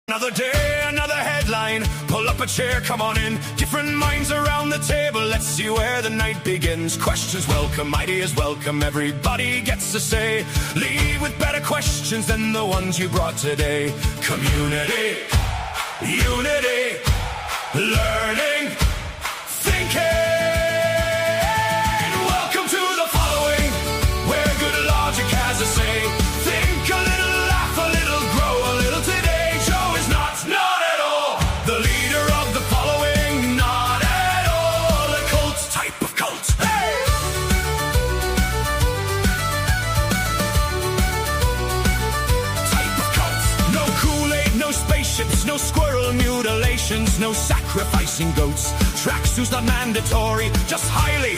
Another day, another headline. Pull up a chair, come on in. Different minds around the table. Let's see where the night begins. Questions welcome, ideas welcome. Everybody gets to say. Leave with better questions than the ones you brought today. Community, unity, learning, thinking. Welcome to the following, where good logic has a say. Think a little, laugh a little, grow a little today. Not at all the leader of the following, not at all a cult type of cult. Hey! Type of cult. No Kool-Aid, no spaceships, no squirrel mutilations, no sacrificing goats. Tracksuits not mandatory, just highly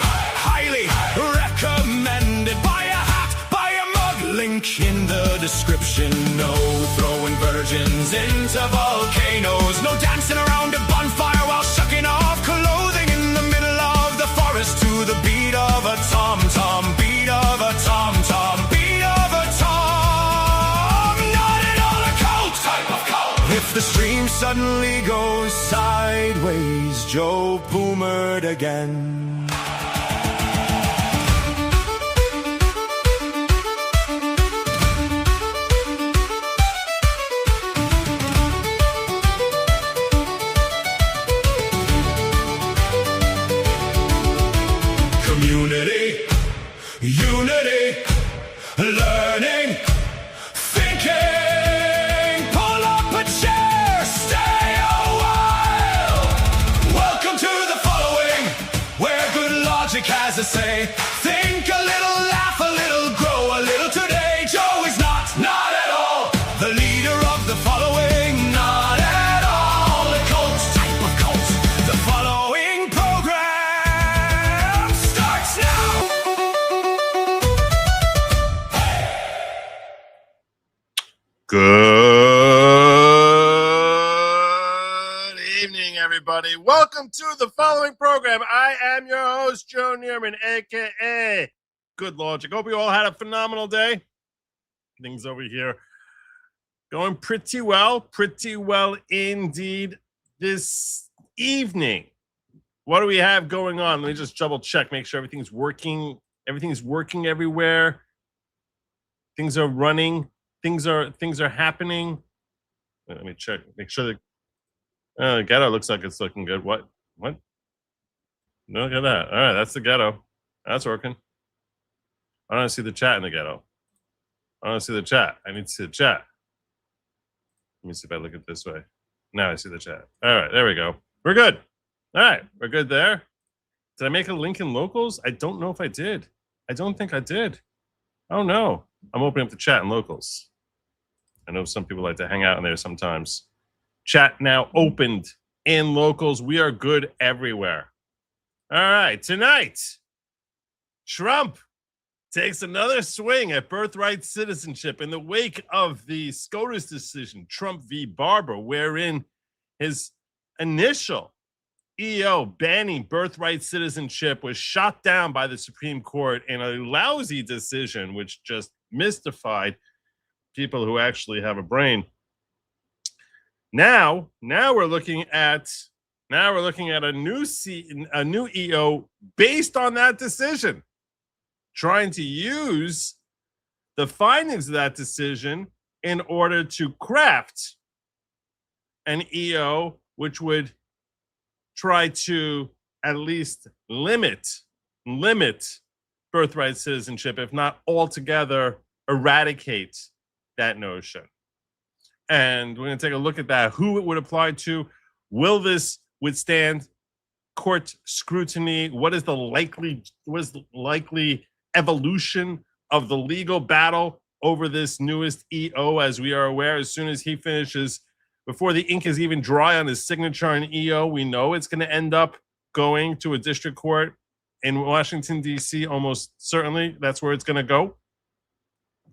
recommended. Buy a hat, buy a mug, link in the description. No throwing virgins into volcanoes, no dancing around a bonfire while shucking off clothing in the middle of the forest to the beat of a tom-tom, beat of a tom-tom, beat of a tom. Not at all a cult type of cult. If the stream suddenly goes sideways, Joe Boomered again. Community, unity, learning, thinking. Pull up a chair, stay a while. Welcome to the following, where good logic has a say. Think a little, laugh a little, grow a little today. Joe is not at all the leader of the following, not at all a cult type of cult. The following program starts now. Good evening, everybody. Welcome to the following program. I am your host, Joe Neerman, a.k.a. Good Logic. Hope you all had a phenomenal day. Things over here going pretty well indeed this evening. What do we have going on? Let me just double check, make sure everything's working. Everything's working everywhere. Things are running. Things are happening. Let me check. Make sure that the ghetto looks like it's looking good. What? No, look at that. All right, that's the ghetto. That's working. I don't see the chat in the ghetto. I don't see the chat. I need to see the chat. Let me see if I look at it this way. Now I see the chat. All right, there we go. We're good. All right, we're good there. Did I make a link in locals? I don't know if I did. I don't think I did. Oh no. I'm opening up the chat in locals. I know some people like to hang out in there sometimes. Chat now opened in locals. We are good everywhere. All right, tonight, Trump takes another swing at birthright citizenship in the wake of the SCOTUS decision, Trump v. Barber, wherein his initial EO banning birthright citizenship was shot down by the Supreme Court in a lousy decision, which just mystified people who actually have a brain. Now we're looking at a new EO based on that decision, trying to use the findings of that decision in order to craft an EO which would try to at least limit birthright citizenship, if not altogether eradicate that notion. And we're going to take a look at that, who it would apply to. Will this withstand court scrutiny? What is the likely evolution of the legal battle over this newest EO? As we are aware, as soon as he finishes, before the ink is even dry on his signature on EO, we know it's going to end up going to a district court in Washington, D.C. Almost certainly that's where it's going to go.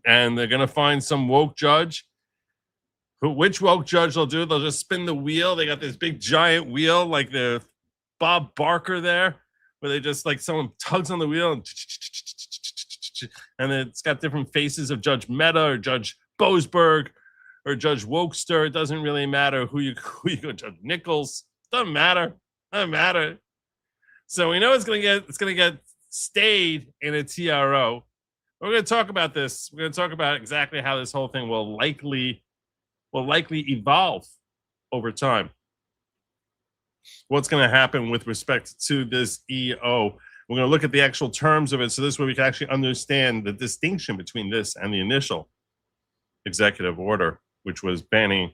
And they're going to find some woke judge. Which woke judge they'll do? They'll just spin the wheel. They got this big giant wheel like the Bob Barker there, where they just like someone tugs on the wheel and it's got different faces of Judge Mehta or Judge Boasberg or Judge Wokester. It doesn't really matter who you go, Judge Nichols. Doesn't matter. Doesn't matter. So we know it's gonna get stayed in a TRO. We're gonna talk about this. We're gonna talk about exactly how this whole thing will likely evolve over time. What's going to happen with respect to this EO? We're going to look at the actual terms of it, so this way we can actually understand the distinction between this and the initial executive order, which was banning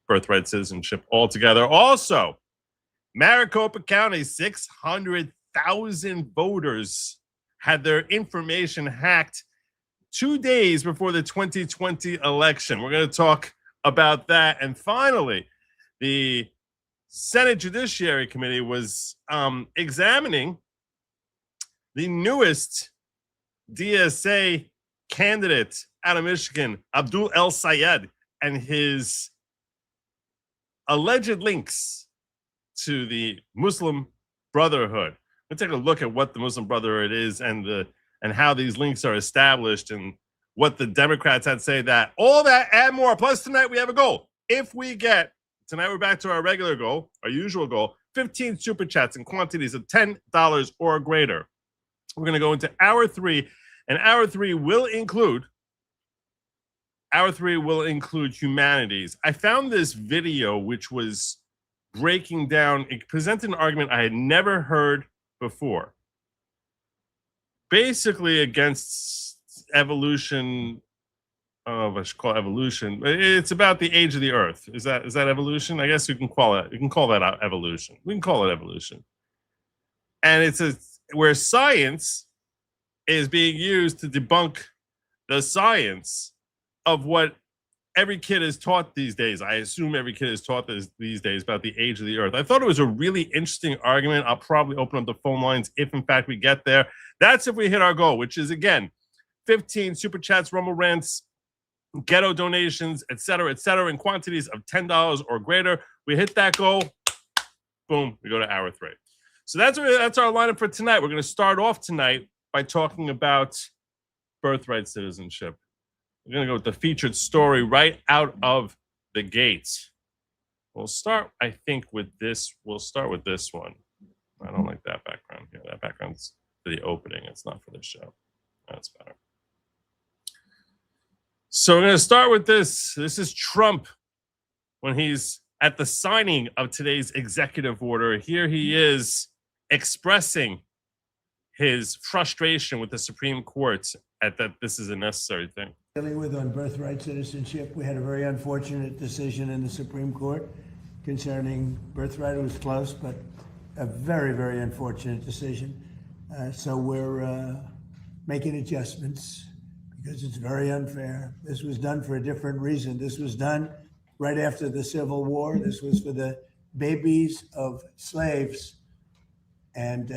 birthright citizenship altogether. Also, Maricopa County, 600,000 voters had their information hacked 2 days before the 2020 election. We're going to talk about that. And finally, the Senate Judiciary Committee was examining the newest DSA candidate out of Michigan, Abdul El-Sayed, and his alleged links to the Muslim Brotherhood. Let's take a look at what the Muslim Brotherhood is and how these links are established and what the Democrats had to say. That all that and more. Plus tonight we have a goal. If we get tonight, we're back to our regular goal, our usual goal, 15 super chats in quantities of $10 or greater. We're going to go into hour 3, and hour 3 will include humanities. I found this video which was breaking down, it presented an argument I had never heard before. Basically against evolution. I don't know if I should call it evolution. It's about the age of the earth. Is that evolution? I guess we can call it. You can call that evolution. We can call it evolution. And it's where science is being used to debunk the science of what every kid is taught these days. I assume every kid is taught these days about the age of the earth. I thought it was a really interesting argument. I'll probably open up the phone lines if, in fact, we get there. That's if we hit our goal, which is, again, 15 super chats, rumble rants, ghetto donations, etc., in quantities of $10 or greater. We hit that goal, boom, we go to hour 3. So that's our lineup for tonight. We're going to start off tonight by talking about birthright citizenship. We're going to go with the featured story right out of the gates. We'll start, I think, with this. We'll start with this one. I don't like that background here. That background's for the opening. It's not for the show. That's better. So we're going to start with this. This is Trump when he's at the signing of today's executive order. Here he is expressing his frustration with the Supreme Court at that this is a necessary thing. Dealing with on birthright citizenship, we had a very unfortunate decision in the Supreme Court concerning birthright. It was close, but a very, very unfortunate decision. So we're making adjustments because it's very unfair. This was done for a different reason. This was done right after the Civil War. This was for the babies of slaves. And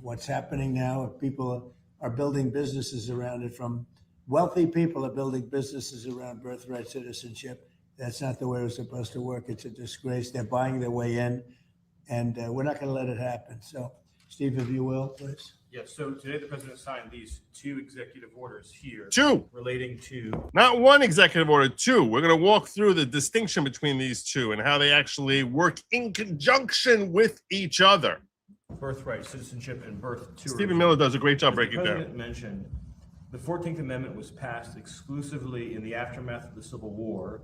what's happening now, people are building businesses around it. From wealthy people are building businesses around birthright citizenship. That's not the way it's supposed to work. It's a disgrace. They're buying their way in, and we're not going to let it happen. So, Steve, if you will, please. Yes, so today the president signed these 2 executive orders here. 2. Relating to... Not 1 executive order, 2. We're going to walk through the distinction between these 2 and how they actually work in conjunction with each other. Birthright, citizenship, and birth tourism. Stephen Miller does a great job breaking down. The president mentioned the 14th Amendment was passed exclusively in the aftermath of the Civil War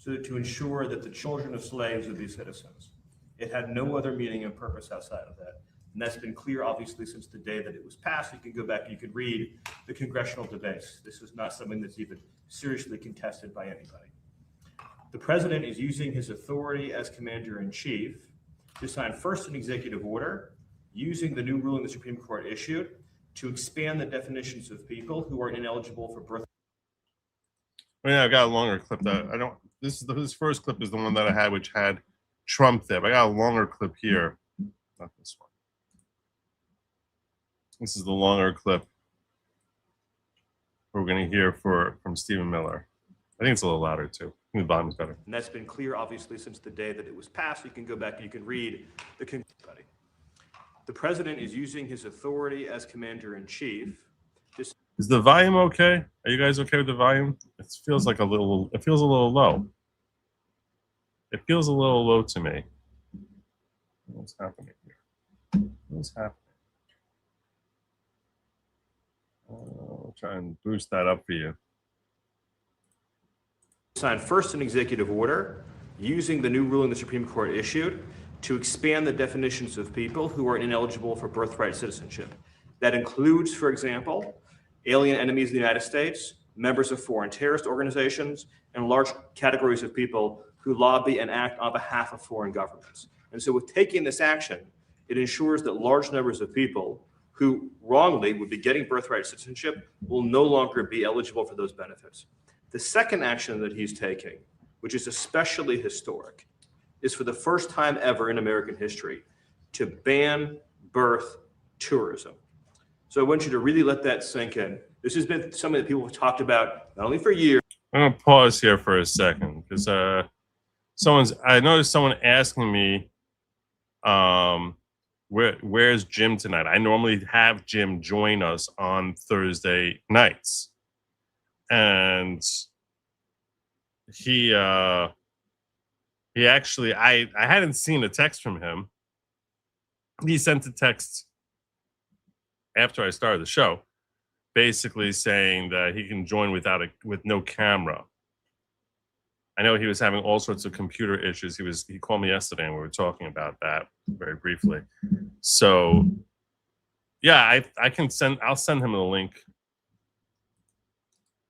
to ensure that the children of slaves would be citizens. It had no other meaning and purpose outside of that. And that's been clear, obviously, since the day that it was passed. You can go back and you can read the congressional debates. This is not something that's even seriously contested by anybody. The president is using his authority as commander-in-chief to sign first an executive order using the new ruling the Supreme Court issued to expand the definitions of people who are ineligible for birth. Yeah, I got a longer clip that I don't. This first clip is the one that I had, which had Trump there. But I got a longer clip here. Not this one. This is the longer clip we're going to hear from Stephen Miller. I think it's a little louder too. I think the volume's better. And that's been clear, obviously, since the day that it was passed. You can go back and you can read the. The president is using his authority as commander-in-chief. Is the volume okay? Are you guys okay with the volume? It feels a little low. It feels a little low to me. What's happening here? What's happening? I'll try and boost that up for you. Sign first an executive order using the new ruling the Supreme Court issued to expand the definitions of people who are ineligible for birthright citizenship. That includes, for example, alien enemies of the United States, members of foreign terrorist organizations, and large categories of people who lobby and act on behalf of foreign governments. And so with taking this action, it ensures that large numbers of people who wrongly would be getting birthright citizenship will no longer be eligible for those benefits. The second action that he's taking, which is especially historic, is for the first time ever in American history to ban birth tourism. So I want you to really let that sink in. This has been something that people have talked about not only for years. I'm gonna pause here for a second because I noticed someone asking me, where's Jim tonight? I normally have Jim join us on Thursday nights, and he actually, I hadn't seen a text from him. He sent a text after I started the show, basically saying that he can join with no camera. I know he was having all sorts of computer issues. He called me yesterday and we were talking about that very briefly. So yeah, I'll send him the link.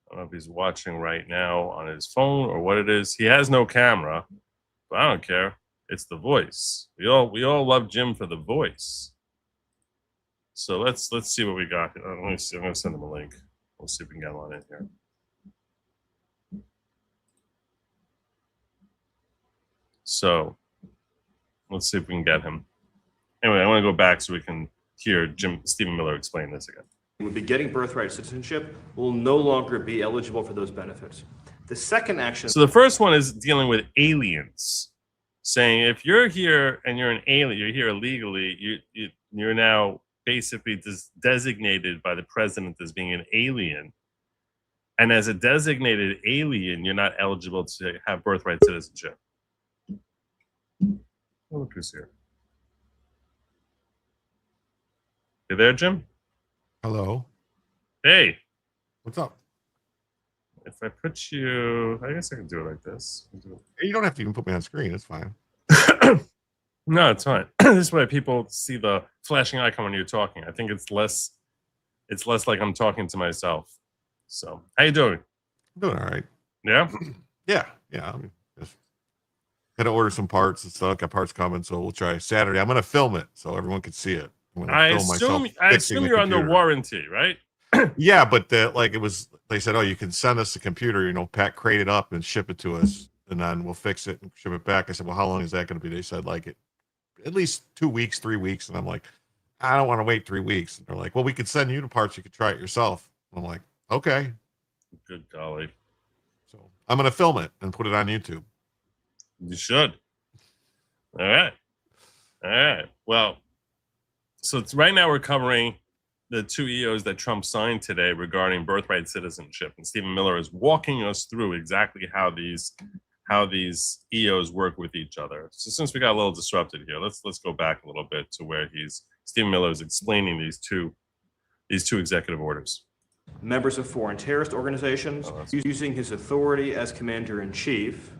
I don't know if he's watching right now on his phone or what it is. He has no camera, but I don't care. It's the voice. We all love Jim for the voice. So let's see what we got. Let me see. I'm gonna send him a link. We'll see if we can get him on in here. So let's see if we can get him. Anyway, I want to go back so we can hear Stephen Miller explain this again. Would be getting birthright citizenship will no longer be eligible for those benefits. The second action. So the first one is dealing with aliens, saying if you're here and you're an alien, you're here illegally, you're now basically designated by the president as being an alien. And as a designated alien, you're not eligible to have birthright citizenship. Oh, look who's here. You there, Jim? Hello. Hey. What's up? If I put you, I guess I can do it like this. You don't have to even put me on screen. It's fine. No, it's fine. This way people see the flashing icon when you're talking. I think it's less like I'm talking to myself. So, how you doing? I'm doing all right. Yeah? Yeah. I'm just gonna order some parts and stuff. Got parts coming, so we'll try Saturday. I'm gonna film it so everyone can see it. I assume you're under warranty, right? Yeah, but they said, oh, you can send us the computer, Pat crate it up and ship it to us, and then we'll fix it and ship it back. I said, well, how long is that going to be? They said at least 2 weeks, 3 weeks. And I'm like, I don't want to wait 3 weeks. And they're like, well, we could send you the parts. You could try it yourself. I'm like, okay. Good golly. So I'm going to film it and put it on YouTube. You should. All right. Well, so right now we're covering the 2 EOs that Trump signed today regarding birthright citizenship, and Stephen Miller is walking us through exactly how these EOs work with each other. So since we got a little disrupted here, let's go back a little bit to where Stephen Miller is explaining these two executive orders. Members of foreign terrorist organizations using his authority as commander-in-chief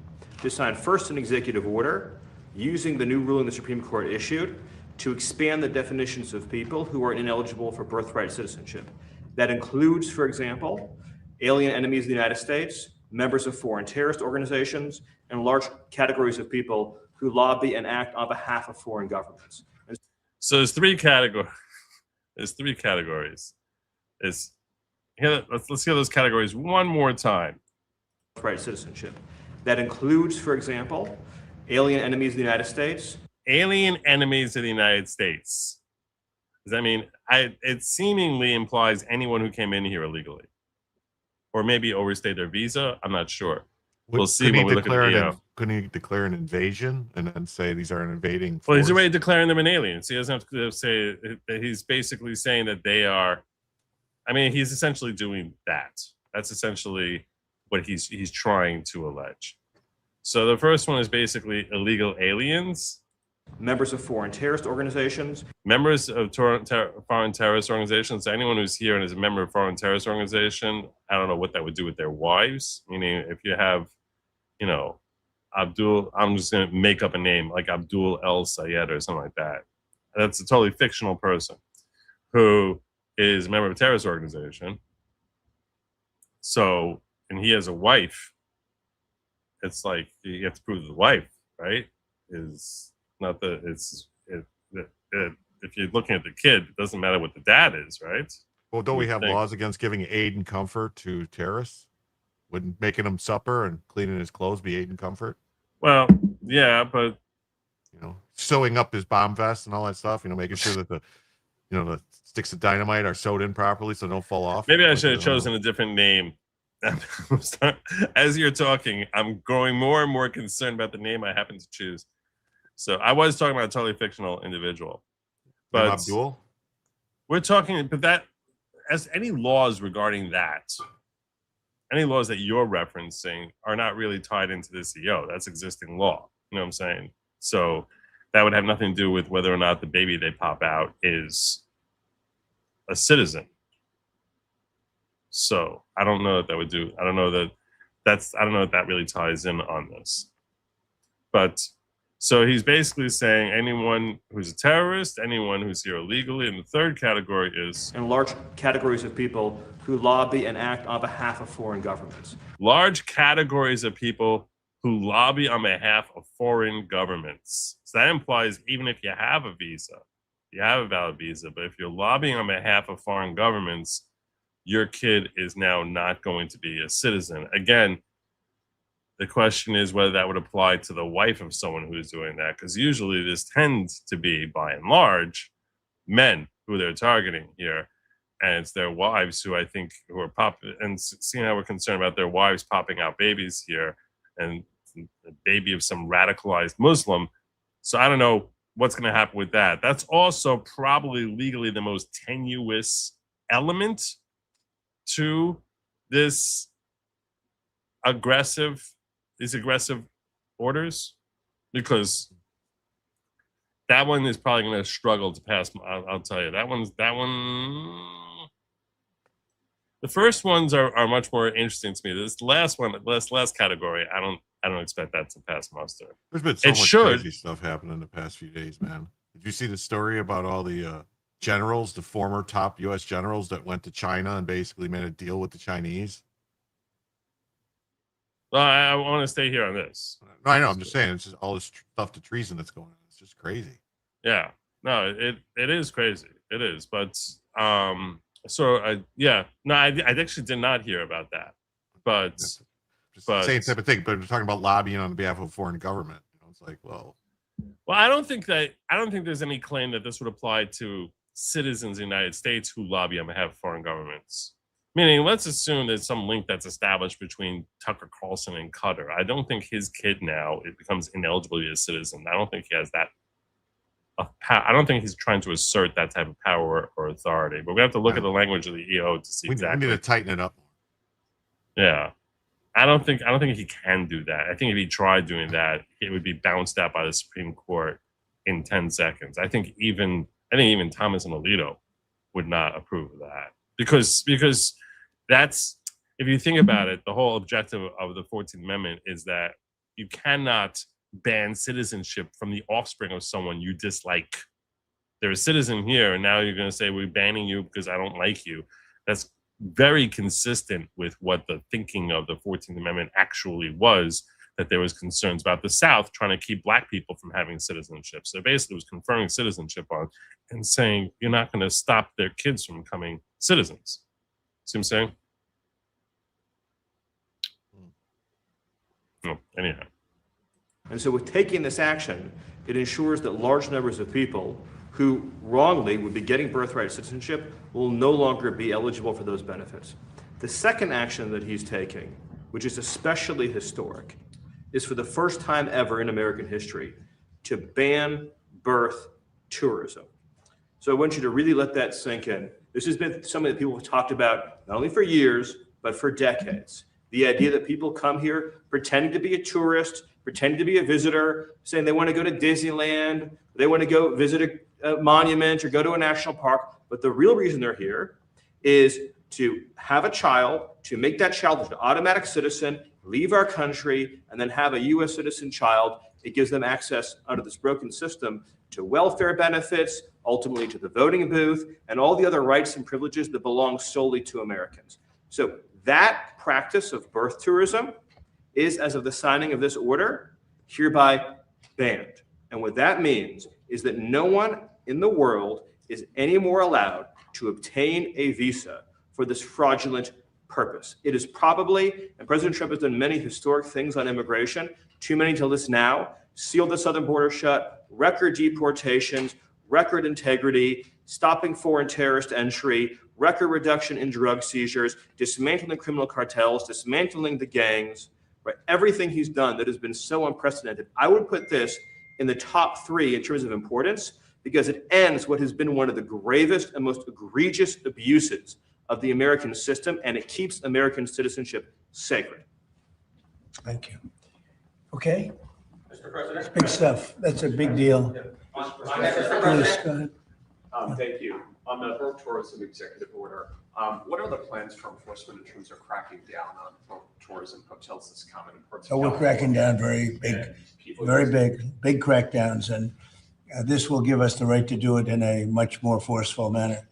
to sign first an executive order using the new ruling the Supreme Court issued to expand the definitions of people who are ineligible for birthright citizenship. That includes, for example, alien enemies of the United States, members of foreign terrorist organizations, and large categories of people who lobby and act on behalf of foreign governments. So there's three categories. Let's hear those categories one more time. Birthright citizenship. That includes, for example, alien enemies of the United States. Alien enemies of the United States. Does that mean it seemingly implies anyone who came in here illegally, or maybe overstayed their visa? I'm not sure. We'll see when we look at the EO. Couldn't he declare an invasion and then say these are an invading force? Well, he's already declaring them an alien. So he doesn't have to say that. He's basically saying that they are. I mean, he's essentially doing that. That's essentially what he's trying to allege. So the first one is basically illegal aliens, members of foreign terrorist organizations, members of foreign terrorist organizations. Anyone who's here and is a member of a foreign terrorist organization, I don't know what that would do with their wives. Meaning, if you have, you know, I'm just going to make up a name like Abdul El-Sayed or something like that. That's a totally fictional person who is a member of a terrorist organization. So, and he has a wife. It's like you have to prove the wife, right? Is not the if you're looking at the kid, it doesn't matter what the dad is, right? Well, don't we have laws against giving aid and comfort to terrorists? Wouldn't making them supper and cleaning his clothes be aid and comfort? Well, yeah, but you know, sewing up his bomb vest and all that stuff. You know, making sure that the sticks of dynamite are sewed in properly so they don't fall off. Maybe I should have chosen a different name. As you're talking, I'm growing more and more concerned about the name I happen to choose. So I was talking about a totally fictional individual, but Abdul? We're talking, but that as any laws regarding that, any laws that you're referencing are not really tied into the CEO. That's existing law. You know what I'm saying? So that would have nothing to do with whether or not the baby they pop out is a citizen. So I don't know what that would do. I don't know if that really ties in on this. But so he's basically saying anyone who's a terrorist, anyone who's here illegally, and the third category is... and large categories of people who lobby and act on behalf of foreign governments. Large categories of people who lobby on behalf of foreign governments. So that implies even if you have a visa, you have a valid visa, but if you're lobbying on behalf of foreign governments, your kid is now not going to be a citizen. Again, the question is whether that would apply to the wife of someone who's doing that, because usually this tends to be, by and large, men who they're targeting here, and it's their wives who I think who are and seeing how we're concerned about their wives popping out babies here, and the baby of some radicalized Muslim. So I don't know what's going to happen with that. That's also probably legally the most tenuous element to these aggressive orders, because that one is probably going to struggle to pass. I'll tell you, that one. The first ones are much more interesting to me. This last one, last category, I don't expect that to pass muster. There's been so much crazy stuff happening in the past few days, man. Did you see the story about all the generals, the former top U.S. generals that went to China and basically made a deal with the Chinese? Well, I want to stay here on this. No, I know. I'm just saying, it's just all this stuff to treason that's going on. It's just crazy. Yeah, no, it is crazy. It is, but I actually did not hear about that. But just the same type of thing. But we're talking about lobbying on behalf of a foreign government. You know, it's like, well, I don't think there's any claim that this would apply to citizens of the United States who lobby on behalf of foreign governments. Meaning, let's assume there's some link that's established between Tucker Carlson and Qatar. I don't think his kid now it becomes ineligible to be a citizen. I don't think he has that. I don't think he's trying to assert that type of power or authority. But we have to look at the language of the EO to see exactly. We need to tighten it up. Yeah, I don't think he can do that. I think if he tried doing that, it would be bounced out by the Supreme Court in 10 seconds. I think even Thomas and Alito would not approve of that because that's, if you think about it, the whole objective of the 14th Amendment is that you cannot ban citizenship from the offspring of someone you dislike. They're a citizen here, and now you're going to say we're banning you because I don't like you. That's very consistent with what the thinking of the 14th Amendment actually was, that there was concerns about the South trying to keep black people from having citizenship. So basically it was conferring citizenship on and saying you're not going to stop their kids from becoming citizens. See what I'm saying? Oh, anyhow. And so with taking this action, it ensures that large numbers of people who wrongly would be getting birthright citizenship will no longer be eligible for those benefits. The second action that he's taking, which is especially historic, is for the first time ever in American history to ban birth tourism. So I want you to really let that sink in. This has been something that people have talked about not only for years, but for decades. The idea that people come here pretending to be a tourist, pretending to be a visitor, saying they want to go to Disneyland, they want to go visit a monument or go to a national park. But the real reason they're here is to have a child, to make that child an automatic citizen, leave our country, and then have a U.S. citizen child. It gives them access under this broken system to welfare benefits, ultimately to the voting booth, and all the other rights and privileges that belong solely to Americans. So that practice of birth tourism is, as of the signing of this order, hereby banned. And what that means is that no one in the world is any more allowed to obtain a visa for this fraudulent purpose. It is probably, and President Trump has done many historic things on immigration, too many to list now, sealed the southern border shut, record deportations, record integrity, stopping foreign terrorist entry, record reduction in drug seizures, dismantling criminal cartels, dismantling the gangs, right? Everything he's done that has been so unprecedented. I would put this in the top 3 in terms of importance, because it ends what has been one of the gravest and most egregious abuses of the American system, and it keeps American citizenship sacred. Thank you. Okay, Mr. President. that's big stuff. That's a big deal. Mr. Please, President. go ahead. Thank you. On the birth tourism executive order, what are the plans for enforcement in terms of cracking down on birth tourism hotels that's common in parts of So we're cracking down very big crackdowns, and this will give us the right to do it in a much more forceful manner.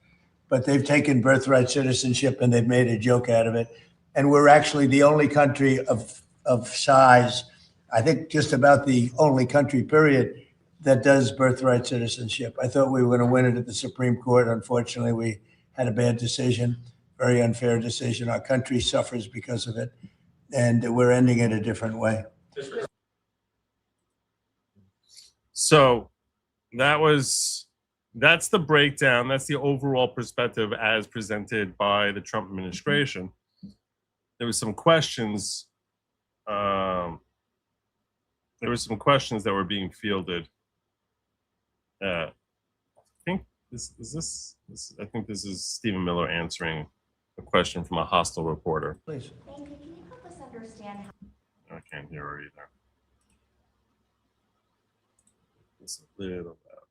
But they've taken birthright citizenship and they've made a joke out of it. And we're actually the only country of size, I think just about the only country, period, that does birthright citizenship. I thought we were going to win it at the Supreme Court. Unfortunately, we had a bad decision, very unfair decision. Our country suffers because of it, and we're ending it a different way. So that's the breakdown. That's the overall perspective as presented by the Trump administration. There was some questions. There were some questions that were being fielded. I think this is Stephen Miller answering a question from a hostile reporter. Please. Thank you. Can you help us understand I can't hear her either. It's a little louder.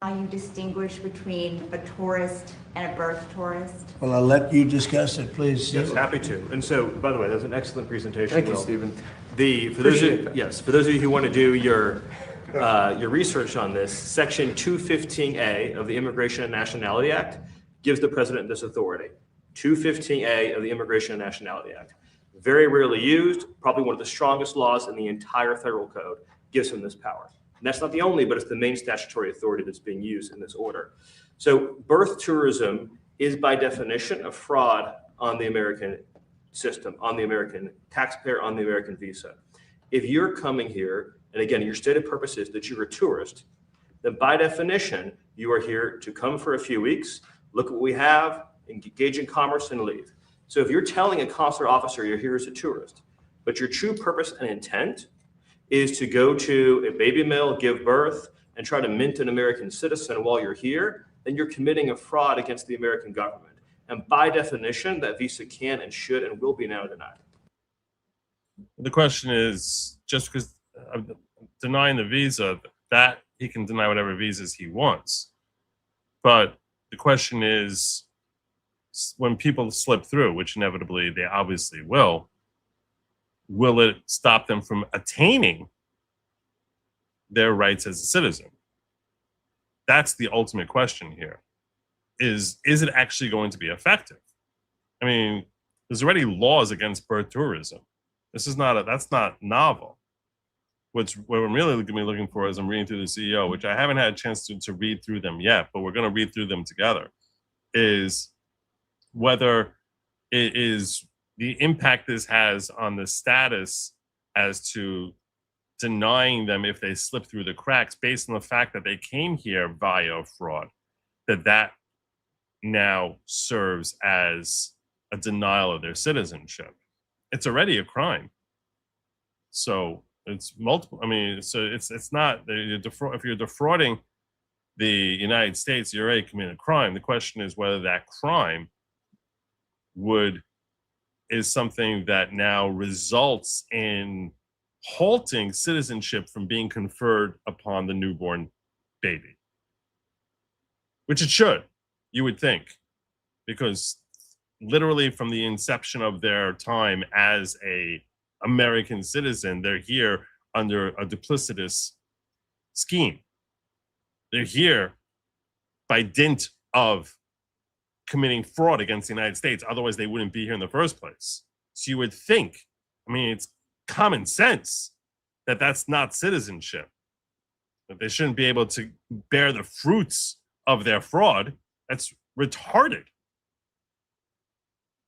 how you distinguish between a tourist and a birth tourist? Well, I'll let you discuss it, please. Yes, happy to. And so, by the way, that was an excellent presentation. Thank you, Will. Stephen. For those of you who want to do your research on this, Section 215A of the Immigration and Nationality Act gives the president this authority. 215A of the Immigration and Nationality Act. Very rarely used, probably one of the strongest laws in the entire federal code, gives him this power. And that's not the only, but it's the main statutory authority that's being used in this order. So birth tourism is by definition a fraud on the American system, on the American taxpayer, on the American visa. If you're coming here, and again, your stated purpose is that you're a tourist, then by definition, you are here to come for a few weeks, look at what we have, engage in commerce, and leave. So if you're telling a consular officer you're here as a tourist, but your true purpose and intent is to go to a baby mill, give birth, and try to mint an American citizen while you're here, then you're committing a fraud against the American government. And by definition, that visa can and should and will be now denied. The question is, just because I'm denying the visa, that he can deny whatever visas he wants. But the question is, when people slip through, which inevitably they obviously will it stop them from attaining their rights as a citizen? That's the ultimate question here. Is it actually going to be effective? I mean, there's already laws against birth tourism. That's not novel. What I'm really going to be looking for as I'm reading through the CEO, which I haven't had a chance to read through them yet, but we're going to read through them together, is whether it is the impact this has on the status as to denying them if they slip through the cracks based on the fact that they came here via fraud, that now serves as a denial of their citizenship. It's already a crime. So it's multiple. I mean, so it's not, if you're defrauding the United States, you're already committing a crime. The question is whether that crime is something that now results in halting citizenship from being conferred upon the newborn baby, which it should, you would think, because literally from the inception of their time as a American citizen, they're here under a duplicitous scheme. They're here by dint of committing fraud against the United States. Otherwise, they wouldn't be here in the first place. So you would think, I mean, it's common sense that that's not citizenship, that they shouldn't be able to bear the fruits of their fraud. That's retarded.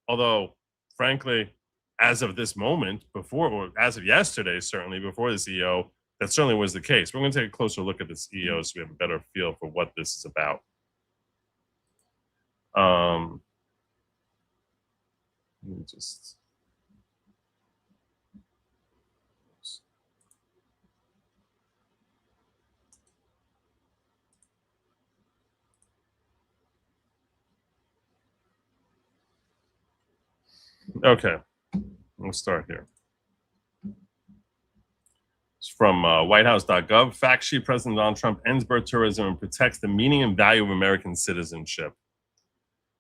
Although, frankly, as of this moment, before, or as of yesterday, certainly before the CEO, that certainly was the case. We're going to take a closer look at the CEO so we have a better feel for what this is about. Let me just. Okay, we'll start here. It's from whitehouse.gov. Fact sheet: President Donald Trump ends birth tourism and protects the meaning and value of American citizenship.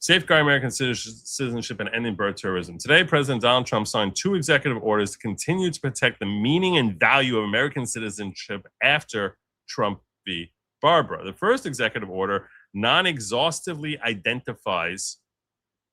Safeguard American citizenship and ending birth tourism. Today, President Donald Trump signed 2 executive orders to continue to protect the meaning and value of American citizenship after Trump v. Barbara. The first executive order non-exhaustively identifies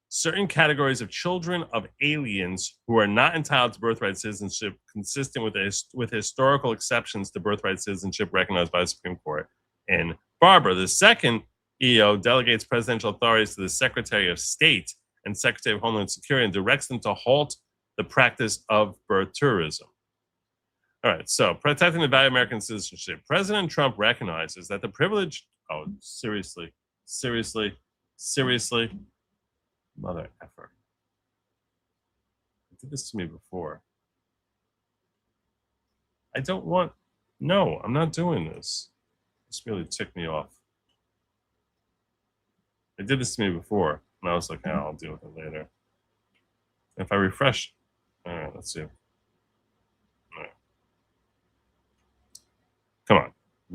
certain categories of children of aliens who are not entitled to birthright citizenship, consistent with historical exceptions to birthright citizenship recognized by the Supreme Court in Barbara. The second EO delegates presidential authorities to the Secretary of State and Secretary of Homeland Security and directs them to halt the practice of birth tourism. All right, so protecting the value of American citizenship. President Trump recognizes that the privilege, seriously, mother effer. You did this to me before. No, I'm not doing this. This really ticked me off. They did this to me before, and I was like, oh, I'll deal with it later. If I refresh, all right, let's see. All right.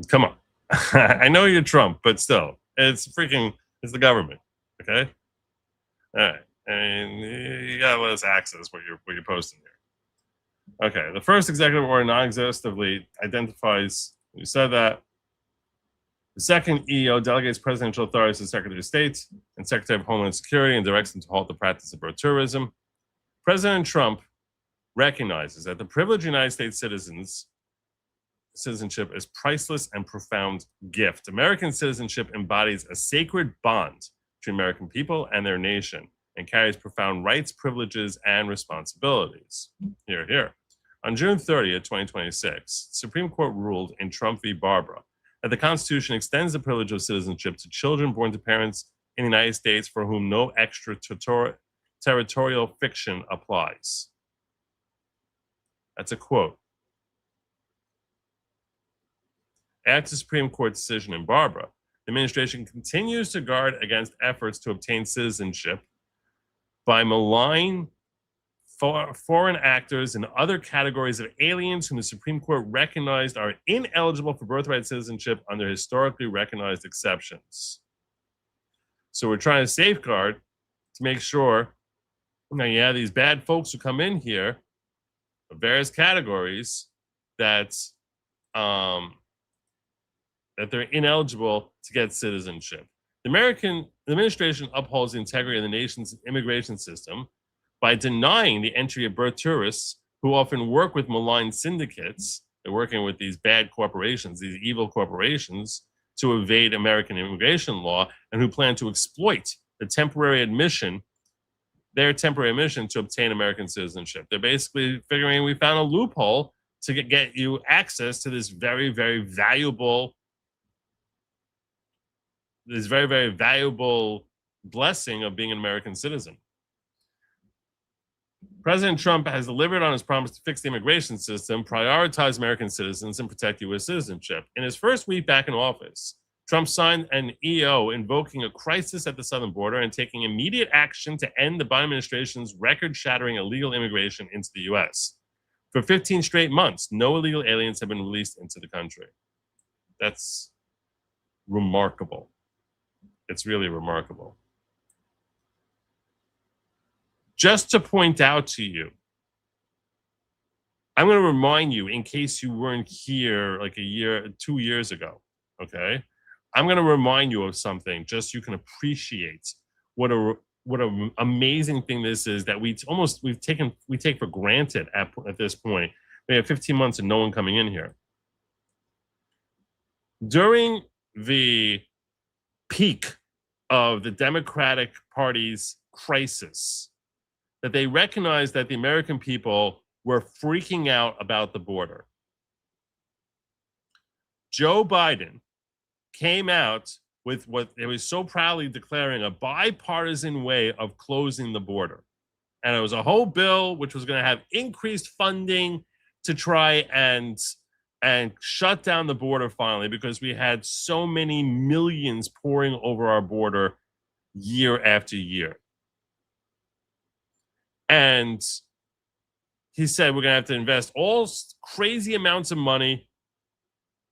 Come on. I know you're Trump, but still, it's the government, okay? All right, and you gotta let us access what you're posting here. Okay, the first executive order non-exhaustively identifies, you said that. The second EO delegates presidential authorities to the Secretary of State and Secretary of Homeland Security and directs them to halt the practice of birth tourism. President Trump recognizes that the privilege of United States citizenship is priceless and profound gift. American citizenship embodies a sacred bond between American people and their nation and carries profound rights, privileges, and responsibilities. Here, here. On June 30th, 2026, the Supreme Court ruled in Trump v. Barbara that the Constitution extends the privilege of citizenship to children born to parents in the United States for whom no extraterritorial fiction applies. That's a quote. After the Supreme Court decision in Barbara, the administration continues to guard against efforts to obtain citizenship by maligning foreign actors and other categories of aliens whom the Supreme Court recognized are ineligible for birthright citizenship under historically recognized exceptions. So we're trying to safeguard to make sure, these bad folks who come in here of various categories that they're ineligible to get citizenship. The American administration upholds the integrity of the nation's immigration system by denying the entry of birth tourists who often work with malign syndicates. They're working with these bad corporations, these evil corporations, to evade American immigration law and who plan to exploit their temporary admission to obtain American citizenship. They're basically figuring we found a loophole to get you access to this very, very valuable blessing of being an American citizen. President Trump has delivered on his promise to fix the immigration system, prioritize American citizens, and protect U.S. citizenship. In his first week back in office, Trump signed an EO invoking a crisis at the southern border and taking immediate action to end the Biden administration's record-shattering illegal immigration into the U.S. For 15 straight months, no illegal aliens have been released into the country. That's remarkable. It's really remarkable. Just to point out to you, I'm going to remind you, in case you weren't here like 2 years ago, okay? I'm going to remind you of something just so you can appreciate what an amazing thing this is that we take for granted at this point. We have 15 months and no one coming in here. During the peak of the Democratic Party's crisis, that they recognized that the American people were freaking out about the border. Joe Biden came out with what they was so proudly declaring a bipartisan way of closing the border. And it was a whole bill which was going to have increased funding to try and shut down the border finally, because we had so many millions pouring over our border year after year. And he said we're going to have to invest all crazy amounts of money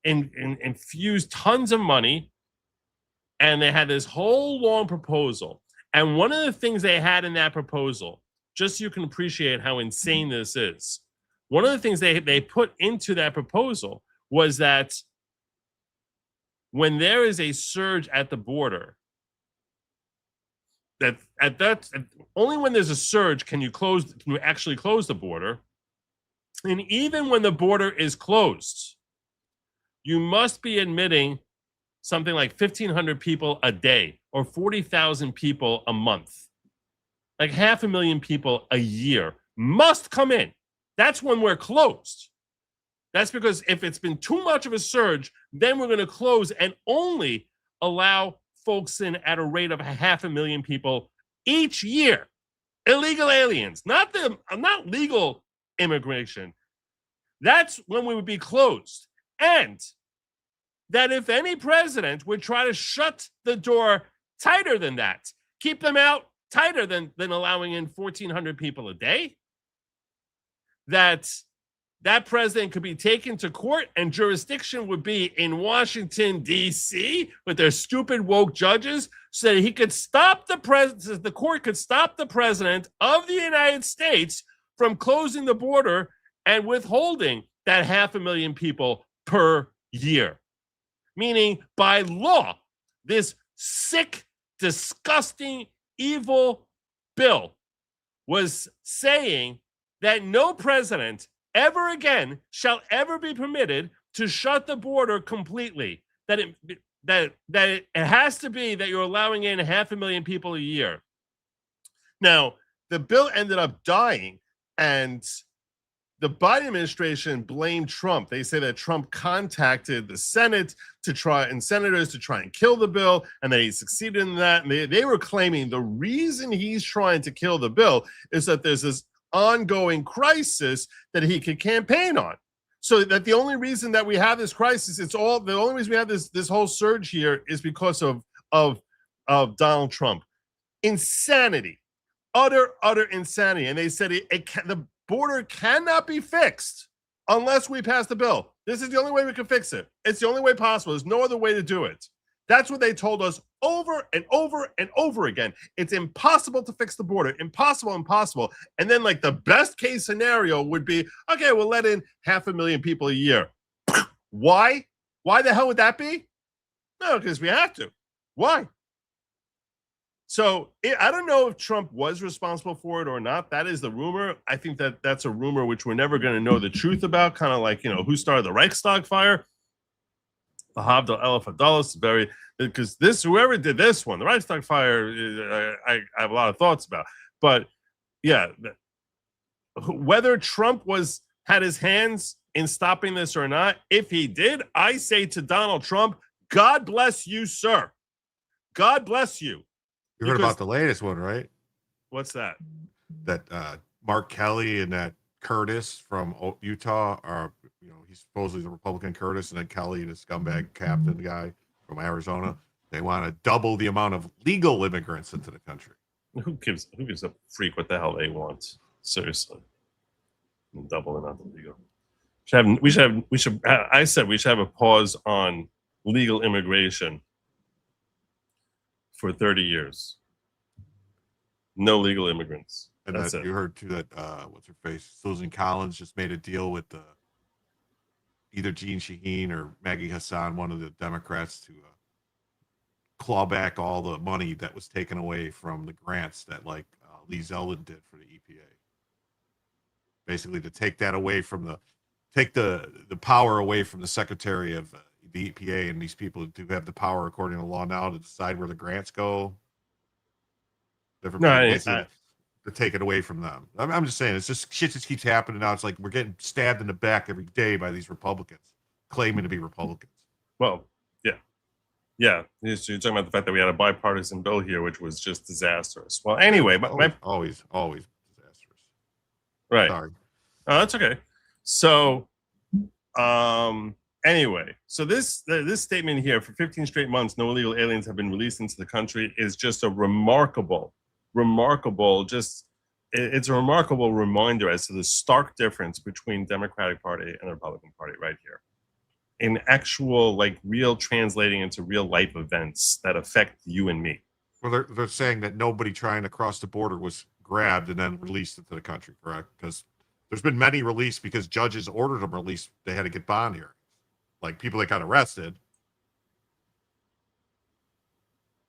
and infuse tons of money. And they had this whole long proposal. And one of the things they had in that proposal, just so you can appreciate how insane this is, one of the things they put into that proposal was that when there is a surge at the border, that only when there's a surge can you actually close the border. And even when the border is closed, you must be admitting something like 1,500 people a day or 40,000 people a month. Like 500,000 people a year must come in. That's when we're closed. That's because if it's been too much of a surge, then we're going to close and only allow folks in at a rate of 500,000 people each year. Illegal aliens, not legal immigration. That's when we would be closed. And that if any president would try to shut the door tighter than that, keep them out tighter than allowing in 1,400 people a day, that president could be taken to court and jurisdiction would be in Washington, D.C. with their stupid woke judges, so that he could stop the court could stop the president of the United States from closing the border and withholding that 500,000 people per year. Meaning, by law, this sick, disgusting, evil bill was saying that no president ever again shall ever be permitted to shut the border completely. That it has to be that you're allowing in 500,000 people a year. Now, the bill ended up dying, and the Biden administration blamed Trump. They say that Trump contacted the Senate senators to try and kill the bill, and that he succeeded in that. And they were claiming the reason he's trying to kill the bill is that there's this ongoing crisis that he could campaign on. So that the only reason that we have this crisis, the only reason we have this whole surge here is because of Donald Trump. Insanity, utter insanity. And they said the border cannot be fixed unless we pass the bill. This is the only way we can fix it. It's the only way possible. There's no other way to do it. That's what they told us over and over and over again. It's impossible to fix the border. Impossible. And then like the best case scenario would be, okay, we'll let in 500,000 people a year. Why? Why the hell would that be? No, because we have to. Why? So I don't know if Trump was responsible for it or not. That is the rumor. I think that's a rumor which we're never going to know the truth about. Kind of like, who started the Reichstag fire? The Abdul El-Sayed, because whoever did this one, the Reichstag fire, I have a lot of thoughts about. But yeah, whether Trump had his hands in stopping this or not, if he did, I say to Donald Trump, God bless you, sir. God bless you. You heard about the latest one, right? What's that? That Mark Kelly and that Curtis from Utah are, he's supposedly the Republican Curtis, and then Kelly, the scumbag captain guy from Arizona. They want to double the amount of legal immigrants into the country. Who gives a freak what the hell they want? Seriously. Double and not illegal. I said we should have a pause on legal immigration for 30 years. No legal immigrants. And That's that, it. you heard too that what's her face? Susan Collins just made a deal with either Jean Shaheen or Maggie Hassan, one of the Democrats, to claw back all the money that was taken away from the grants that Lee Zeldin did for the EPA. Basically, to take that away from the power away from the Secretary of the EPA and these people do have the power according to law now to decide where the grants go. To take it away from them. I'm just saying, it's just shit just keeps happening now. It's like we're getting stabbed in the back every day by these Republicans claiming to be Republicans. Well, yeah. You're talking about the fact that we had a bipartisan bill here, which was just disastrous. Well, anyway, but always disastrous. Right. Sorry. Oh, that's okay. So, anyway, so this statement here, for 15 straight months, no illegal aliens have been released into the country, is just a remarkable, it's a remarkable reminder as to the stark difference between Democratic Party and the Republican Party right here. In actual, real translating into real life events that affect you and me. Well, they're saying that nobody trying to cross the border was grabbed and then released into the country, correct? Because there's been many released because judges ordered them released. They had to get bond hearings. Like people that got arrested.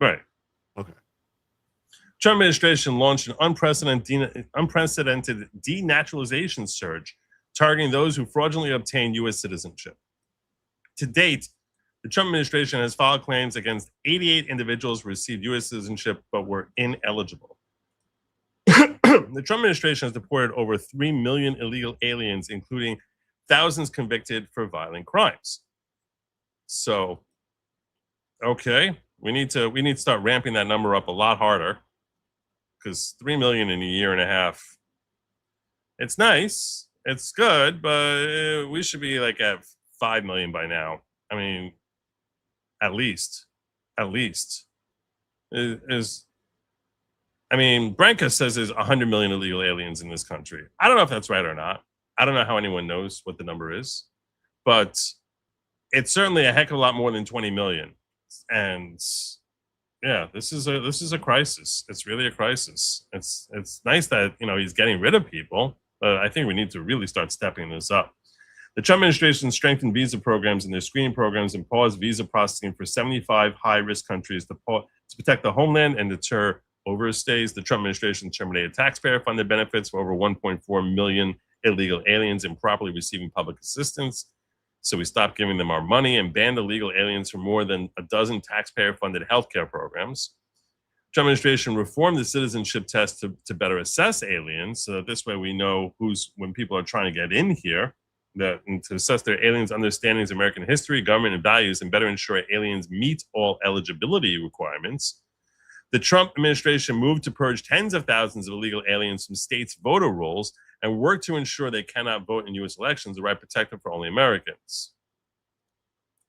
Right. Okay. Trump administration launched an unprecedented denaturalization surge targeting those who fraudulently obtained U.S. citizenship. To date, the Trump administration has filed claims against 88 individuals who received U.S. citizenship but were ineligible. The Trump administration has deported over 3 million illegal aliens, including thousands convicted for violent crimes. So, okay, we need to start ramping that number up a lot harder, because 3 million in a year and a half, it's nice, it's good, but we should be at 5 million by now. I mean, at least. Branca says there's 100 million illegal aliens in this country. I don't know if that's right or not. I don't know how anyone knows what the number is, but it's certainly a heck of a lot more than 20 million. And yeah, this is a crisis. It's really a crisis. It's nice that, he's getting rid of people, but I think we need to really start stepping this up. The Trump administration strengthened visa programs and their screening programs and paused visa processing for 75 high-risk countries to protect the homeland and deter overstays. The Trump administration terminated taxpayer-funded benefits for over 1.4 million illegal aliens improperly receiving public assistance. So we stopped giving them our money and banned illegal aliens from more than a dozen taxpayer-funded healthcare programs. The Trump administration reformed the citizenship test to better assess aliens, so that this way we know when people are trying to get in here, and to assess their aliens' understandings of American history, government, and values, and better ensure aliens meet all eligibility requirements. The Trump administration moved to purge tens of thousands of illegal aliens from states' voter rolls and worked to ensure they cannot vote in U.S. elections, the right protected for only Americans.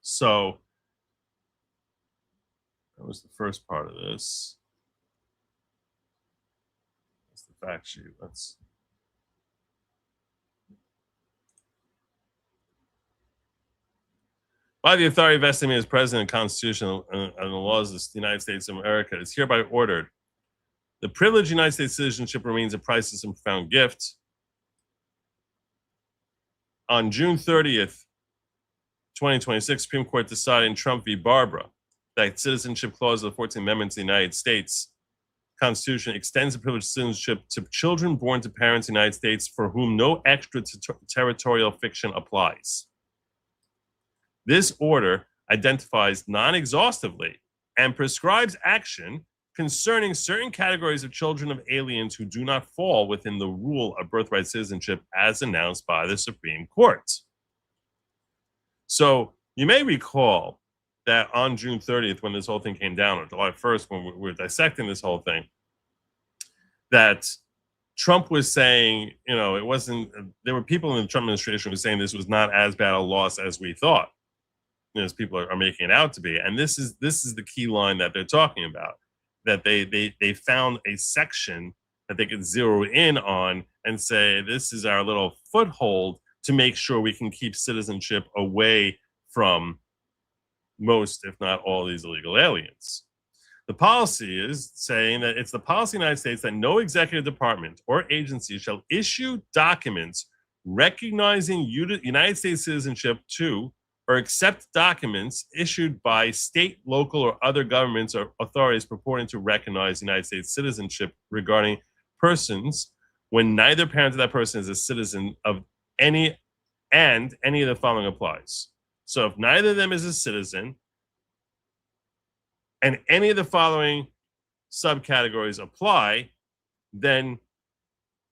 So that was the first part of this. That's the fact sheet. By the authority vested in me as President, Constitution, and the laws of the United States of America, is hereby ordered. The privileged United States citizenship remains a priceless and profound gift. On June 30th, 2026, Supreme Court decided in Trump v. Barbara that citizenship clause of the 14th Amendment to the United States Constitution extends the privileged citizenship to children born to parents in the United States for whom no extraterritorial fiction applies. This order identifies non-exhaustively and prescribes action concerning certain categories of children of aliens who do not fall within the rule of birthright citizenship as announced by the Supreme Court. So you may recall that on June 30th, when this whole thing came down, or July 1st, when we were dissecting this whole thing, that Trump was saying, it wasn't, there were people in the Trump administration who were saying this was not as bad a loss as we thought, as people are making it out to be. And this is the key line that they're talking about, that they found a section that they could zero in on and say, this is our little foothold to make sure we can keep citizenship away from most, if not all, these illegal aliens. The policy is saying that it's the policy of the United States that no executive department or agency shall issue documents recognizing United States citizenship to or accept documents issued by state, local, or other governments or authorities purporting to recognize United States citizenship regarding persons when neither parent of that person is a citizen of any of the following applies. So if neither of them is a citizen and any of the following subcategories apply, then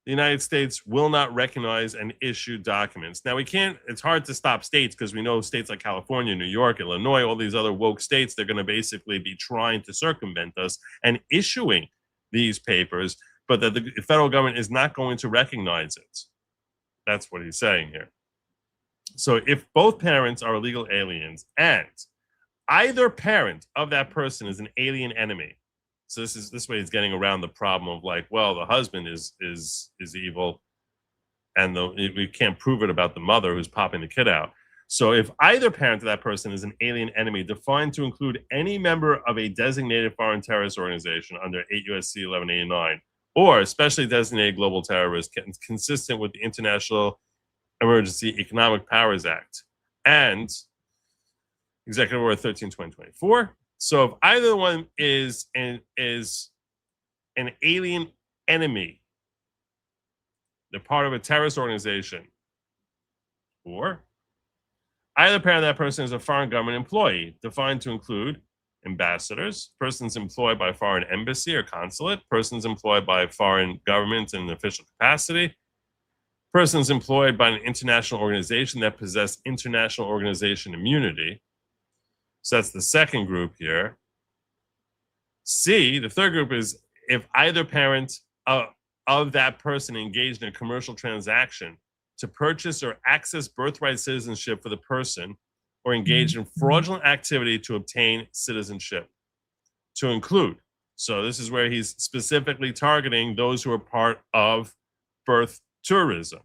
the United States will not recognize and issue documents. Now, it's hard to stop states because we know states like California, New York, Illinois, all these other woke states, they're going to basically be trying to circumvent us and issuing these papers, but that the federal government is not going to recognize it. That's what he's saying here. So if both parents are illegal aliens and either parent of that person is an alien enemy, so this way he's getting around the problem of like, well, the husband is evil, and we can't prove it about the mother who's popping the kid out. So if either parent of that person is an alien enemy, defined to include any member of a designated foreign terrorist organization under 8 U.S.C. 1189, or especially designated global terrorist, consistent with the International Emergency Economic Powers Act and Executive Order 13/2024. So if either one is an alien enemy, they're part of a terrorist organization, or either parent of that person is a foreign government employee, defined to include ambassadors, persons employed by foreign embassy or consulate, persons employed by foreign government in an official capacity, persons employed by an international organization that possess international organization immunity. So that's the second group here. C, the third group, is if either parent of that person engaged in a commercial transaction to purchase or access birthright citizenship for the person, or engaged in fraudulent activity to obtain citizenship, to include. So this is where he's specifically targeting those who are part of birth tourism.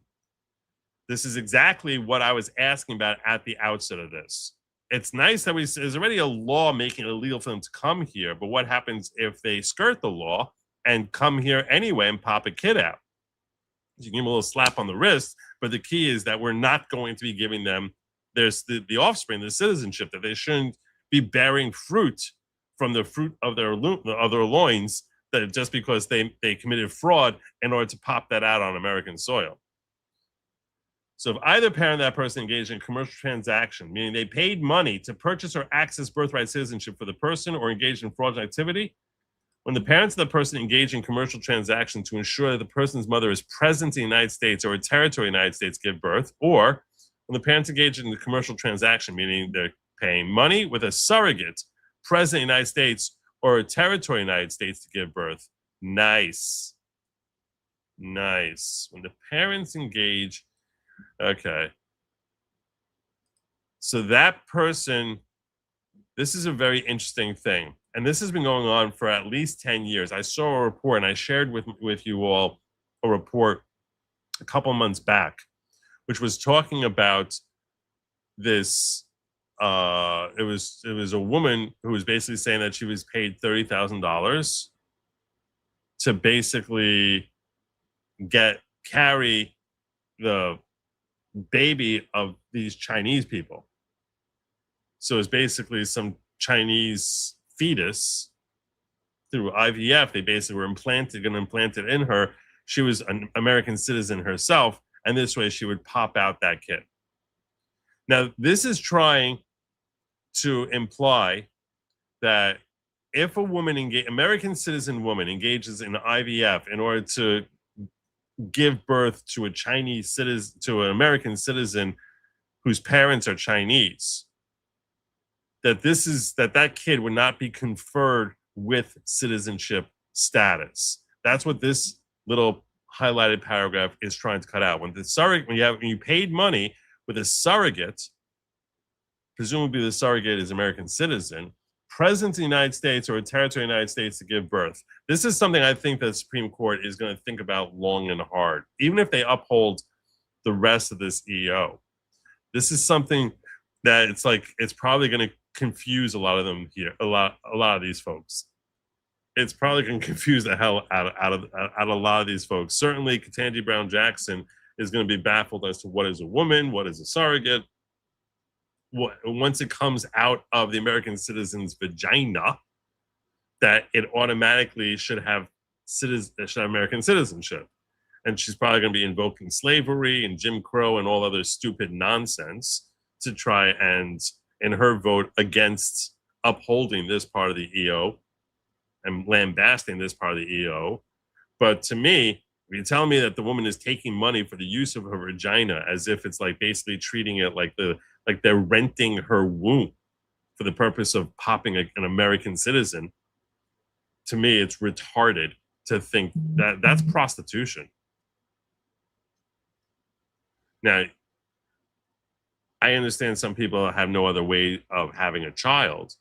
This is exactly what I was asking about at the outset of this. It's nice that there's already a law making it illegal for them to come here, but what happens if they skirt the law and come here anyway and pop a kid out? You can give them a little slap on the wrist, but the key is that we're not going to be giving them the offspring, the citizenship, that they shouldn't be bearing fruit from the fruit of their loins, that just because they committed fraud in order to pop that out on American soil. So if either parent of that person engaged in a commercial transaction, meaning they paid money to purchase or access birthright citizenship for the person, or engaged in fraudulent activity, when the parents of the person engage in commercial transaction to ensure that the person's mother is present in the United States or a territory of the United States give birth, or when the parents engage in the commercial transaction, meaning they're paying money with a surrogate present in the United States or a territory of the United States to give birth. Nice. Nice. When the parents engage. Okay. So that person, this is a very interesting thing. And this has been going on for at least 10 years. I saw a report, and I shared with you all a report a couple months back, which was talking about this. It was a woman who was basically saying that she was paid $30,000 to basically carry the baby of these Chinese people. So it's basically some Chinese fetus through IVF. They basically were going to implant it in her. She was an American citizen herself, and this way she would pop out that kid. Now, this is trying to imply that if a woman, American citizen woman, engages in IVF in order to give birth to a Chinese citizen, to an American citizen whose parents are Chinese, that kid would not be conferred with citizenship status. That's what this little highlighted paragraph is trying to cut out. When you paid money with a surrogate, presumably the surrogate is American citizen, President of the United States or a territory of the United States to give birth. This is something I think that the Supreme Court is going to think about long and hard, even if they uphold the rest of this EO. This is something that it's probably going to confuse a lot of them here, a lot of these folks. It's probably going to confuse the hell out of a lot of these folks. Certainly, Ketanji Brown Jackson is going to be baffled as to what is a woman, what is a surrogate. Once it comes out of the American citizen's vagina, that it automatically should have American citizenship. And she's probably going to be invoking slavery and Jim Crow and all other stupid nonsense to try and, in her vote, against upholding this part of the EO and lambasting this part of the EO. But to me, if you're telling me that the woman is taking money for the use of her vagina as if it's like basically treating it like they're renting her womb for the purpose of popping an American citizen, to me, it's retarded to think that that's prostitution. Now, I understand some people have no other way of having a child,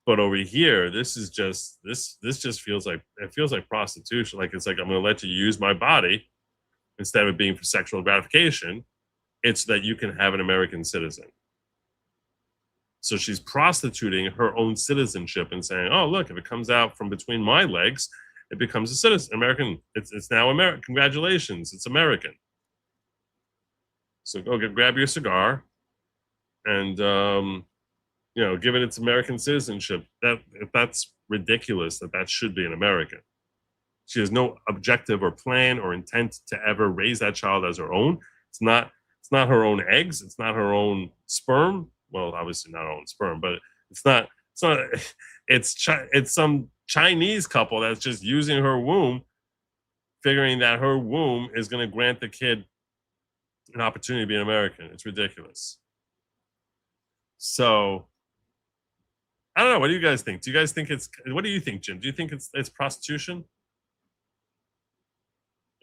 but over here, this just feels like prostitution. Like it's like, I'm going to let you use my body instead of it being for sexual gratification. It's that you can have an American citizen. So she's prostituting her own citizenship and saying, oh, look, if it comes out from between my legs, it becomes a citizen, American. It's now American. Congratulations, it's American. So go grab your cigar and, give it its American citizenship. That's ridiculous that should be an American. She has no objective or plan or intent to ever raise that child as her own. It's not her own eggs. It's not her own sperm. Well, obviously not her own sperm, but it's some Chinese couple that's just using her womb, figuring that her womb is going to grant the kid an opportunity to be an American. It's ridiculous. So I don't know. What do you guys think? Do you guys think what do you think, Jim? Do you think it's prostitution?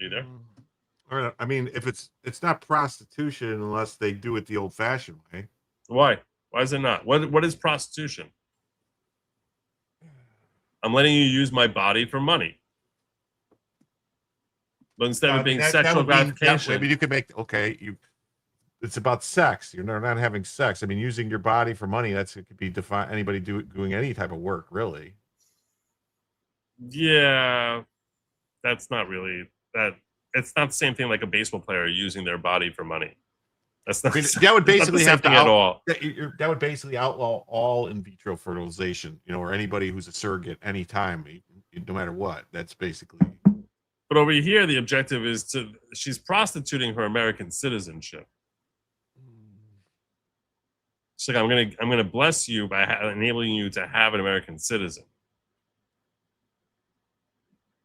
Either. Or, I mean, if it's not prostitution unless they do it the old-fashioned way. Why? Why is it not? What is prostitution? I'm letting you use my body for money. But instead of being sexual gratification. I mean, you could make, it's about sex. You're not having sex. I mean, using your body for money, it could be defined, anybody doing any type of work, really. Yeah, that's not really that. It's not the same thing like a baseball player using their body for money. That's not. I mean, that would basically have to at all. That would basically outlaw all in vitro fertilization, or anybody who's a surrogate anytime, no matter what. That's basically. But over here, the objective is she's prostituting her American citizenship. She's like, I'm gonna bless you by enabling you to have an American citizen.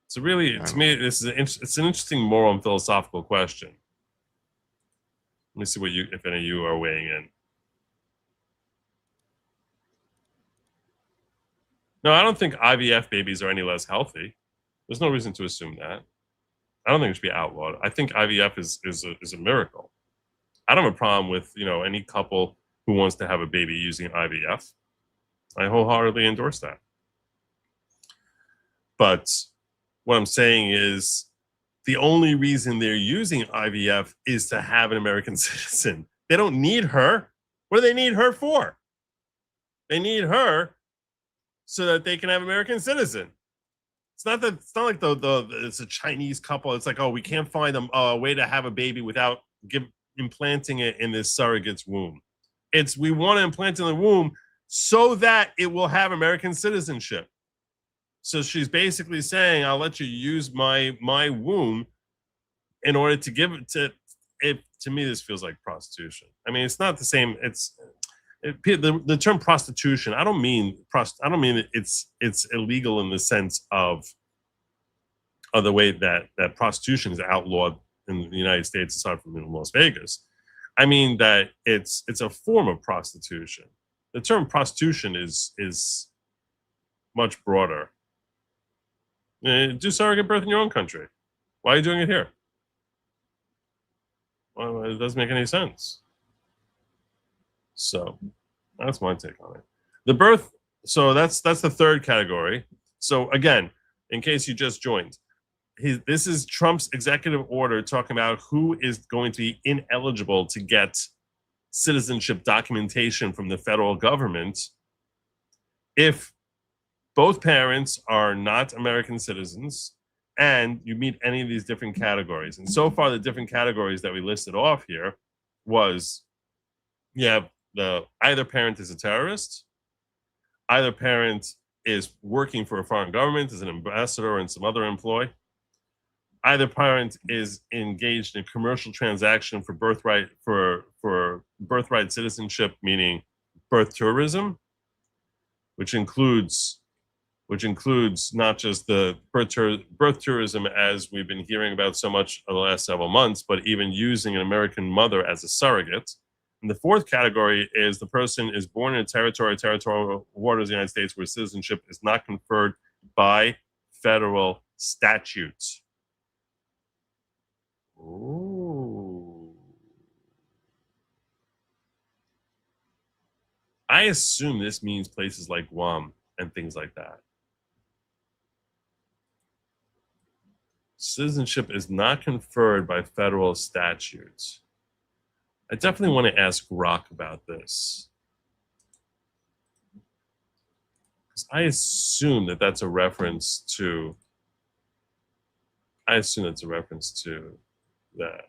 So really, to me, it's an interesting moral and philosophical question. Let me see if any of you are weighing in. No, I don't think IVF babies are any less healthy. There's no reason to assume that. I don't think it should be outlawed. I think IVF is a miracle. I don't have a problem with any couple who wants to have a baby using IVF. I wholeheartedly endorse that. But what I'm saying is the only reason they're using IVF is to have an American citizen. They don't need her. What do they need her for? They need her so that they can have an American citizen. It's not like it's a Chinese couple. It's like, oh, we can't find a way to have a baby without implanting it in this surrogate's womb. We want to implant in the womb so that it will have American citizenship. So she's basically saying, I'll let you use my womb in order to give it to it. To me, this feels like prostitution. I mean, it's not the same. The term prostitution. I don't mean it's illegal in the sense of the way that prostitution is outlawed in the United States, aside from in Las Vegas. I mean that it's a form of prostitution. The term prostitution is much broader. Do surrogate birth in your own country. Why are you doing it here? Well, it doesn't make any sense. So that's my take on it. The So that's the third category. So again, in case you just joined, this is Trump's executive order talking about who is going to be ineligible to get citizenship documentation from the federal government if both parents are not American citizens and you meet any of these different categories. And so far, the different categories that we listed off here was you have either parent is a terrorist, either parent is working for a foreign government as an ambassador and some other employee, either parent is engaged in a commercial transaction for birthright citizenship, meaning birth tourism, which includes not just the birth tourism as we've been hearing about so much over the last several months, but even using an American mother as a surrogate. And the fourth category is the person is born in a territorial waters of the United States where citizenship is not conferred by federal statutes. Ooh. I assume this means places like Guam and things like that. Citizenship is not conferred by federal statutes. I definitely want to ask Rock about this. Because I assume that that's a reference to that.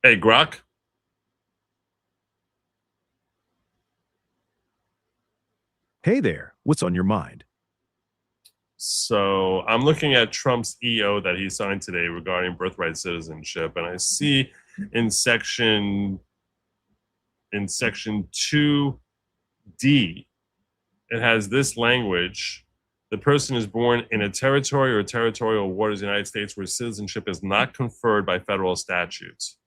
Hey, Grok. Hey there, what's on your mind? So I'm looking at Trump's EO that he signed today regarding birthright citizenship, and I see in section 2D, it has this language: the person is born in a territory or territorial waters of the United States where citizenship is not conferred by federal statutes.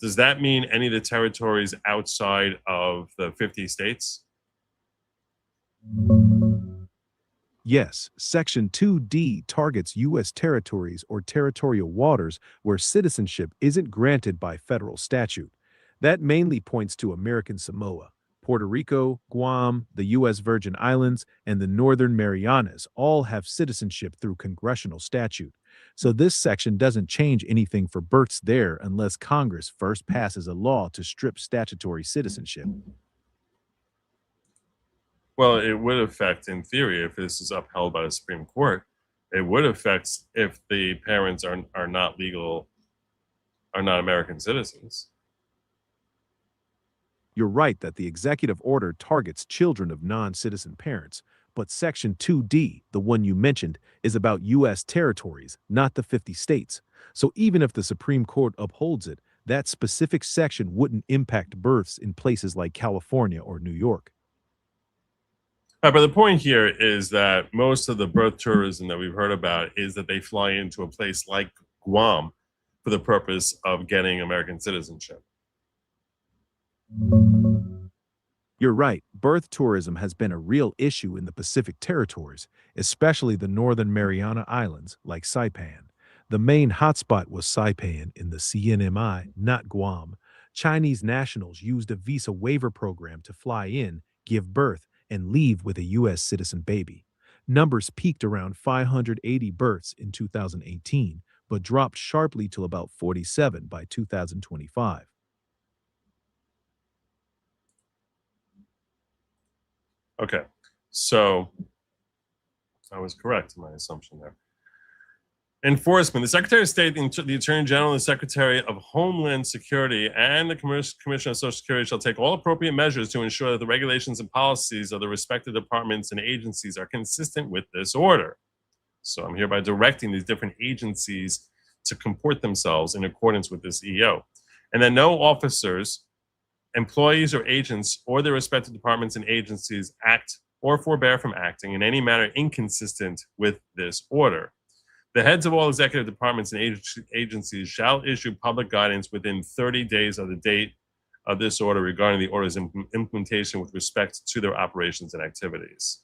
Does that mean any of the territories outside of the 50 states? Yes, Section 2D targets U.S. territories or territorial waters where citizenship isn't granted by federal statute. That mainly points to American Samoa, Puerto Rico, Guam, the U.S. Virgin Islands, and the Northern Marianas all have citizenship through congressional statute. So this section doesn't change anything for births there unless Congress first passes a law to strip statutory citizenship. Well, it would affect, in theory, if this is upheld by the Supreme Court, it would affect if the parents are not American citizens. You're right that the executive order targets children of non-citizen parents, but Section 2D, the one you mentioned, is about U.S. territories, not the 50 states. So even if the Supreme Court upholds it, that specific section wouldn't impact births in places like California or New York. But the point here is that most of the birth tourism that we've heard about is that they fly into a place like Guam for the purpose of getting American citizenship. You're right. Birth tourism has been a real issue in the Pacific territories, especially the Northern Mariana Islands like Saipan. The main hotspot was Saipan in the CNMI, not Guam. Chinese nationals used a visa waiver program to fly in, give birth, and leave with a U.S. citizen baby. Numbers peaked around 580 births in 2018, but dropped sharply to about 47 by 2025. Okay, so I was correct in my assumption there. Enforcement. The Secretary of State, the Attorney General, the Secretary of Homeland Security, and the Commissioner of Social Security shall take all appropriate measures to ensure that the regulations and policies of the respective departments and agencies are consistent with this order. So I'm hereby directing these different agencies to comport themselves in accordance with this EO. And then no officers, employees, or agents or their respective departments and agencies act or forbear from acting in any manner inconsistent with this order. The heads of all executive departments and agencies shall issue public guidance within 30 days of the date of this order regarding the order's implementation with respect to their operations and activities.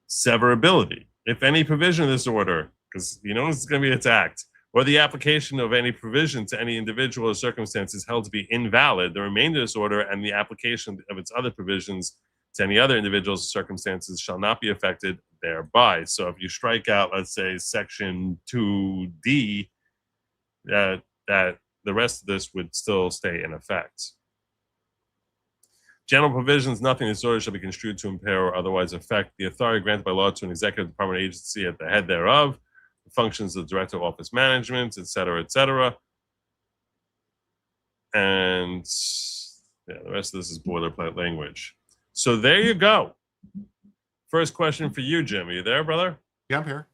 Severability. If any provision of this order, because you know it's going to be attacked, or the application of any provision to any individual or circumstances held to be invalid, the remainder of this order and the application of its other provisions to any other individuals or circumstances shall not be affected thereby. So if you strike out, let's say, section 2D, that the rest of this would still stay in effect. General provisions, nothing in this order shall be construed to impair or otherwise affect the authority granted by law to an executive department or agency at the head thereof, the functions of the director of office management, et cetera, et cetera. And yeah, the rest of this is boilerplate language. So there you go. First question for you, Jim. Are you there, brother? Yeah, I'm here.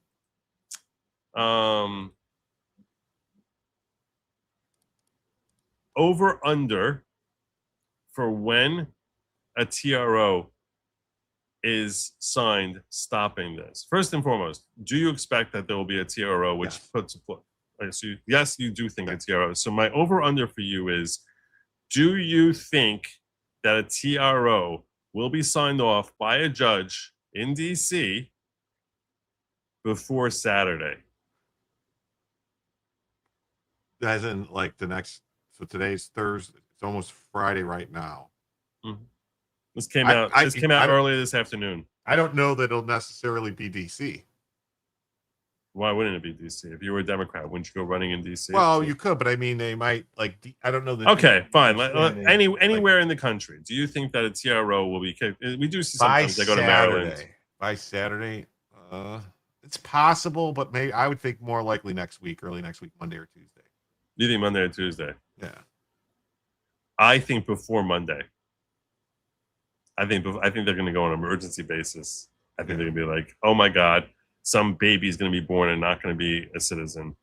Over under for when a TRO is signed stopping this. First and foremost, do you expect that there will be a TRO which Yes. puts a so yes, you do think a TRO. So my over under for you is, do you think that a TRO will be signed off by a judge in DC before Saturday? As in, like, the next, so today's Thursday, it's almost Friday right now. This came I- out. I- This came I out don't- earlier this afternoon. I don't know that it'll necessarily be DC. Why wouldn't it be DC? If you were a Democrat, wouldn't you go running in DC? Well, you could, but I mean, they might, like, I don't know that. Okay, fine. Understanding, Anywhere in the country, do you think that a TRO will be kicked? We do see by sometimes they go to Maryland. Saturday. By Saturday, it's possible, but maybe I would think more likely next week, early next week, Monday or Tuesday. You think Monday or Tuesday? Yeah. I think before Monday. I think they're going to go on an emergency basis. I think they're going to be like, oh my God, some baby's going to be born and not going to be a citizen.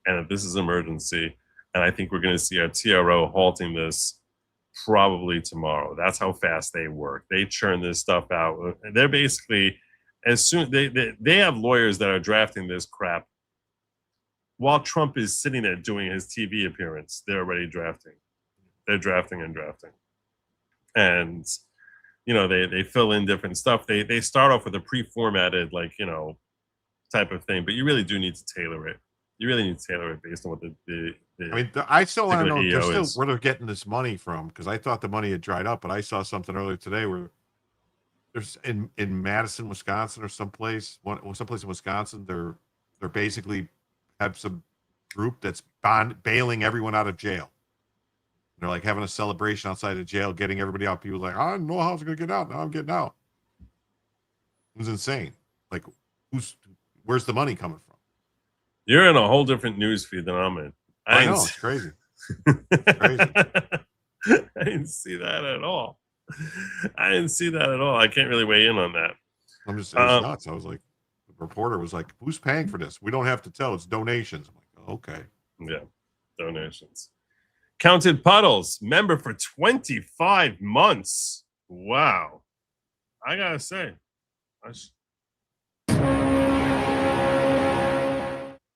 And if this is an emergency, and I think we're going to see our TRO halting this probably tomorrow. That's how fast they work. They churn this stuff out. They're basically, as soon they have lawyers that are drafting this crap while Trump is sitting there doing his TV appearance. They're already drafting. They're drafting and drafting. And you know, they fill in different stuff. They start off with a pre-formatted, like, you know, type of thing, but you really do need to tailor it. You really need to tailor it based on what the I mean, I still want to know EO where they're getting this money from, because I thought the money had dried up, but I saw something earlier today where there's in Madison, Wisconsin, or someplace in Wisconsin, they're basically have some group that's bailing everyone out of jail. They're like having a celebration outside the jail, getting everybody out. People are like, I don't know how I was going to get out. Now I'm getting out. It was insane. Like, where's the money coming from? You're in a whole different news feed than I'm in. I know, it's crazy. Crazy. I didn't see that at all. I didn't see that at all. I can't really weigh in on that. It was nuts. I was like, the reporter was like, who's paying for this? We don't have to tell. It's donations. I'm like, okay. Yeah, donations. Counted Puddles, member for 25 months. Wow. I gotta say,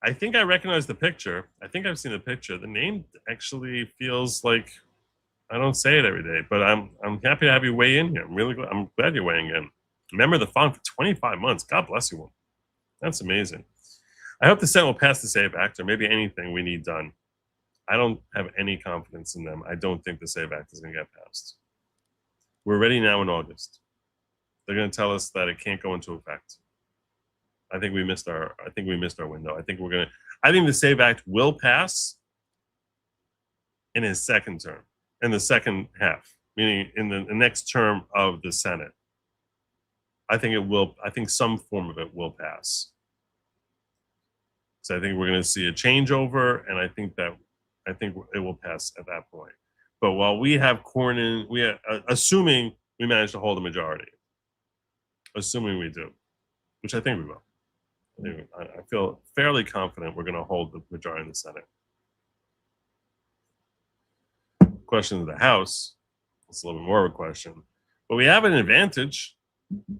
I think I recognize the picture. I think I've seen the picture. The name actually feels like I don't say it every day, but I'm happy to have you weigh in here. I'm glad you're weighing in. Remember the font for 25 months. God bless you. That's amazing. I hope the Senate will pass the SAVE Act, or maybe anything we need done. I don't have any confidence in them. I don't think the SAVE Act is going to get passed. We're ready now in August. They're going to tell us that it can't go into effect. I think we missed our window. I think the SAVE Act will pass in his second term, in the second half, meaning in the next term of the Senate. I think some form of it will pass. So I think we're going to see a changeover, and I think it will pass at that point. But while we have Cornyn, assuming we manage to hold a majority, assuming we do, which I think we will. I feel fairly confident we're going to hold the majority in the Senate. Question of the House, it's a little bit more of a question, but we have an advantage.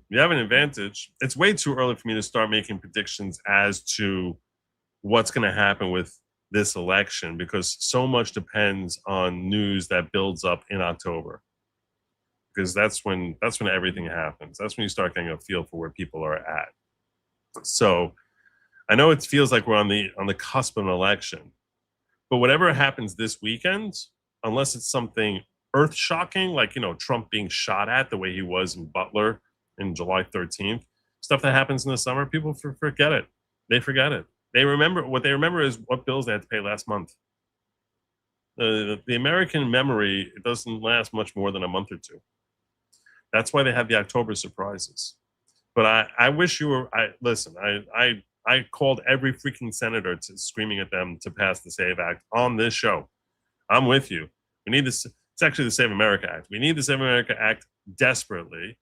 You have an advantage. It's way too early for me to start making predictions as to what's going to happen with this election, because so much depends on news that builds up in October. Because that's when everything happens. That's when you start getting a feel for where people are at. So I know it feels like we're on the cusp of an election, but whatever happens this weekend, unless it's something earth-shocking, like, Trump being shot at the way he was in Butler in July 13th, stuff that happens in the summer, people forget it. They forget it. What they remember is what bills they had to pay last month. The American memory, it doesn't last much more than a month or two. That's why they have the October surprises. But I wish you were. Listen. I called every freaking senator screaming at them to pass the SAVE Act on this show. I'm with you. We need this. It's actually the Save America Act. We need the Save America Act desperately,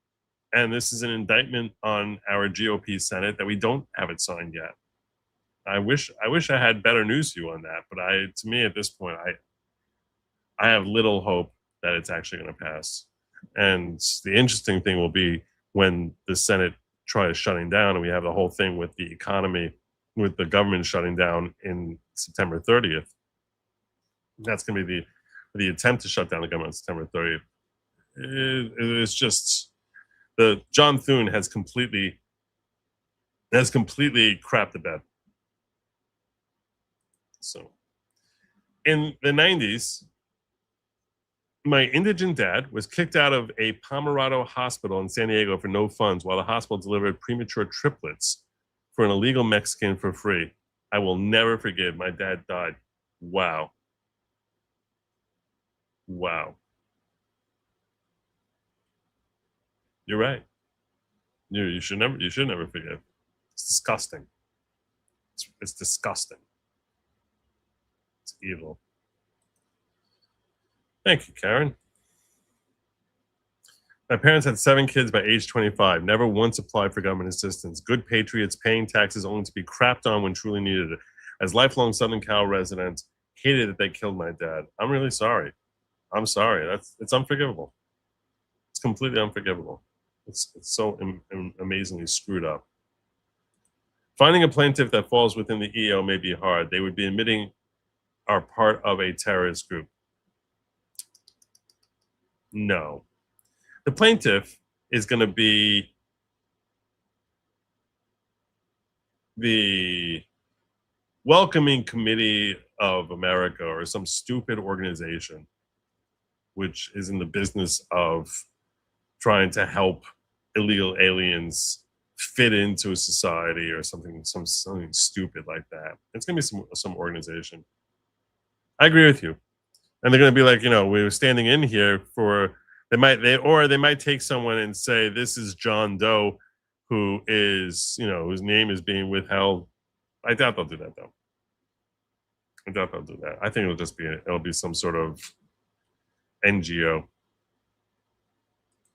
and this is an indictment on our GOP Senate that we don't have it signed yet. I wish I had better news for you on that, but to me at this point, I have little hope that it's actually going to pass. And the interesting thing will be when the Senate tries shutting down, and we have the whole thing with the economy, with the government shutting down in September 30th. That's going to be the attempt to shut down the government on September 30th. It's just John Thune has completely crapped the bed. So, in the 90s, my indigent dad was kicked out of a Pomerado hospital in San Diego for no funds while the hospital delivered premature triplets for an illegal Mexican for free. I will never forgive. My dad died. Wow. Wow. You're right. You should never forgive. It's disgusting. It's disgusting. It's evil. Thank you, Karen. My parents had 7 kids by age 25, never once applied for government assistance. Good patriots paying taxes only to be crapped on when truly needed it. As lifelong Southern Cal residents, hated that they killed my dad. I'm really sorry. I'm sorry. It's unforgivable. It's completely unforgivable. It's so amazingly screwed up. Finding a plaintiff that falls within the EO may be hard. They would be admitting are part of a terrorist group. No. The plaintiff is going to be the Welcoming Committee of America or some stupid organization which is in the business of trying to help illegal aliens fit into a society or something stupid like that. It's going to be some organization. I agree with you. And they're going to be like, we were standing in here for, they might take someone and say, this is John Doe, who is, whose name is being withheld. I doubt they'll do that, though. I doubt they'll do that. I think it'll be some sort of NGO.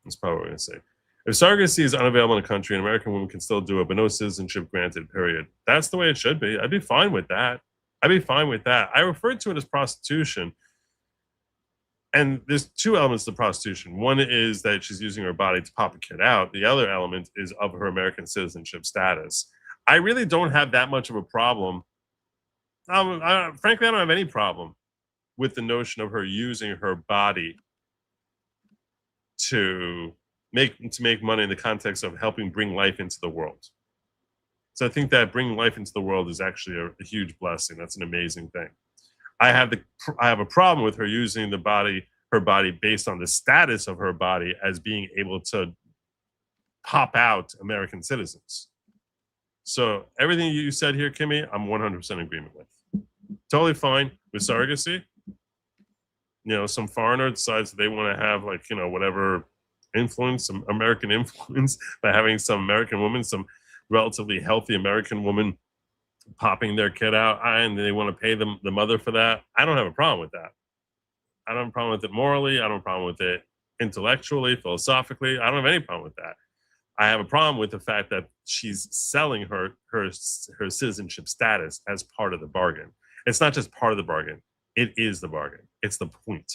That's probably what I'm going to say. If surrogacy is unavailable in the country, an American woman can still do it, but no citizenship granted, period. That's the way it should be. I'd be fine with that. I referred to it as prostitution. And there's 2 elements to prostitution. One is that she's using her body to pop a kid out. The other element is of her American citizenship status. I really don't have that much of a problem. Frankly, I don't have any problem with the notion of her using her body to make money in the context of helping bring life into the world. So I think that bringing life into the world is actually a huge blessing. That's an amazing thing. I have a problem with her using her body based on the status of her body as being able to pop out American citizens. So everything you said here, Kimmy, I'm 100% in agreement with. Totally fine with surrogacy. Some foreigner decides that they want to have whatever influence, some American influence by having some American woman, some relatively healthy American woman popping their kid out, and they want to pay them the mother for that. I don't have a problem with that. I don't have a problem with it morally. I don't have a problem with it intellectually, philosophically. I don't have any problem with that. I have a problem with the fact that she's selling her citizenship status as part of the bargain. It's not just part of the bargain. It is the bargain. It's the point.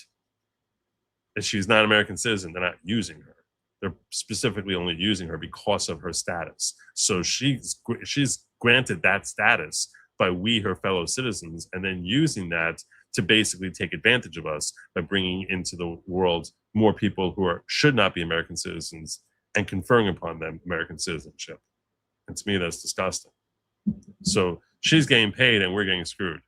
If she's not an American citizen, they're not using her. They're specifically only using her because of her status. So she's granted that status by we, her fellow citizens, and then using that to basically take advantage of us by bringing into the world more people who should not be American citizens and conferring upon them American citizenship. And to me, that's disgusting. So she's getting paid and we're getting screwed.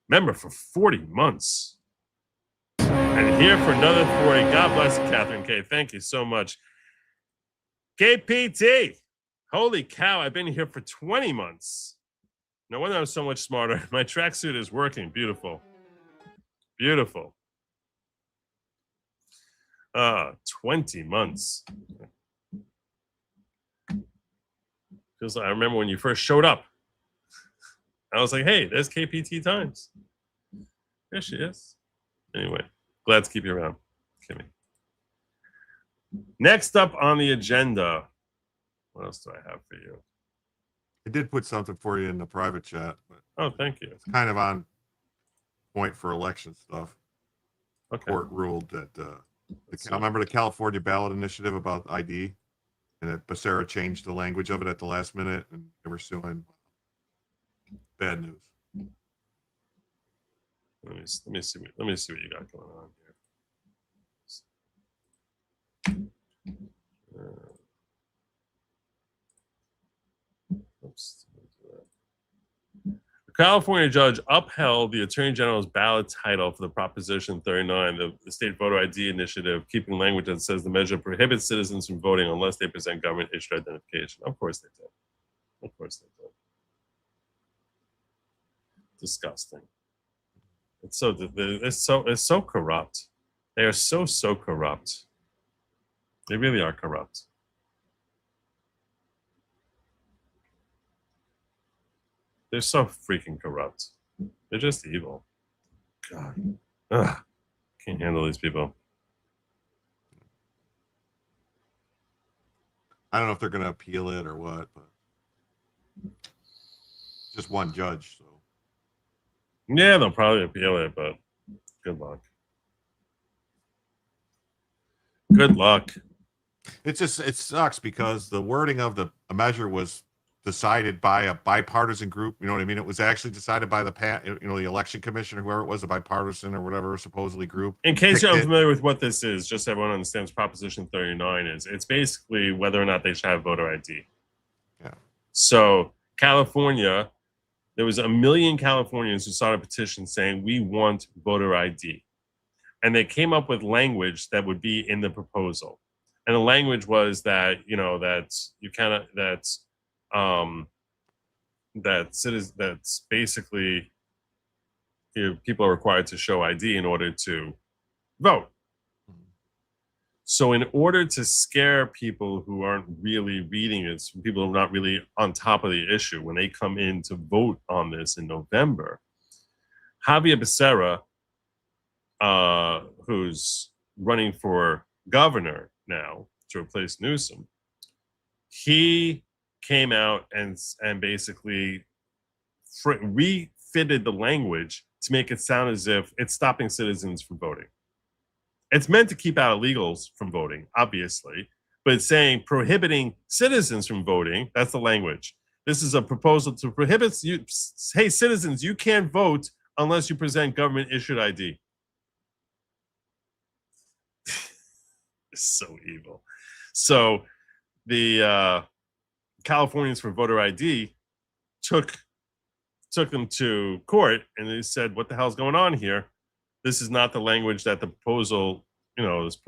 Member for 40 months. And here for another 40. God bless you, Catherine K. Thank you so much. KPT. Holy cow, I've been here for 20 months. No wonder I'm so much smarter. My tracksuit is working. Beautiful. Beautiful. 20 months. Feels like I remember when you first showed up. I was like, hey, there's KPT Times. There she is. Anyway, glad to keep you around, Kimmy. Next up on the agenda. What else do I have for you? I did put something for you in the private chat, but Oh, thank you. it's kind of on point for election stuff. Okay. Court ruled that I remember the California ballot initiative about ID, and that Becerra changed the language of it at the last minute, and they were suing. Bad news. Let me see what you got going on here. Oops. The California judge upheld the Attorney General's ballot title for the Proposition 39, the state voter ID initiative, keeping language that says the measure prohibits citizens from voting unless they present government-issued identification. Of course they did. Of course they did. Disgusting. It's so corrupt. They are so corrupt. They really are corrupt. They're so freaking corrupt. They're just evil. God. Ugh. Can't handle these people. I don't know if they're going to appeal it or what, but just one judge. So Yeah, they'll probably appeal it, but good luck. Good luck. it sucks because the wording of the measure was decided by a bipartisan group. You know what I mean? It was actually decided by the election commission or whoever it was, a bipartisan or whatever supposedly group. In case you're unfamiliar with what this is, just so everyone understands, Proposition 39 is, it's basically whether or not they should have voter ID. Yeah. So California, there was 1 million Californians who signed a petition saying we want voter ID, and they came up with language that would be in the proposal, and the language was that that's basically people are required to show ID in order to vote. So in order to scare people who aren't really reading it, people who are not really on top of the issue, when they come in to vote on this in November, Javier Becerra, who's running for governor now to replace Newsom, he came out and basically refitted the language to make it sound as if it's stopping citizens from voting. It's meant to keep out illegals from voting, obviously, but it's saying prohibiting citizens from voting. That's the language. This is a proposal to prohibit you. Hey, citizens, you can't vote unless you present government-issued ID. It's so evil. So the Californians for Voter ID took them to court, and they said, "What the hell's going on here? This is not the language that the proposal, is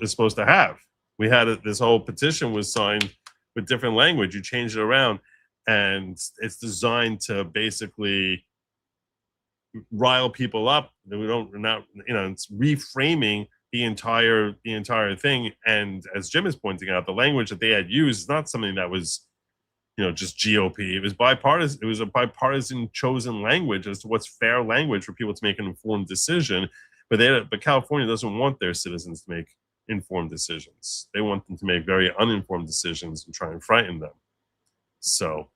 supposed to have. We had this whole petition was signed with different language. You changed it around, and it's designed to basically rile people up. It's reframing the entire thing. And as Jim is pointing out, the language that they had used is not something that was, just GOP. It was bipartisan. It was a bipartisan chosen language as to what's fair language for people to make an informed decision. But California doesn't want their citizens to make informed decisions. They want them to make very uninformed decisions and try and frighten them. So,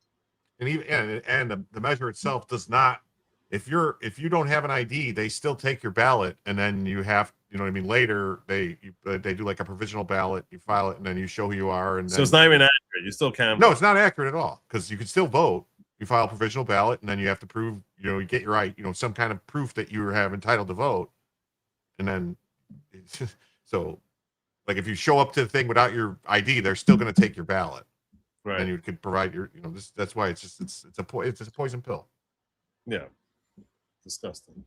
and the measure itself does not if you don't have an ID, they still take your ballot, and then you have, you know what I mean. Later, they do like a provisional ballot. You file it, and then you show who you are. And So then, it's not even accurate. You still can't. No, it's not accurate at all, because you can still vote. You file a provisional ballot, and then you have to prove, you know, you get your right, you know, some kind of proof that you have entitled to vote, and then so, like, if you show up to the thing without your ID, they're still going to take your ballot. Right. And you could provide your, you know, that's why it's just it's a poison pill. Yeah. Disgusting.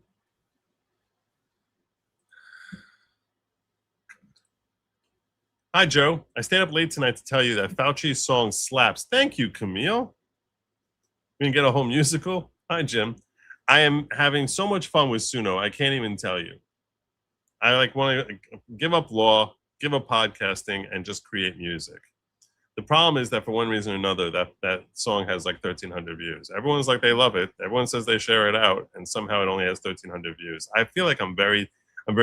Hi, Joe. I stayed up late tonight to tell you that Fauci's song slaps. Thank you, Camille. We can get a whole musical. Hi, Jim. I am having so much fun with Suno. I can't even tell you. I like want to give up law, give up podcasting, and just create music. The problem is that for one reason or another, that song has like 1,300 views. Everyone's like, they love it. Everyone says they share it out, and somehow it only has 1,300 views. I feel like I'm very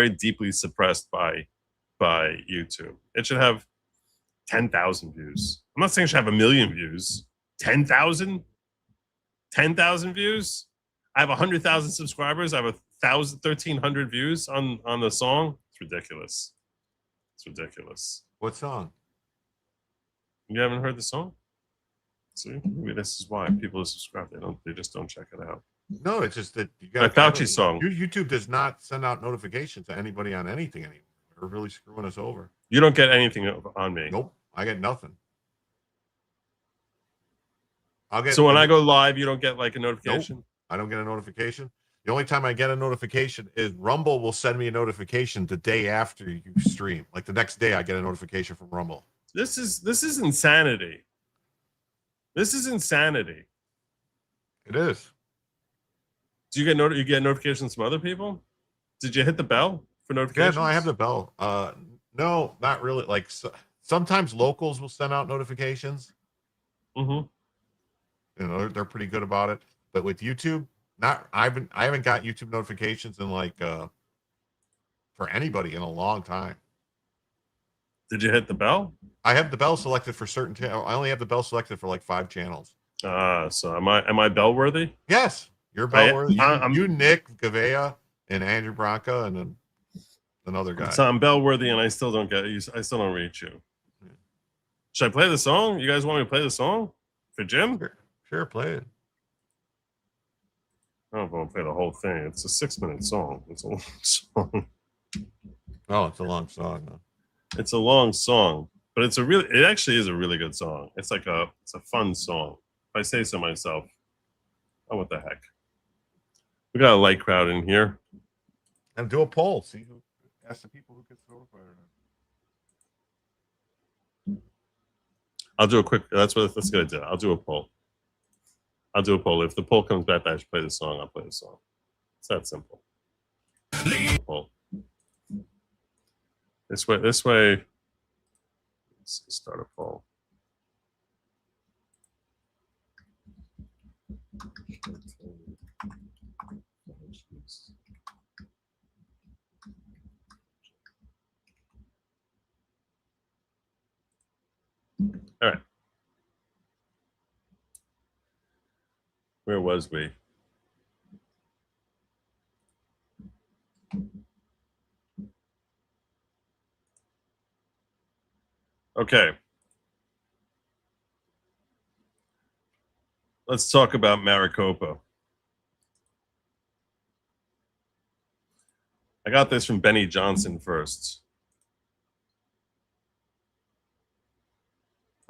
deeply suppressed by YouTube. It should have 10,000 views. I'm not saying it should have 1 million views. 10,000 views. I have 100,000 subscribers. I have 1,300 views on the song. It's ridiculous. It's ridiculous. What song? You haven't heard the song? See, maybe this is why people subscribe. They just don't check it out. No, it's just that you got Fauci song. YouTube does not send out notifications to anybody on anything anymore. They're really screwing us over. You don't get anything on me. Nope, I get nothing. I'll get. So when I go live, you don't get like a notification? Nope, I don't get a notification. The only time I get a notification is Rumble will send me a notification the day after you stream. Like the next day, I get a notification from Rumble. This is insanity. This is insanity. It is. Do you get notifications from other people? Did you hit the bell for notifications? Yeah, no, I have the bell. No, not really. Like sometimes locals will send out notifications. Mm-hmm. You know, they're pretty good about it. But with YouTube, I haven't got YouTube notifications in like for anybody in a long time. Did you hit the bell? I have the bell selected for certain. I only have the bell selected for like 5 channels. So am I bell worthy? Yes, you're bell worthy. You, Nick Gavea, and Andrew Branca, and then another guy. So I'm bell worthy, and I still don't get you. I still don't reach you. Should I play the song? You guys want me to play the song for Jim? Sure, play it. I don't want to play the whole thing. It's a 6-minute song. It's a long song. Oh, it's a long song. Though. It's a long song, but it actually is a really good song. It's a fun song. If I say so myself. Oh, what the heck? We got a light crowd in here. And do a poll. See who ask the people who gets notified or not. I'll do a quick. That's a good idea. I'll do a poll. If the poll comes back that I should play the song, I'll play the song. It's that simple. Poll. This way. Let's start a poll. All right. Where was we? Okay. Let's talk about Maricopa. I got this from Benny Johnson first.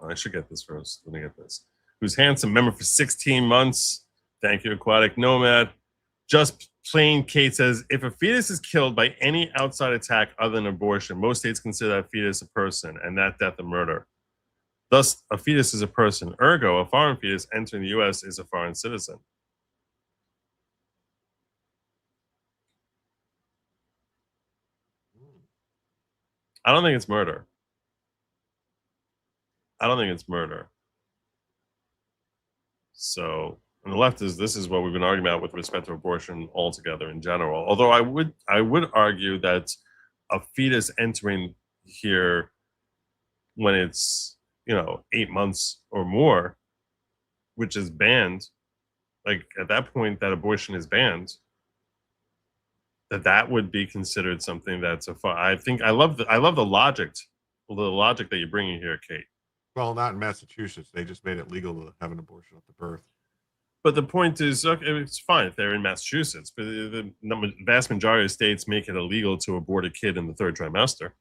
I should get this first. Let me get this. Who's handsome member for 16 months. Thank you, Aquatic Nomad. Just plain Kate says, if a fetus is killed by any outside attack other than abortion, most states consider that fetus a person and that death a murder. Thus, a fetus is a person. Ergo, a foreign fetus entering the U.S. is a foreign citizen. I don't think it's murder. So, on the left this is what we've been arguing about with respect to abortion altogether in general. Although I would argue that a fetus entering here when it's 8 months or more, which is banned like at that point that abortion is banned, that would be considered something that's I think I love the logic that you're bringing here, Kate. Well, not in Massachusetts. They just made it legal to have an abortion at the birth. But the point is, okay, it's fine if they're in Massachusetts, but the vast majority of states make it illegal to abort a kid in the third trimester.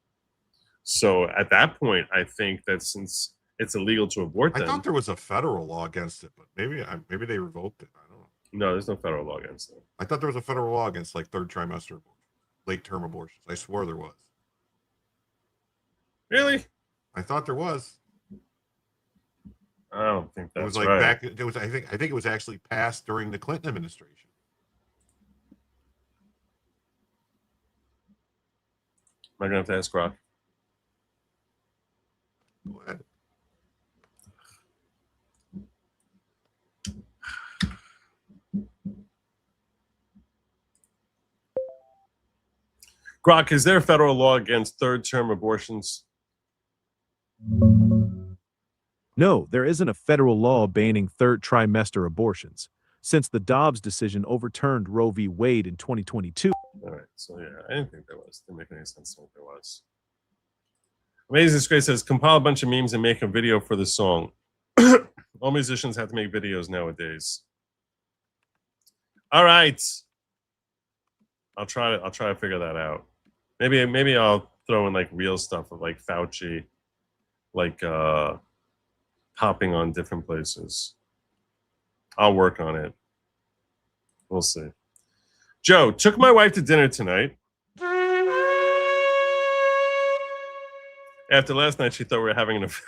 So at that point, I think that since it's illegal to abort them, I thought there was a federal law against it, but maybe they revoked it. I don't know. No, there's no federal law against it. I thought there was a federal law against like third trimester, late term abortions. I swore there was. Really? I thought there was. I don't think that's it was like right. back. It was. I think it was actually passed during the Clinton administration. Am I gonna have to ask Rock? Go ahead. Grok, is there a federal law against third-term abortions? No, there isn't a federal law banning third trimester abortions, since the Dobbs decision overturned Roe v. Wade in 2022. All right, so yeah, I didn't think there was. Didn't make any sense to think there was. Amazing Grace says, compile a bunch of memes and make a video for the song. All musicians have to make videos nowadays. All right. I'll try to figure that out. Maybe I'll throw in like real stuff of like Fauci, like hopping on different places. I'll work on it. We'll see. Joe, took my wife to dinner tonight. After last night, she thought we were having an affair.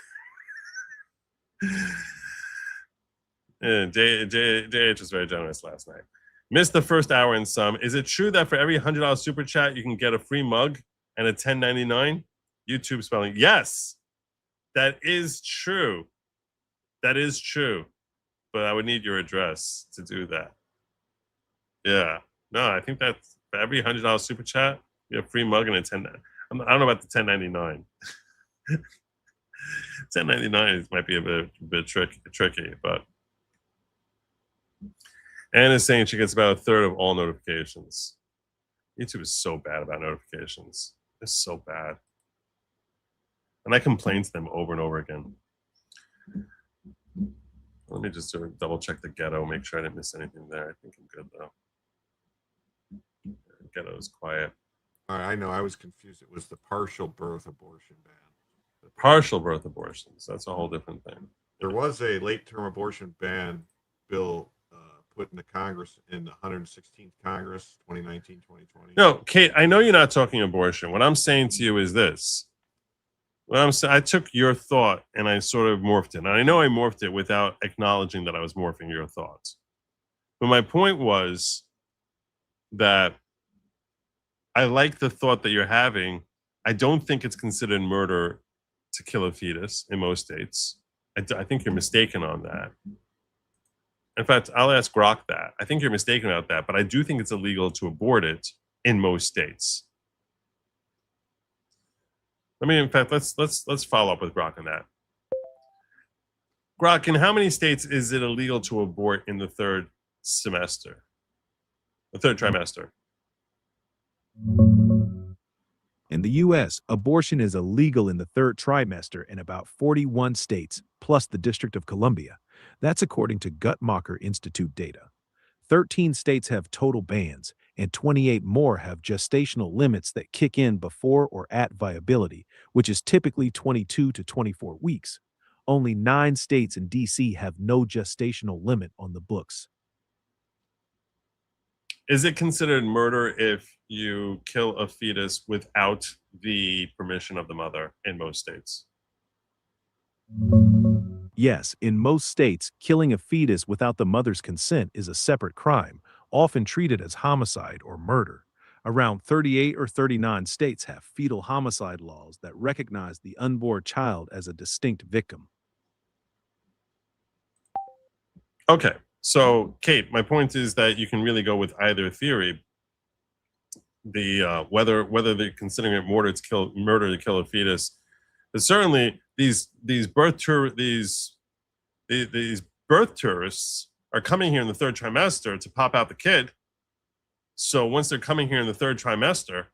Yeah, JH was very generous last night. Missed the first hour and some. Is it true that for every $100 super chat, you can get a free mug and a $10.99? YouTube spelling. Yes, that is true. That is true. But I would need your address to do that. Yeah. No, I think that's for every $100 super chat, you have a free mug and a $10. I don't know about the $10.99. $10.99 might be a bit tricky, but Anne is saying she gets about a third of all notifications. YouTube is so bad about notifications. It's so bad. And I complain to them over and over again. Let me just double check the ghetto, make sure I didn't miss anything there. I think I'm good though. Ghetto is quiet. All right, I know. I was confused. It was the partial birth abortion ban. Partial birth abortions. That's a whole different thing. There was a late-term abortion ban bill put into Congress in the 116th Congress, 2019-2020. No, Kate, I know you're not talking abortion. What I'm saying to you is this. What I'm saying, I took your thought and I sort of morphed it. And I know I morphed it without acknowledging that I was morphing your thoughts. But my point was that I like the thought that you're having. I don't think it's considered murder to kill a fetus in most states. I think you're mistaken on that. In fact, I'll ask Grok that. I think you're mistaken about that, but I do think it's illegal to abort it in most states. In fact, let's follow up with Grok on that. Grok, in how many states is it illegal to abort in the third trimester? In the U.S., abortion is illegal in the third trimester in about 41 states, plus the District of Columbia. That's according to Guttmacher Institute data. 13 states have total bans, and 28 more have gestational limits that kick in before or at viability, which is typically 22 to 24 weeks. Only 9 states and D.C. have no gestational limit on the books. Is it considered murder if you kill a fetus without the permission of the mother in most states? Yes, in most states, killing a fetus without the mother's consent is a separate crime, often treated as homicide or murder. Around 38 or 39 states have fetal homicide laws that recognize the unborn child as a distinct victim. Okay, so Kate, my point is that you can really go with either theory. The whether they're considering it murder to kill a fetus, but certainly these birth tourists are are coming here in the third trimester to pop out the kid. So once they're coming here in the third trimester,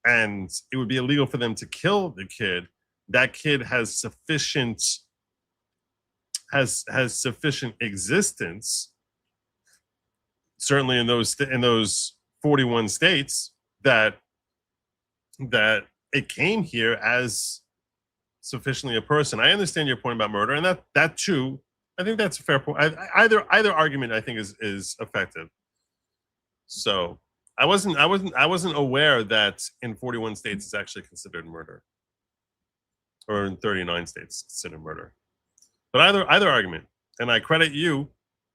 and it would be illegal for them to kill the kid, that kid has sufficient existence, certainly in those 41 states, that it came here as sufficiently a person. I understand your point about murder, and that too, I think that's a fair point. Either argument I think is effective. So I wasn't aware that in 41 states it's actually considered murder, or in 39 states it's considered murder. But either argument, and I credit you,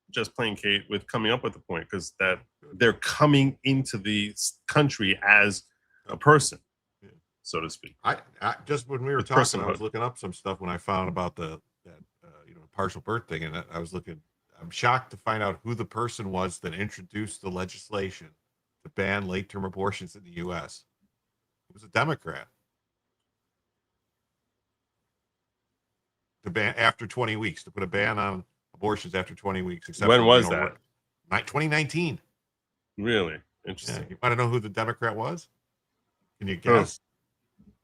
Just Plain Kate, with coming up with the point, because that they're coming into the country as a person, so to speak. I just when we were With talking, I personhood. was looking up some stuff when I found about that partial birth thing, and I'm shocked to find out who the person was that introduced the legislation to ban late-term abortions in the U.S. It was a Democrat. To ban after 20 weeks, to put a ban on abortions after 20 weeks. Except When for, was that? 2019. Really Yeah. interesting. You want to know who the Democrat was? Can you guess?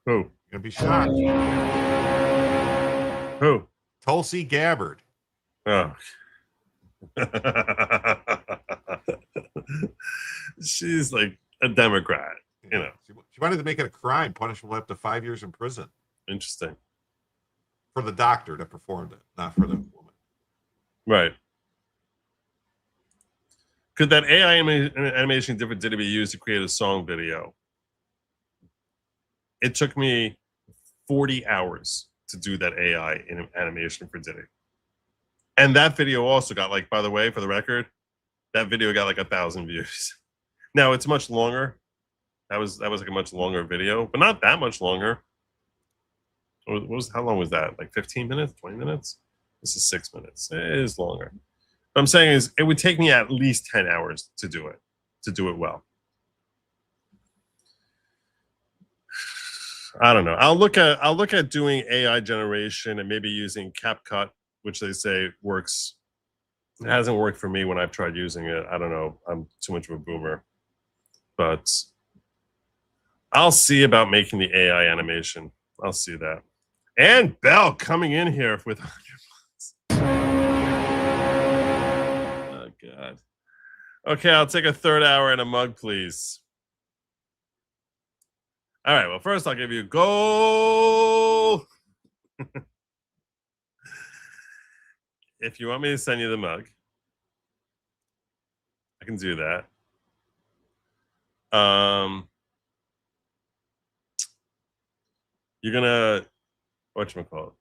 Who? You're gonna be shocked. Who? Tulsi Gabbard. Oh. She's like a Democrat, you know. She wanted to make it a crime, punishable up to 5 years in prison Interesting. for the doctor that performed it, not for the woman. Right. Could that AI animation did it be used to create a song video? It took me 40 hours to do that AI in animation for Diddy. And that video also got, like, by the way, for the record, that video got like 1,000 views. Now it's much longer. That was like a much longer video, but not that much longer. How long was that? Like 15 minutes, 20 minutes? This is 6 minutes. It is longer. What I'm saying is it would take me at least 10 hours to do it well. I don't know. I'll look at doing AI generation and maybe using CapCut, which they say works. It hasn't worked for me when I've tried using it. I don't know. I'm too much of a boomer. But I'll see about making the AI animation. I'll see that. And Bell coming in here with 100 bucks. Oh, God. Okay, I'll take a third hour and a mug, please. All right, well, first I'll give you gold. If you want me to send you the mug, I can do that. You're gonna, whatchamacallit?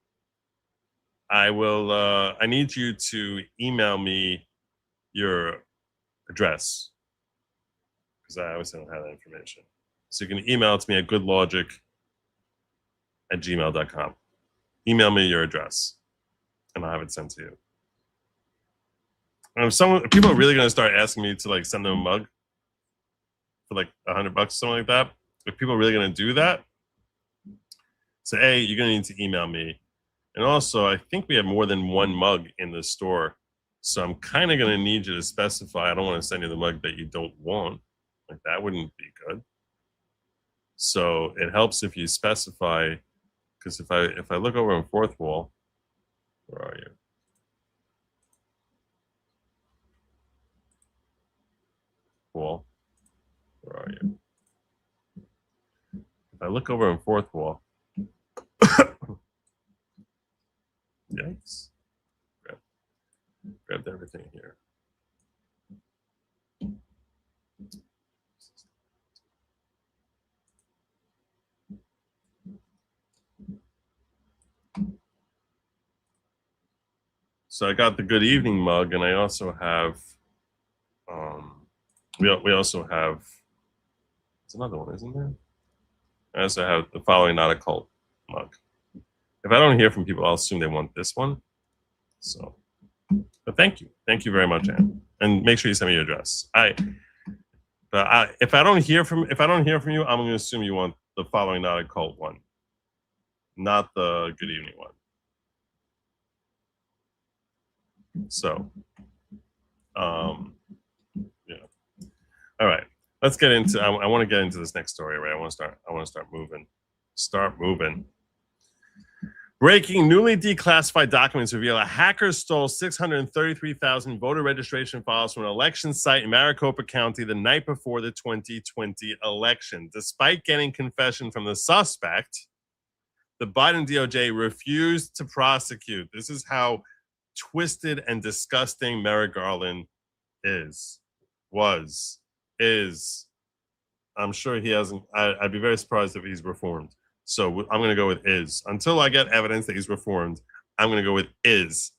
I will, I need you to email me your address, because I obviously don't have that information. So you can email it to me at goodlogic@gmail.com. Email me your address, and I'll have it sent to you. And if people are really going to start asking me to, like, send them a mug for like $100 or something like that, if people are really going to do that, say, hey, you're going to need to email me. And also, I think we have more than one mug in the store, so I'm kind of going to need you to specify. I don't want to send you the mug that you don't want. Like, that wouldn't be good. So it helps if you specify, because if I look over on fourth wall, where are you? Wall, where are you? If I look over on fourth wall, yikes! Grabbed everything here. So I got the good evening mug, and I also have, we also have, it's another one, isn't there? I also have the following not a cult mug. If I don't hear from people, I'll assume they want this one. So, but thank you very much, Anne, and make sure you send me your address. If I don't hear from you, I'm going to assume you want the following not a cult one, not the good evening one. So Yeah. All right. Let's get into. I want to get into this next story. Right. I want to start moving. Start moving. Breaking newly declassified documents reveal a hacker stole 633,000 voter registration files from an election site in Maricopa County the night before the 2020 election. Despite getting confession from the suspect, the Biden DOJ refused to prosecute. This is how twisted and disgusting Merrick Garland is. I'm sure he hasn't. I'd be very surprised if he's reformed. So I'm going to go with is. Until I get evidence that he's reformed, I'm going to go with is.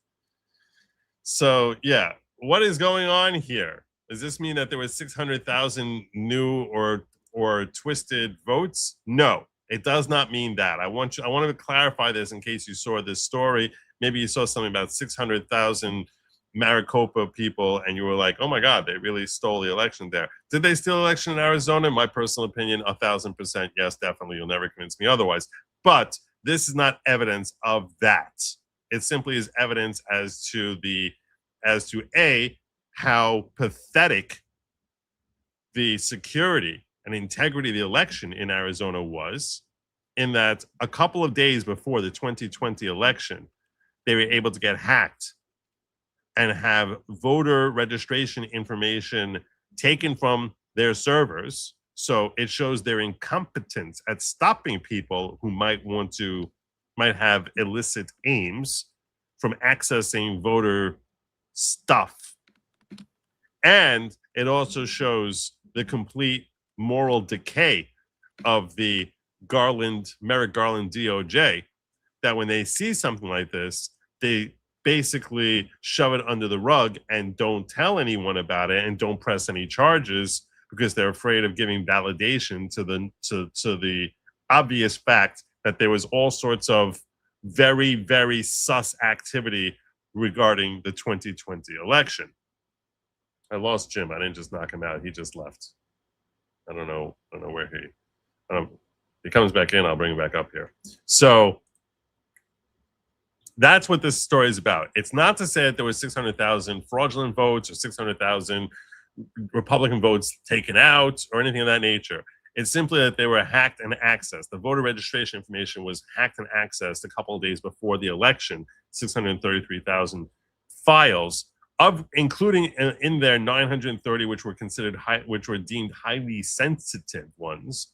So, yeah, what is going on here? Does this mean that there was 600,000 new or twisted votes? No, it does not mean that. I want to clarify this in case you saw this story. Maybe you saw something about 600,000 Maricopa people and you were like, oh my God, they really stole the election there. Did they steal the election in Arizona? In my personal opinion, 1,000%. Yes, definitely. You'll never convince me otherwise. But this is not evidence of that. It simply is evidence as to how pathetic the security and integrity of the election in Arizona was, in that a couple of days before the 2020 election, they were able to get hacked and have voter registration information taken from their servers. So it shows their incompetence at stopping people who might have illicit aims from accessing voter stuff. And it also shows the complete moral decay of the Merrick Garland DOJ, that when they see something like this, they basically shove it under the rug and don't tell anyone about it and don't press any charges because they're afraid of giving validation to the obvious fact that there was all sorts of very, very sus activity regarding the 2020 election. I lost Jim. I didn't just knock him out. He just left. I don't know where he comes back in. I'll bring him back up here. So that's what this story is about. It's not to say that there was 600,000 fraudulent votes or 600,000 Republican votes taken out or anything of that nature. It's simply that they were hacked and accessed. The voter registration information was hacked and accessed a couple of days before the election. 633,000 files, including in there 930 which were deemed highly sensitive ones.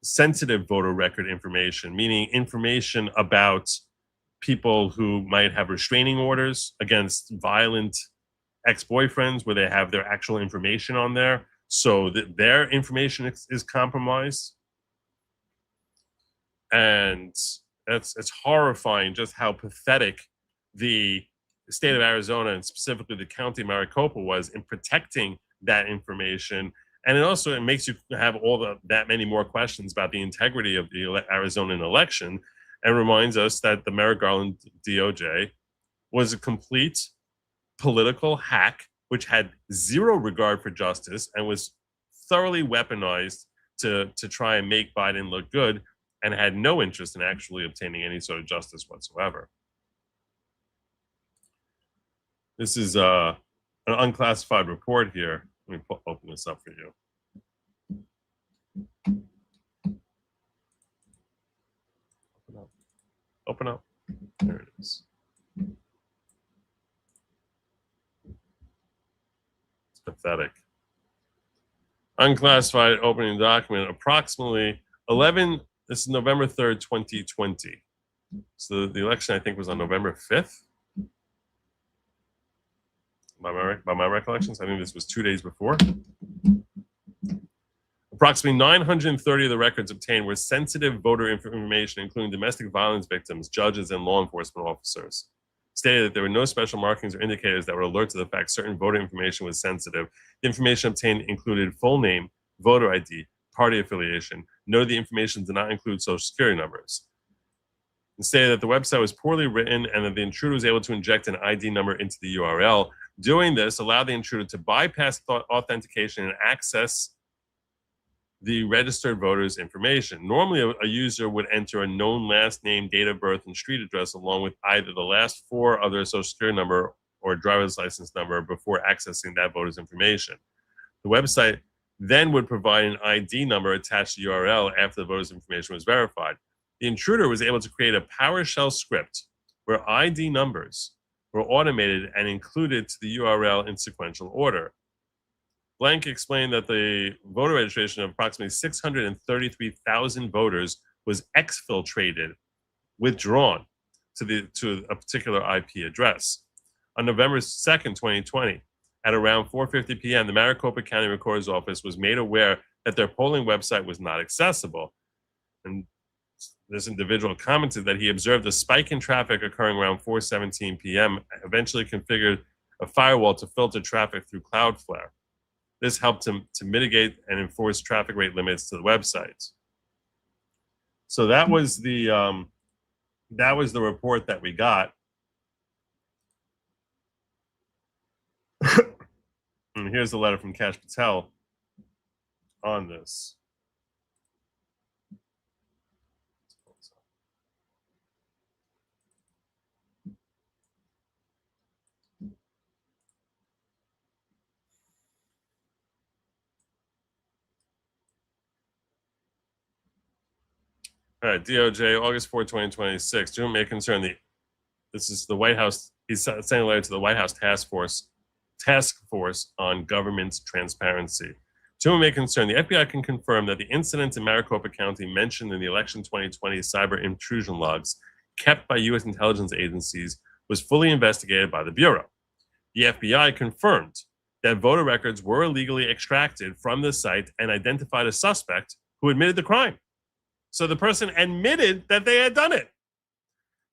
Sensitive voter record information, meaning information about people who might have restraining orders against violent ex-boyfriends where they have their actual information on there, so that their information is compromised. And it's horrifying just how pathetic the state of Arizona and specifically the county of Maricopa was in protecting that information. And it makes you have that many more questions about the integrity of the Arizonan election, and reminds us that the Merrick Garland DOJ was a complete political hack which had zero regard for justice and was thoroughly weaponized to try and make Biden look good, and had no interest in actually obtaining any sort of justice whatsoever. This is an unclassified report here. Let me open this up for you. Open up. There it is. It's pathetic. Unclassified opening document, approximately 11, this is November 3rd, 2020. So the election, I think, was on November 5th. By my recollections, I think this was 2 days before. Approximately 930 of the records obtained were sensitive voter information, including domestic violence victims, judges, and law enforcement officers. Stated that there were no special markings or indicators that would alert to the fact certain voter information was sensitive. The information obtained included full name, voter ID, party affiliation. Noted the information did not include social security numbers. And stated that the website was poorly written and that the intruder was able to inject an ID number into the URL. Doing this allowed the intruder to bypass authentication and access the registered voter's information. Normally, a user would enter a known last name, date of birth, and street address along with either the last four of their social security number or driver's license number before accessing that voter's information. The website then would provide an ID number attached to the URL after the voter's information was verified. The intruder was able to create a PowerShell script where ID numbers were automated and included to the URL in sequential order. Blank explained that the voter registration of approximately 633,000 voters was exfiltrated, withdrawn to a particular IP address. On November 2nd, 2020, at around 4:50 p.m., the Maricopa County Recorder's Office was made aware that their polling website was not accessible. And this individual commented that he observed a spike in traffic occurring around 4:17 p.m., eventually configured a firewall to filter traffic through Cloudflare. This helped him to mitigate and enforce traffic rate limits to the websites. So that was the report that we got. And here's the letter from Kash Patel on this. All right, DOJ, August 4, 2026. To whom may concern this is the White House. He's sending a letter to the White House Task Force on Government Transparency. To whom may concern, the FBI can confirm that the incident in Maricopa County mentioned in the election 2020 cyber intrusion logs kept by U.S. intelligence agencies was fully investigated by the Bureau. The FBI confirmed that voter records were illegally extracted from the site and identified a suspect who admitted the crime. So the person admitted that they had done it.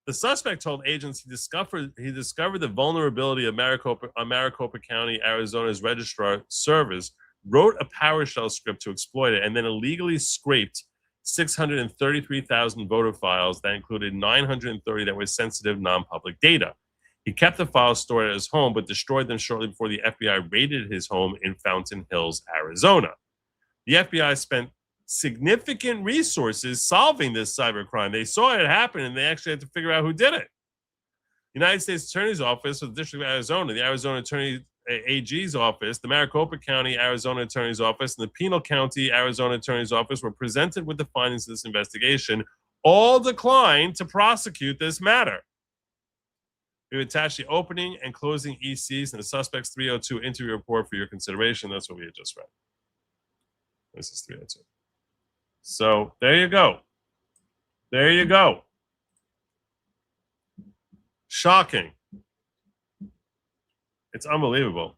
The suspect told agents he discovered the vulnerability of Maricopa County, Arizona's registrar servers, wrote a PowerShell script to exploit it, and then illegally scraped 633,000 voter files that included 930 that were sensitive, non-public data. He kept the files stored at his home, but destroyed them shortly before the FBI raided his home in Fountain Hills, Arizona. The FBI spent significant resources solving this cybercrime. They saw it happen, and they actually had to figure out who did it. United States Attorney's Office for the District of Arizona, the Arizona Attorney AG's office, the Maricopa County Arizona Attorney's Office, and the Pinal County Arizona Attorney's Office were presented with the findings of this investigation. All declined to prosecute this matter. We attached the opening and closing ECs and the suspect's 302 interview report for your consideration. That's what we had just read. This is 302. So there you go. There you go. Shocking. It's unbelievable.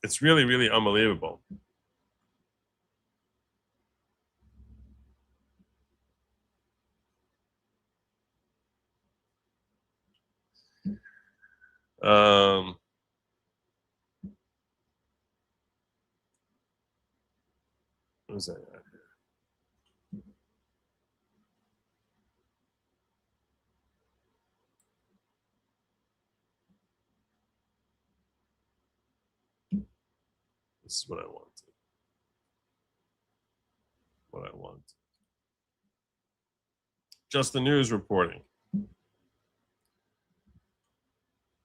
It's really, really unbelievable. What was that? This is what I wanted. What I want. Just the news reporting.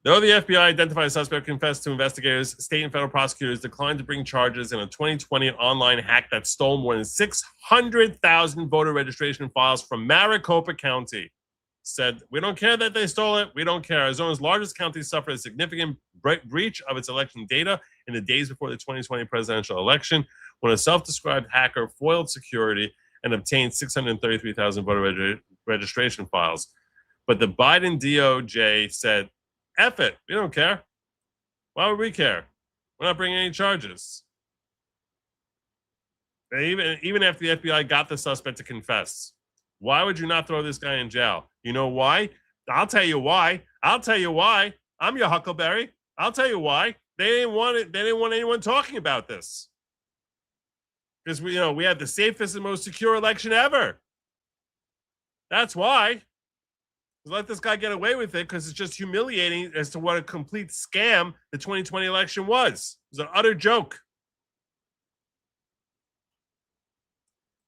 Though the FBI identified a suspect confessed to investigators, state and federal prosecutors declined to bring charges in a 2020 online hack that stole more than 600,000 voter registration files from Maricopa County. Said, we don't care that they stole it. We don't care. Arizona's largest county suffered a significant breach of its election data in the days before the 2020 presidential election when a self-described hacker foiled security and obtained 633,000 voter registration files. But the Biden DOJ said, F it. We don't care. Why would we care? We're not bringing any charges. Even after the FBI got the suspect to confess, why would you not throw this guy in jail? You know why? I'll tell you why. I'll tell you why. I'm your Huckleberry. I'll tell you why. They didn't want it. They didn't want anyone talking about this. Because we had the safest and most secure election ever. That's why. Let this guy get away with it because it's just humiliating as to what a complete scam the 2020 election was. It was an utter joke.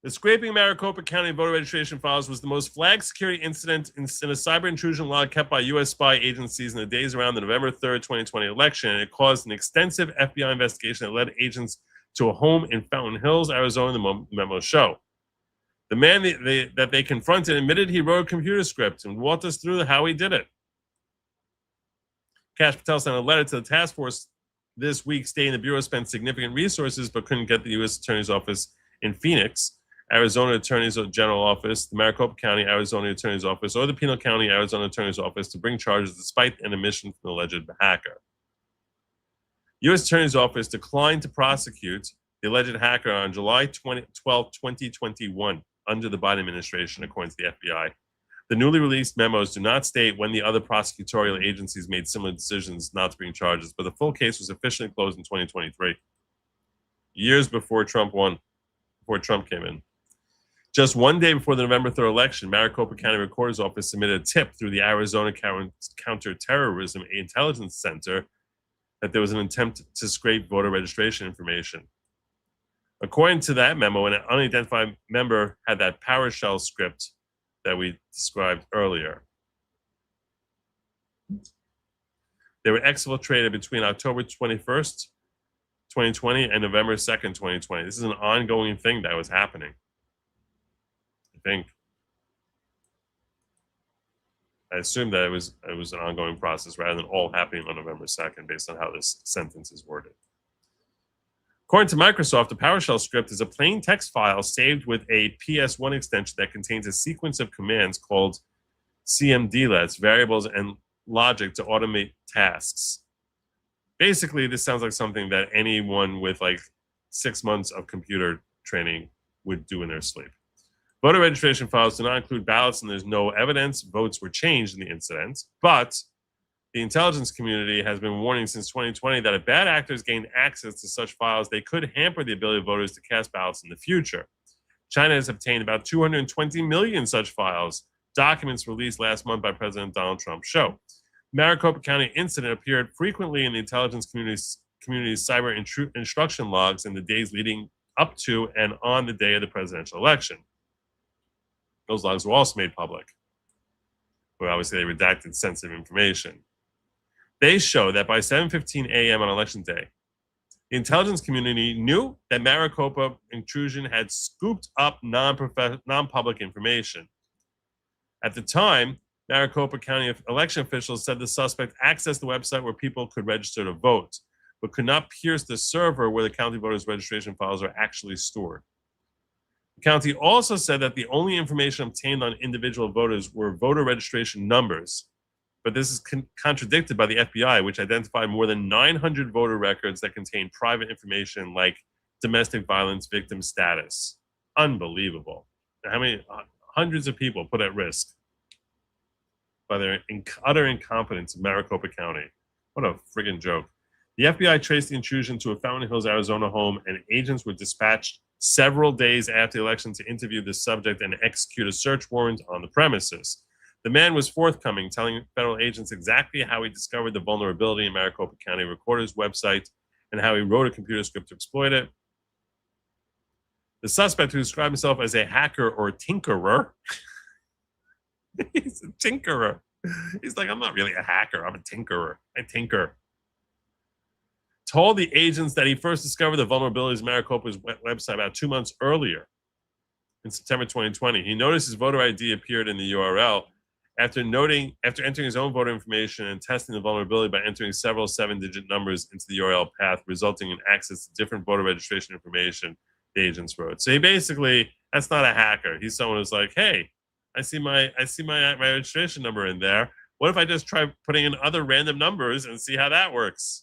The scraping Maricopa County voter registration files was the most flagged security incident in a cyber intrusion log kept by U.S. spy agencies in the days around the November 3rd, 2020 election, and it caused an extensive FBI investigation that led agents to a home in Fountain Hills, Arizona, the memo show. The man that they confronted admitted he wrote a computer script and walked us through how he did it. Kash Patel sent a letter to the task force this week stating the Bureau spent significant resources but couldn't get the U.S. Attorney's Office in Phoenix, Arizona Attorney's General Office, the Maricopa County Arizona Attorney's Office, or the Pinal County Arizona Attorney's Office to bring charges despite an admission from the alleged hacker. U.S. Attorney's Office declined to prosecute the alleged hacker on July 12, 2021, under the Biden administration, according to the FBI. The newly released memos do not state when the other prosecutorial agencies made similar decisions not to bring charges, but the full case was officially closed in 2023, years before Trump won, before Trump came in. Just one day before the November 3rd election, Maricopa County Recorder's Office submitted a tip through the Arizona Counterterrorism Intelligence Center that there was an attempt to scrape voter registration information. According to that memo, an unidentified member had that PowerShell script that we described earlier. They were exfiltrated between October 21st, 2020 and November 2nd, 2020. This is an ongoing thing that was happening. I assume that it was an ongoing process rather than all happening on November 2nd based on how this sentence is worded. According to Microsoft, the PowerShell script is a plain text file saved with a PS1 extension that contains a sequence of commands called CMDlets, variables, and logic to automate tasks. Basically, this sounds like something that anyone with like 6 months of computer training would do in their sleep. Voter registration files do not include ballots, and there's no evidence votes were changed in the incident, but the intelligence community has been warning since 2020 that if bad actors gain access to such files, they could hamper the ability of voters to cast ballots in the future. China has obtained about 220 million such files, documents released last month by President Donald Trump show. Maricopa County incident appeared frequently in the intelligence community's cyber instruction logs in the days leading up to and on the day of the presidential election. Those logs were also made public, where obviously they redacted sensitive information. They show that by 7:15 a.m. on election day, the intelligence community knew that Maricopa intrusion had scooped up non-public information. At the time, Maricopa County election officials said the suspect accessed the website where people could register to vote, but could not pierce the server where the county voters' registration files are actually stored. The county also said that the only information obtained on individual voters were voter registration numbers, but this is contradicted by the FBI, which identified more than 900 voter records that contain private information like domestic violence victim status. Unbelievable. How many hundreds of people put at risk by their utter incompetence in Maricopa County. What a friggin' joke. The FBI traced the intrusion to a Fountain Hills, Arizona home, and agents were dispatched several days after the election to interview the subject and execute a search warrant on the premises. The man was forthcoming, telling federal agents exactly how he discovered the vulnerability in Maricopa County Recorder's website and how he wrote a computer script to exploit it. The suspect, who described himself as a hacker or tinkerer, he's a tinkerer. He's like, I'm not really a hacker, I'm a tinkerer. I tinker. Told the agents that he first discovered the vulnerabilities of Maricopa's website about 2 months earlier, in September 2020. He noticed his voter ID appeared in the URL after entering his own voter information and testing the vulnerability by entering several 7-digit numbers into the URL path, resulting in access to different voter registration information the agents wrote. So he basically, that's not a hacker. He's someone who's like, hey, I see my registration number in there. What if I just try putting in other random numbers and see how that works?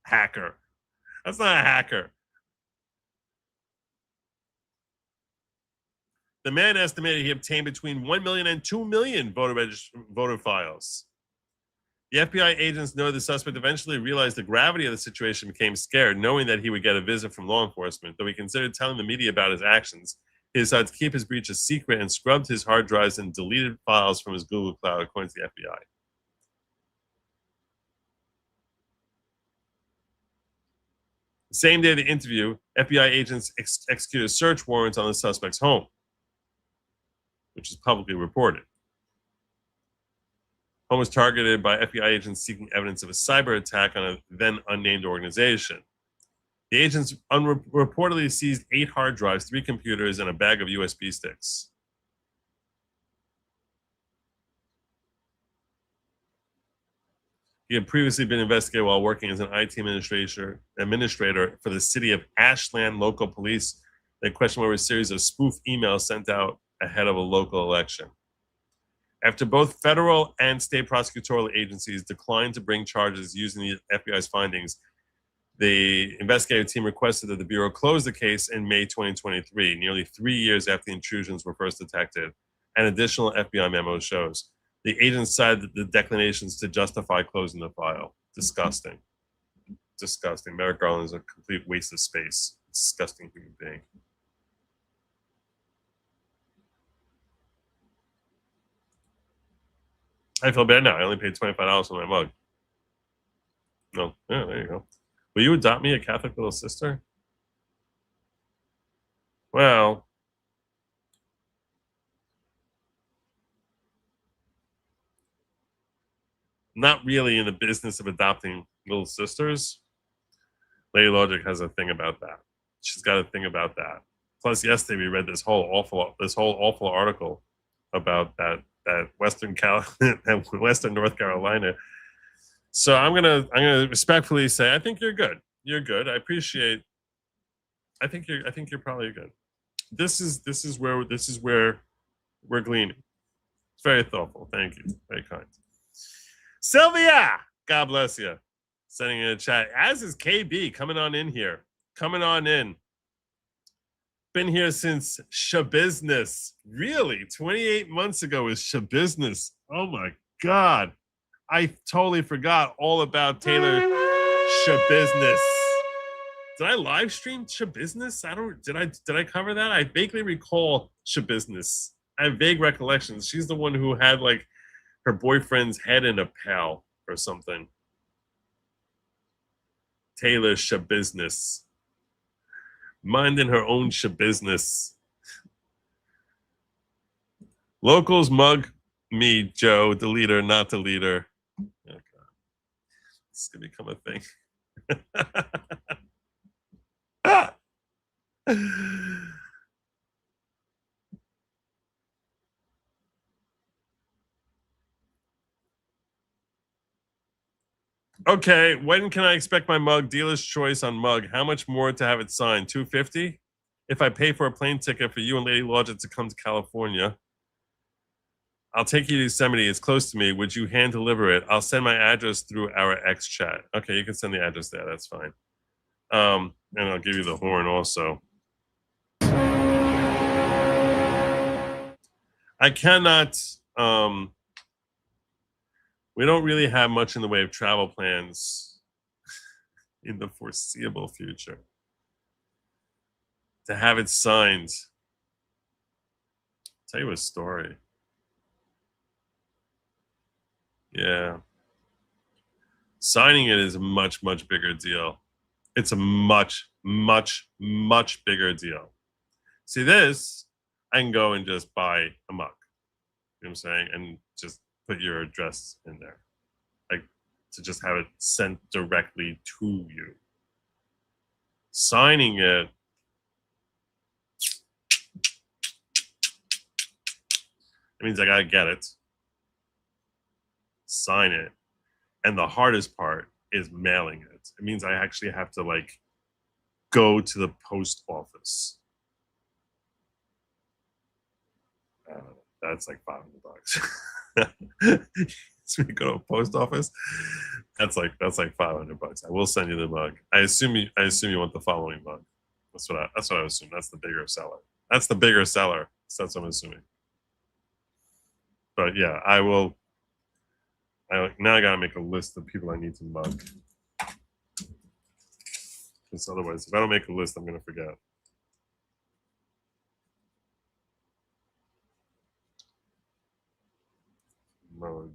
Hacker. That's not a hacker. The man estimated he obtained between 1 million and 2 million voter files. The FBI agents know the suspect eventually realized the gravity of the situation, became scared, knowing that he would get a visit from law enforcement. Though he considered telling the media about his actions, he decided to keep his breach a secret and scrubbed his hard drives and deleted files from his Google Cloud, according to the FBI. The same day of the interview, FBI agents executed search warrants on the suspect's home, which is publicly reported. Home was targeted by FBI agents seeking evidence of a cyber attack on a then unnamed organization. The agents reportedly seized 8 hard drives, 3 computers, and a bag of USB sticks. He had previously been investigated while working as an IT administrator for the city of Ashland local police. They questioned over a series of spoof emails sent out ahead of a local election. After both federal and state prosecutorial agencies declined to bring charges using the FBI's findings, the investigative team requested that the Bureau close the case in May 2023, nearly 3 years after the intrusions were first detected. An additional FBI memo shows. The agents cited the declinations to justify closing the file. Disgusting. Disgusting. Merrick Garland is a complete waste of space. Disgusting human being. I feel bad now. I only paid $25 for my mug. No, yeah, there you go. Will you adopt me, a Catholic little sister? Well, not really in the business of adopting little sisters. Lady Lawgic has a thing about that. She's got a thing about that. Plus, yesterday we read this whole awful article about that Western North Carolina. So I'm gonna respectfully say I think you're good. You're good. I think you're probably good. This is where we're gleaning. It's very thoughtful. Thank you. Very kind. Sylvia, God bless you. Sending in a chat. As is KB coming on in here. Coming on in. Been here since Shabusiness. Really? 28 months ago was Shabusiness. Oh my God. I totally forgot all about Taylor Shabusiness. Did I live stream Shabusiness? Did I cover that? I vaguely recall Shabusiness. I have vague recollections. She's the one who had like her boyfriend's head in a pail or something. Taylor Shabusiness. Minding her own shabusiness. Locals mug me, Joe, the leader, not the leader. Oh, God. This is going to become a thing. Okay, when can I expect my mug? Dealer's choice on mug. How much more to have it signed? $250? If I pay for a plane ticket for you and Lady Lawgic to come to California, I'll take you to Yosemite. It's close to me. Would you hand deliver it? I'll send my address through our X chat. Okay, you can send the address there. That's fine. And I'll give you the horn also. I cannot. We don't really have much in the way of travel plans in the foreseeable future. To have it signed, I'll tell you a story. Yeah. Signing it is a much, much bigger deal. It's a much, much, much bigger deal. See this, I can go and just buy a mug. You know what I'm saying? And just put your address in there. Like, to just have it sent directly to you. Signing it, it means I gotta get it, sign it, and the hardest part is mailing it. It means I actually have to like go to the post office. That's like $500. So we go to a post office. That's like $500. I will send you the mug. I assume you want the following mug. That's what I assume. That's the bigger seller. That's the bigger seller. So that's what I'm assuming. But yeah, I will. Now I gotta make a list of people I need to mug. Because otherwise, if I don't make a list, I'm gonna forget. Mug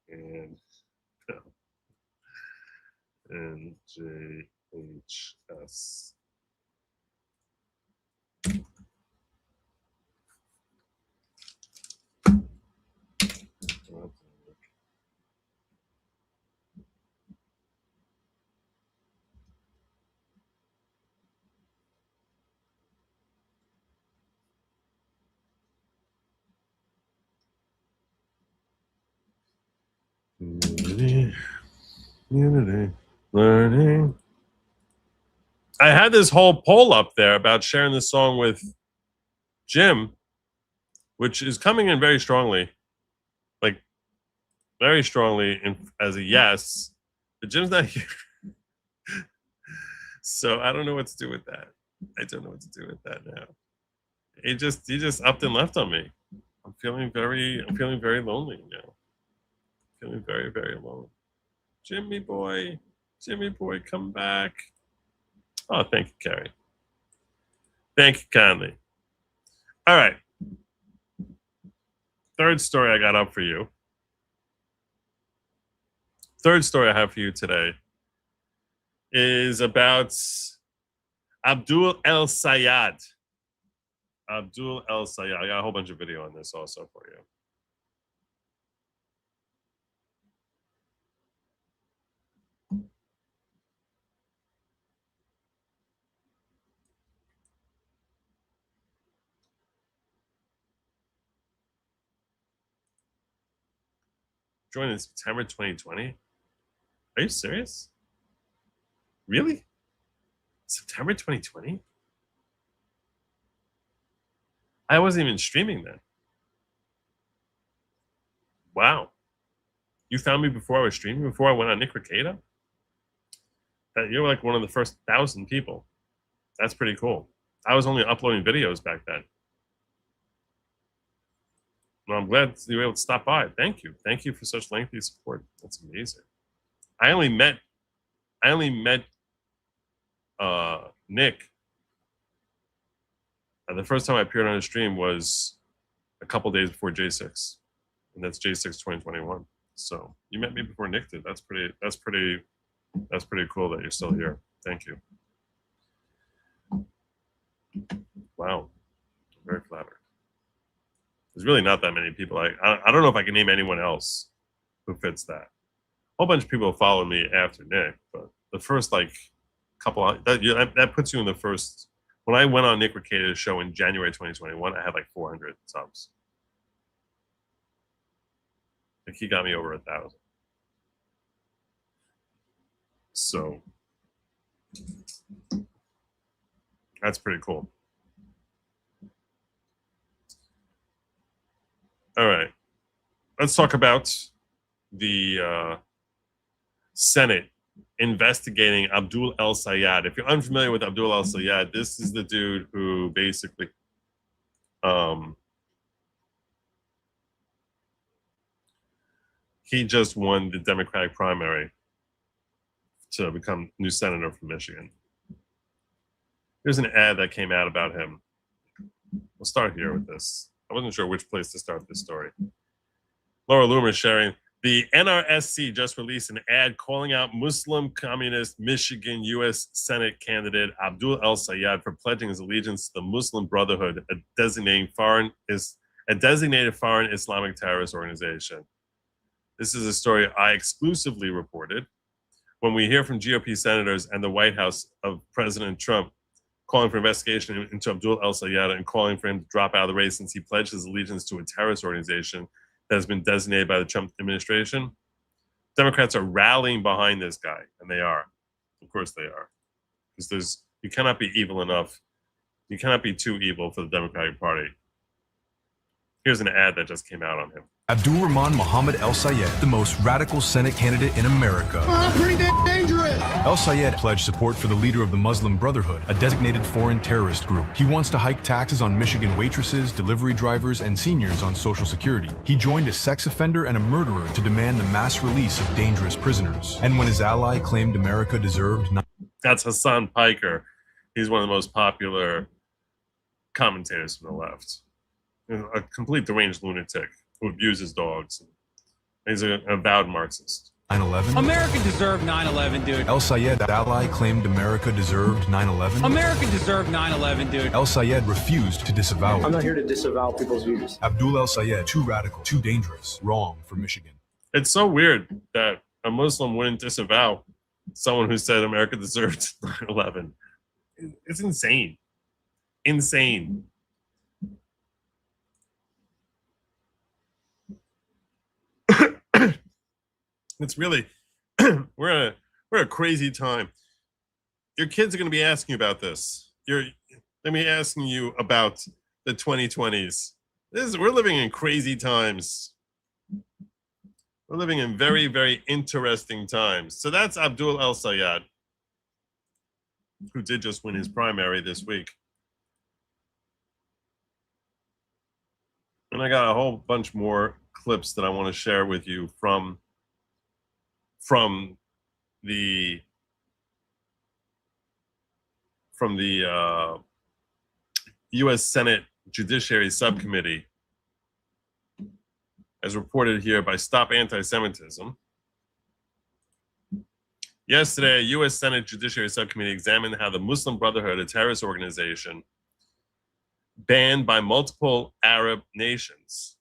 and NJHS. Unity, learning. I had this whole poll up there about sharing this song with Jim, which is coming in very strongly, like very strongly as a yes. But Jim's not here, so I don't know what to do with that. I don't know what to do with that now. He just upped and left on me. I'm feeling very lonely now. Feeling very, very alone. Jimmy boy, come back. Oh, thank you, Carrie. Thank you kindly. All right. Third story I got up for you. Third story I have for you today is about Abdul El-Sayed. Abdul El-Sayed. I got a whole bunch of video on this also for you. Joined in September 2020. Are you serious? Really? September 2020? I wasn't even streaming then. Wow. You found me before I was streaming, before I went on Nick Rekieta? You're like one of the first 1,000 people. That's pretty cool. I was only uploading videos back then. Well, I'm glad you were able to stop by. Thank you. Thank you for such lengthy support. That's amazing. I only met Nick. The first time I appeared on his stream was a couple days before J6, and that's J6 2021. So you met me before Nick did. That's pretty cool that you're still here. Thank you. Wow, I'm very flattered. There's really not that many people. I don't know if I can name anyone else who fits that. A whole bunch of people followed me after Nick, but the first like couple that puts you in the first. When I went on Nick Rekieta's show in January 2021, I had like 400 subs. Like he got me over 1,000. So that's pretty cool. All right, let's talk about the Senate investigating Abdul El-Sayed. If you're unfamiliar with Abdul El-Sayed, this is the dude who basically he just won the Democratic primary to become new senator from Michigan. Here's an ad that came out about him. We'll start here with this. I wasn't sure which place to start this story. Laura Loomer sharing, the NRSC just released an ad calling out Muslim communist Michigan U.S. Senate candidate Abdul El-Sayed for pledging his allegiance to the Muslim Brotherhood, a designated foreign Islamic terrorist organization. This is a story I exclusively reported. When we hear from GOP senators and the White House of President Trump calling for investigation into Abdul El-Sayed and calling for him to drop out of the race since he pledged his allegiance to a terrorist organization that has been designated by the Trump administration, Democrats are rallying behind this guy, and they are. Of course they are. Because you cannot be evil enough. You cannot be too evil for the Democratic Party. Here's an ad that just came out on him. Abdul Rahman Mohammed El-Sayed, the most radical Senate candidate in America. Pretty dangerous. El-Sayed pledged support for the leader of the Muslim Brotherhood, a designated foreign terrorist group. He wants to hike taxes on Michigan waitresses, delivery drivers, and seniors on Social Security. He joined a sex offender and a murderer to demand the mass release of dangerous prisoners. And when his ally claimed America deserved... That's Hassan Piker. He's one of the most popular commentators from the left. A complete deranged lunatic who abuses dogs. He's an avowed Marxist. 9/11? America deserved 9/11, dude. El-Sayed ally claimed America deserved 9/11? America deserved 9/11, dude. El-Sayed refused to disavow it. I'm not here to disavow people's views. Abdul El-Sayed, too radical, too dangerous, wrong for Michigan. It's so weird that a Muslim wouldn't disavow someone who said America deserved 9/11. It's insane. Insane. It's really we're a crazy time. Your kids are going to be asking you about this. They're going to be asking you about the 2020s. We're living in crazy times. We're living in very, very interesting times. So that's Abdul El-Sayed, who did just win his primary this week. And I got a whole bunch more clips that I want to share with you from the U.S. Senate Judiciary Subcommittee, as reported here by Stop Anti-Semitism. Yesterday, a U.S. Senate Judiciary Subcommittee examined how the Muslim Brotherhood, a terrorist organization banned by multiple Arab nations.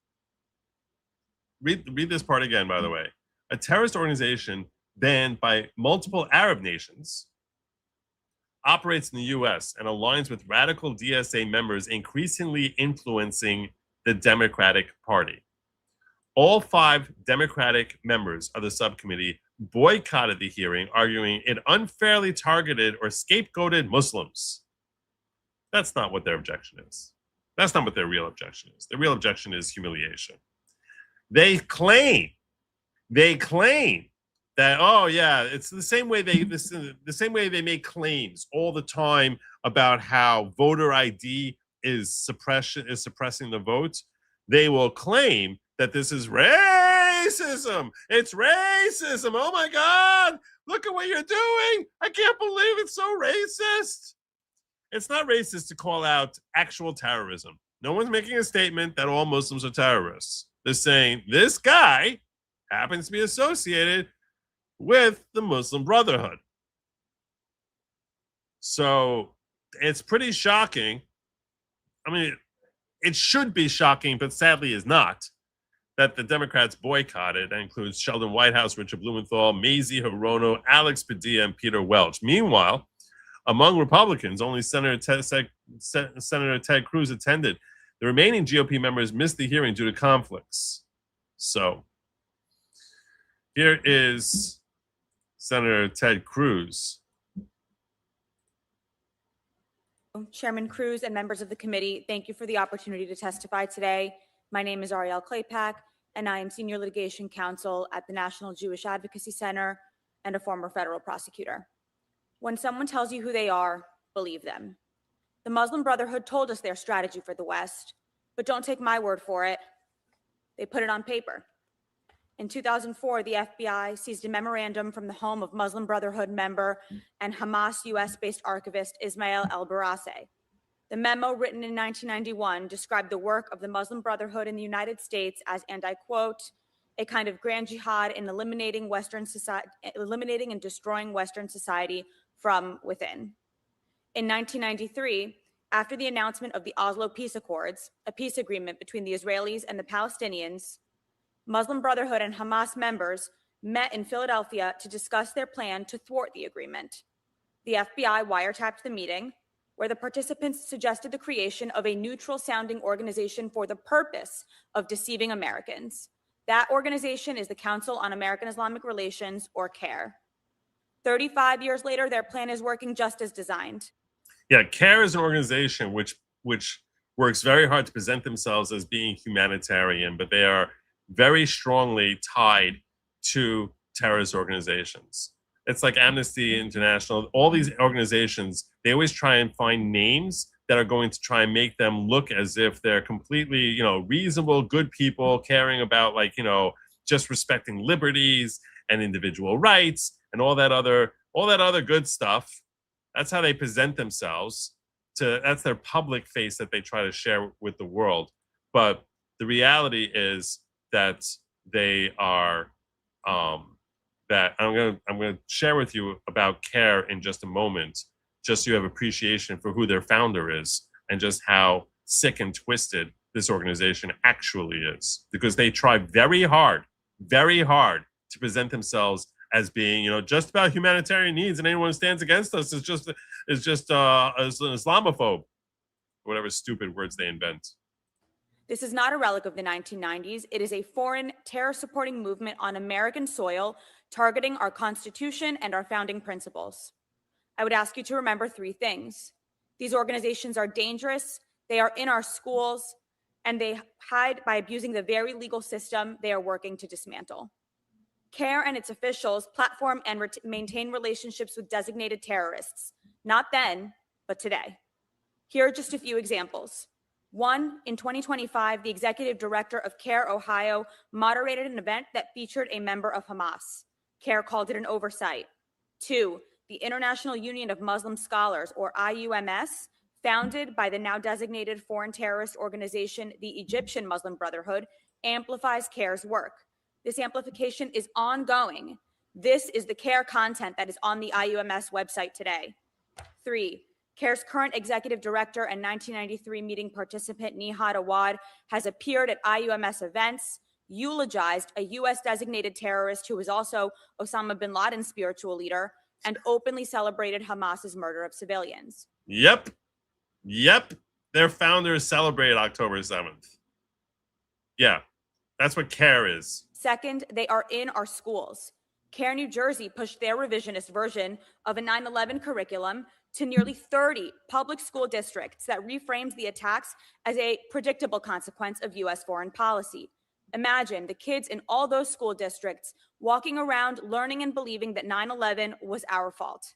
Read this part again, by the way. A terrorist organization banned by multiple Arab nations operates in the U.S. and aligns with radical DSA members increasingly influencing the Democratic Party. All 5 Democratic members of the subcommittee boycotted the hearing, arguing it unfairly targeted or scapegoated Muslims. That's not what their objection is. That's not what their real objection is. The real objection is humiliation. They claim that, oh yeah, it's the same way they make claims all the time about how voter ID is suppressing the vote. They will claim that this is racism. It's racism. Oh my God, look at what you're doing. I can't believe it's so racist. It's not racist to call out actual terrorism. No one's making a statement that all Muslims are terrorists. They're saying this guy happens to be associated with the Muslim Brotherhood. So it's pretty shocking. I mean, it should be shocking, but sadly is not, that the Democrats boycotted. That includes Sheldon Whitehouse, Richard Blumenthal, Mazie Hirono, Alex Padilla, and Peter Welch. Meanwhile, among Republicans, only Senator Ted Cruz attended. The remaining GOP members missed the hearing due to conflicts. So here is Senator Ted Cruz. Chairman Cruz and members of the committee, thank you for the opportunity to testify today. My name is Ariel Claypack, and I am Senior Litigation Counsel at the National Jewish Advocacy Center and a former federal prosecutor. When someone tells you who they are, believe them. The Muslim Brotherhood told us their strategy for the West, but don't take my word for it. They put it on paper. In 2004, the FBI seized a memorandum from the home of Muslim Brotherhood member and Hamas US-based archivist Ismail el-Barase. The memo, written in 1991, described the work of the Muslim Brotherhood in the United States as, and I quote, a kind of grand jihad in eliminating and destroying Western society from within. In 1993, after the announcement of the Oslo Peace Accords, a peace agreement between the Israelis and the Palestinians, Muslim Brotherhood and Hamas members met in Philadelphia to discuss their plan to thwart the agreement. The FBI wiretapped the meeting, where the participants suggested the creation of a neutral-sounding organization for the purpose of deceiving Americans. That organization is the Council on American Islamic Relations, or CAIR. 35 years later, their plan is working just as designed. Yeah, CAIR is an organization which works very hard to present themselves as being humanitarian, but they are very strongly tied to terrorist organizations. It's like Amnesty International. All these organizations, they always try and find names that are going to try and make them look as if they're completely, reasonable, good people, caring about, just respecting liberties and individual rights and all that other good stuff. That's how they present themselves. That's their public face that they try to share with the world. But the reality is that they are that I'm gonna share with you about CARE in just a moment, just so you have appreciation for who their founder is and just how sick and twisted this organization actually is, because they try very hard to present themselves as being, just about humanitarian needs, and anyone who stands against us is just an Islamophobe, whatever stupid words they invent. This is not a relic of the 1990s. It is a foreign terror-supporting movement on American soil targeting our Constitution and our founding principles. I would ask you to remember 3 things. These organizations are dangerous, they are in our schools, and they hide by abusing the very legal system they are working to dismantle. CARE and its officials platform and maintain relationships with designated terrorists, not then, but today. Here are just a few examples. 1, in 2025, the executive director of CARE Ohio moderated an event that featured a member of Hamas. CARE called it an oversight. 2, the International Union of Muslim Scholars, or IUMS, founded by the now designated foreign terrorist organization, the Egyptian Muslim Brotherhood, amplifies CARE's work. This amplification is ongoing. This is the CARE content that is on the IUMS website today. 3, CARE's current executive director and 1993 meeting participant, Nihad Awad, has appeared at IUMS events, eulogized a U.S. designated terrorist who was also Osama bin Laden's spiritual leader, and openly celebrated Hamas's murder of civilians. Yep. Their founders celebrated October 7th. Yeah, that's what CARE is. Second, they are in our schools. CARE New Jersey pushed their revisionist version of a 9/11 curriculum to nearly 30 public school districts that reframes the attacks as a predictable consequence of U.S. foreign policy. Imagine the kids in all those school districts walking around learning and believing that 9/11 was our fault.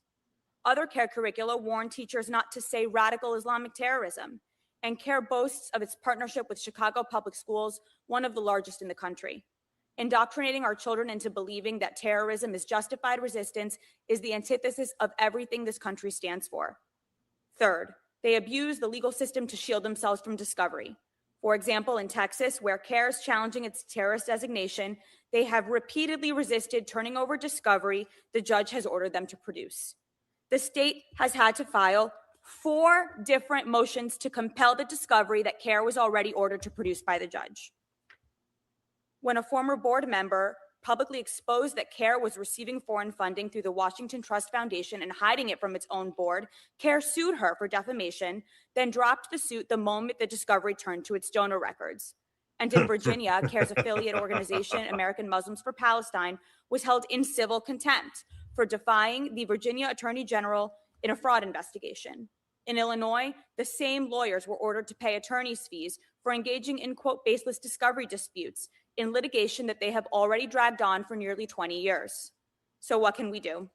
Other CARE curricula warn teachers not to say radical Islamic terrorism, and CARE boasts of its partnership with Chicago Public Schools, one of the largest in the country. Indoctrinating our children into believing that terrorism is justified resistance is the antithesis of everything this country stands for. Third, they abuse the legal system to shield themselves from discovery. For example, in Texas, where CARE is challenging its terrorist designation, they have repeatedly resisted turning over discovery the judge has ordered them to produce. The state has had to file 4 different motions to compel the discovery that CARE was already ordered to produce by the judge. When a former board member publicly exposed that CARE was receiving foreign funding through the Washington Trust Foundation and hiding it from its own board, CARE sued her for defamation, then dropped the suit the moment the discovery turned to its donor records. And in Virginia, CARE's affiliate organization, American Muslims for Palestine, was held in civil contempt for defying the Virginia Attorney General in a fraud investigation. In Illinois, the same lawyers were ordered to pay attorney's fees for engaging in, quote, baseless discovery disputes in litigation that they have already dragged on for nearly 20 years. So what can we do?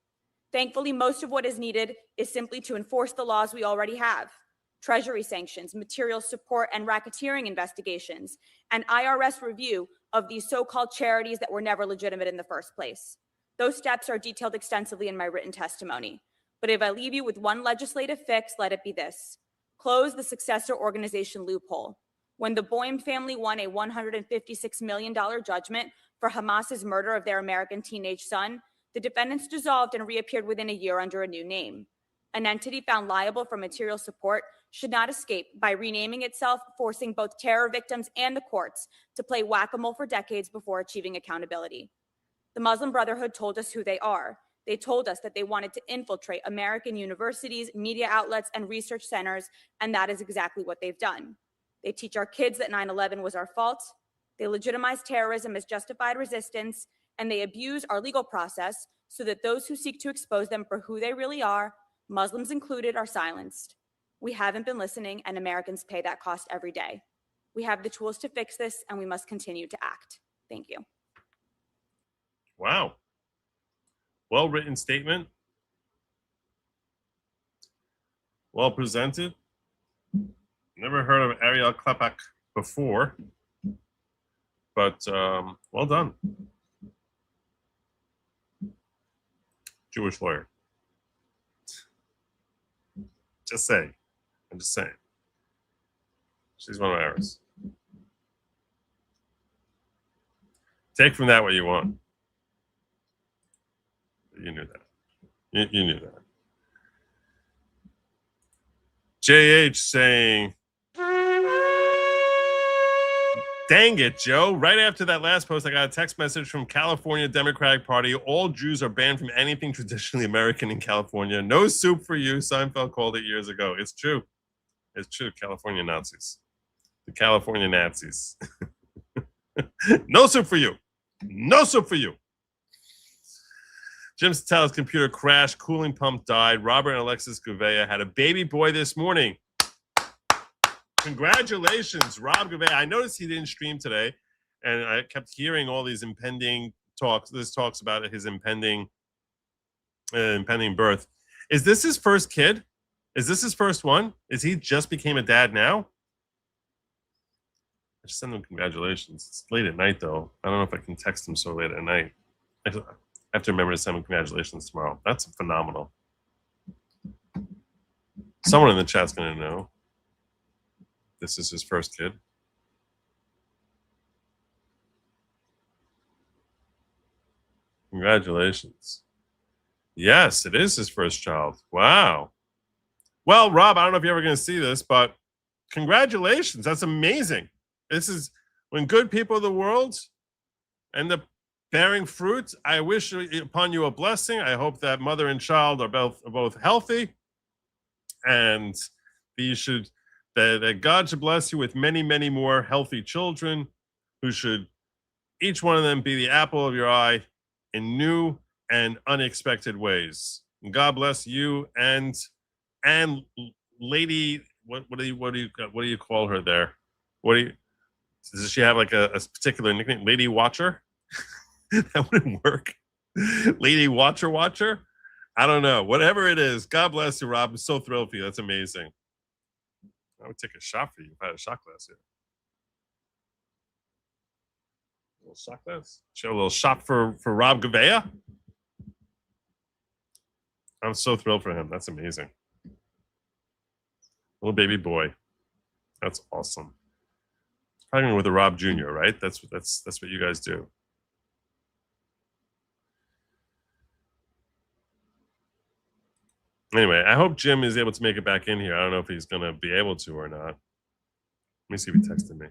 Thankfully, most of what is needed is simply to enforce the laws we already have. Treasury sanctions, material support and racketeering investigations, and IRS review of these so-called charities that were never legitimate in the first place. Those steps are detailed extensively in my written testimony. But if I leave you with one legislative fix, let it be this: close the successor organization loophole. When the Boehm family won a $156 million judgment for Hamas's murder of their American teenage son, the defendants dissolved and reappeared within a year under a new name. An entity found liable for material support should not escape by renaming itself, forcing both terror victims and the courts to play whack-a-mole for decades before achieving accountability. The Muslim Brotherhood told us who they are. They told us that they wanted to infiltrate American universities, media outlets, and research centers, and that is exactly what they've done. They teach our kids that 9/11 was our fault. They legitimize terrorism as justified resistance, and they abuse our legal process so that those who seek to expose them for who they really are, Muslims included, are silenced. We haven't been listening, and Americans pay that cost every day. We have the tools to fix this, and we must continue to act. Thank you. Wow. Well-written statement. Well presented. Never heard of Ariel Klepak before, but well done. Jewish lawyer. Just saying. I'm just saying. She's one of ours. Take from that what you want. You knew that. You knew that. JH saying, dang it, Joe. Right after that last post, I got a text message from California Democratic Party. All Jews are banned from anything traditionally American in California. No soup for you. Seinfeld called it years ago. It's true. It's true. California Nazis. The California Nazis. No soup for you. No soup for you. Jim Satella's computer crashed. Cooling pump died. Robert and Alexis Gouveia had a baby boy this morning. Congratulations, Rob Gouveia. I noticed he didn't stream today, and I kept hearing all these impending talks. This talks about his impending birth. Is this his first kid? Is this his first one? Is he just became a dad now? I just send him congratulations. It's late at night, though. I don't know if I can text him so late at night. I have to remember to send him congratulations tomorrow. That's phenomenal. Someone in the chat's going to know. This is his first kid. Congratulations. Yes, it is his first child. Wow. Well, Rob, I don't know if you're ever going to see this, but congratulations. That's amazing. This is when good people of the world end up bearing fruit. I wish upon you a blessing. I hope that mother and child are both healthy, and that God should bless you with many, many more healthy children who should each one of them be the apple of your eye in new and unexpected ways. And God bless you and lady. What do you call her there? Does she have like a particular nickname? Lady Watcher? That wouldn't work. Lady Watcher? I don't know. Whatever it is, God bless you, Rob. I'm so thrilled for you. That's amazing. I would take a shot for you if I had a shot glass here. A little shot glass? Show a little shot for Rob Gouveia? I'm so thrilled for him. That's amazing. Little baby boy. That's awesome. Probably with a Rob Jr., right? That's what you guys do. Anyway, I hope Jim is able to make it back in here. I don't know if he's going to be able to or not. Let me see if he texted me.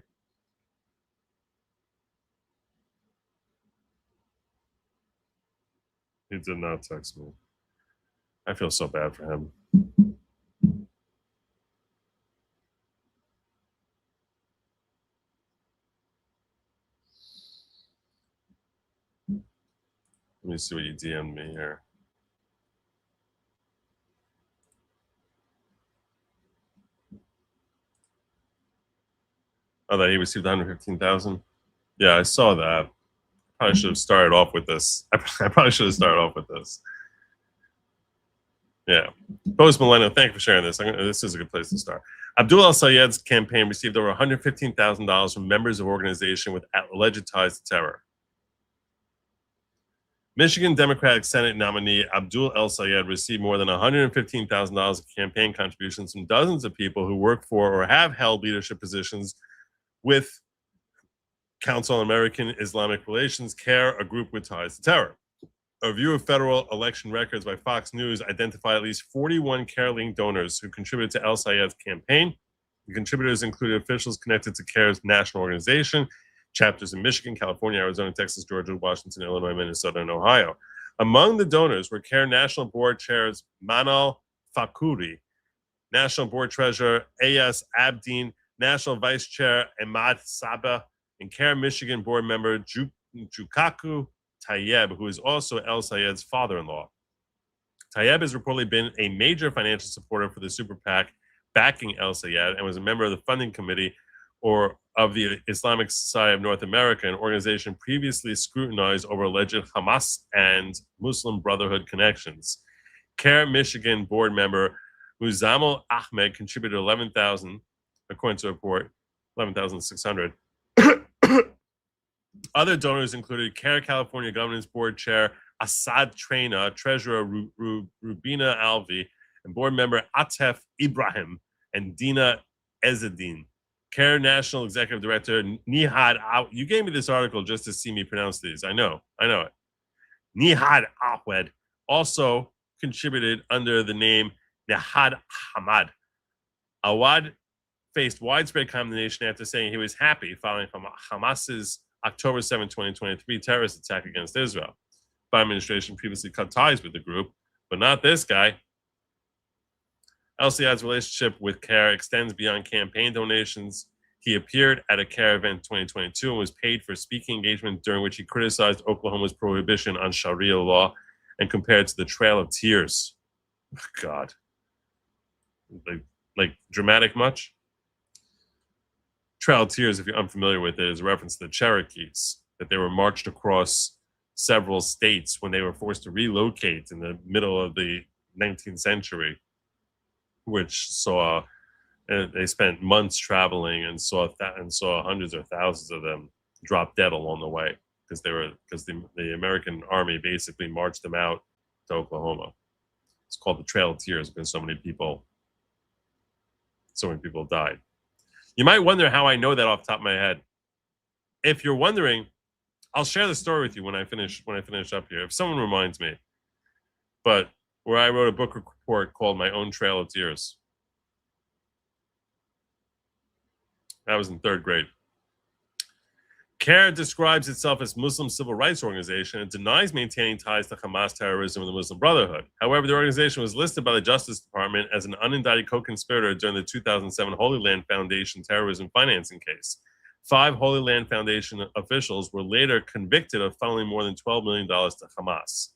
He did not text me. I feel so bad for him. Let me see what you DM'd me here. Oh, that he received 115,000. Yeah, I saw that. Probably should have started off with this. I probably should have started off with this. Yeah. Post Millennial, thank you for sharing this. This is a good place to start. Abdul El-Sayed's campaign received over $115,000 from members of organization with alleged ties to terror. Michigan Democratic Senate nominee Abdul El-Sayed received more than $115,000 of campaign contributions from dozens of people who work for or have held leadership positions with Council on American Islamic Relations, CARE, a group with ties to terror. A review of federal election records by Fox News identified at least 41 CARE-linked donors who contributed to El-Sayed's campaign. The contributors included officials connected to CARE's national organization, chapters in Michigan, California, Arizona, Texas, Georgia, Washington, Illinois, Minnesota, and Ohio. Among the donors were CARE National Board Chairs Manal Fakuri, National Board Treasurer A.S. Abdin, National Vice Chair Ahmad Saba, and CARE Michigan Board Member Jukaku Tayeb, who is also El-Sayed's father-in-law. Tayeb has reportedly been a major financial supporter for the super PAC backing El-Sayed and was a member of the funding committee of the Islamic Society of North America, an organization previously scrutinized over alleged Hamas and Muslim Brotherhood connections. CARE Michigan board member Muzammil Ahmed contributed $11,000, according to a report, $11,600. Other donors included CARE California Governance Board Chair Assad Traina, Treasurer Rubina Alvi, and board member Atef Ibrahim and Dina Ezzedine. CARE National Executive Director Nihad you gave me this article just to see me pronounce these. I know it. Nihad Ahmed also contributed under the name Nahad Hamad. Awad faced widespread condemnation after saying he was happy following Hamas's October 7, 2023 terrorist attack against Israel. The Biden administration previously cut ties with the group, but not this guy. El-Sayed's relationship with CARE extends beyond campaign donations. He appeared at a CARE event in 2022 and was paid for speaking engagement during which he criticized Oklahoma's prohibition on Sharia law and compared to the Trail of Tears. God. Like dramatic much? Trail of Tears, if you're unfamiliar with it, is a reference to the Cherokees, that they were marched across several states when they were forced to relocate in the middle of the 19th century, which saw they spent months traveling and saw hundreds or thousands of them drop dead along the way because the American army basically marched them out to Oklahoma. It's called the Trail of Tears because so many people died. You might wonder how I know that off the top of my head. If you're wondering, I'll share the story with you when I finish up here, if someone reminds me. But where I wrote a book report called My Own Trail of Tears. That was in 3rd grade. CARE describes itself as Muslim civil rights organization and denies maintaining ties to Hamas terrorism and the Muslim Brotherhood. However, the organization was listed by the Justice Department as an unindicted co-conspirator during the 2007 Holy Land Foundation terrorism financing case. 5 Holy Land Foundation officials were later convicted of funneling more than $12 million to Hamas.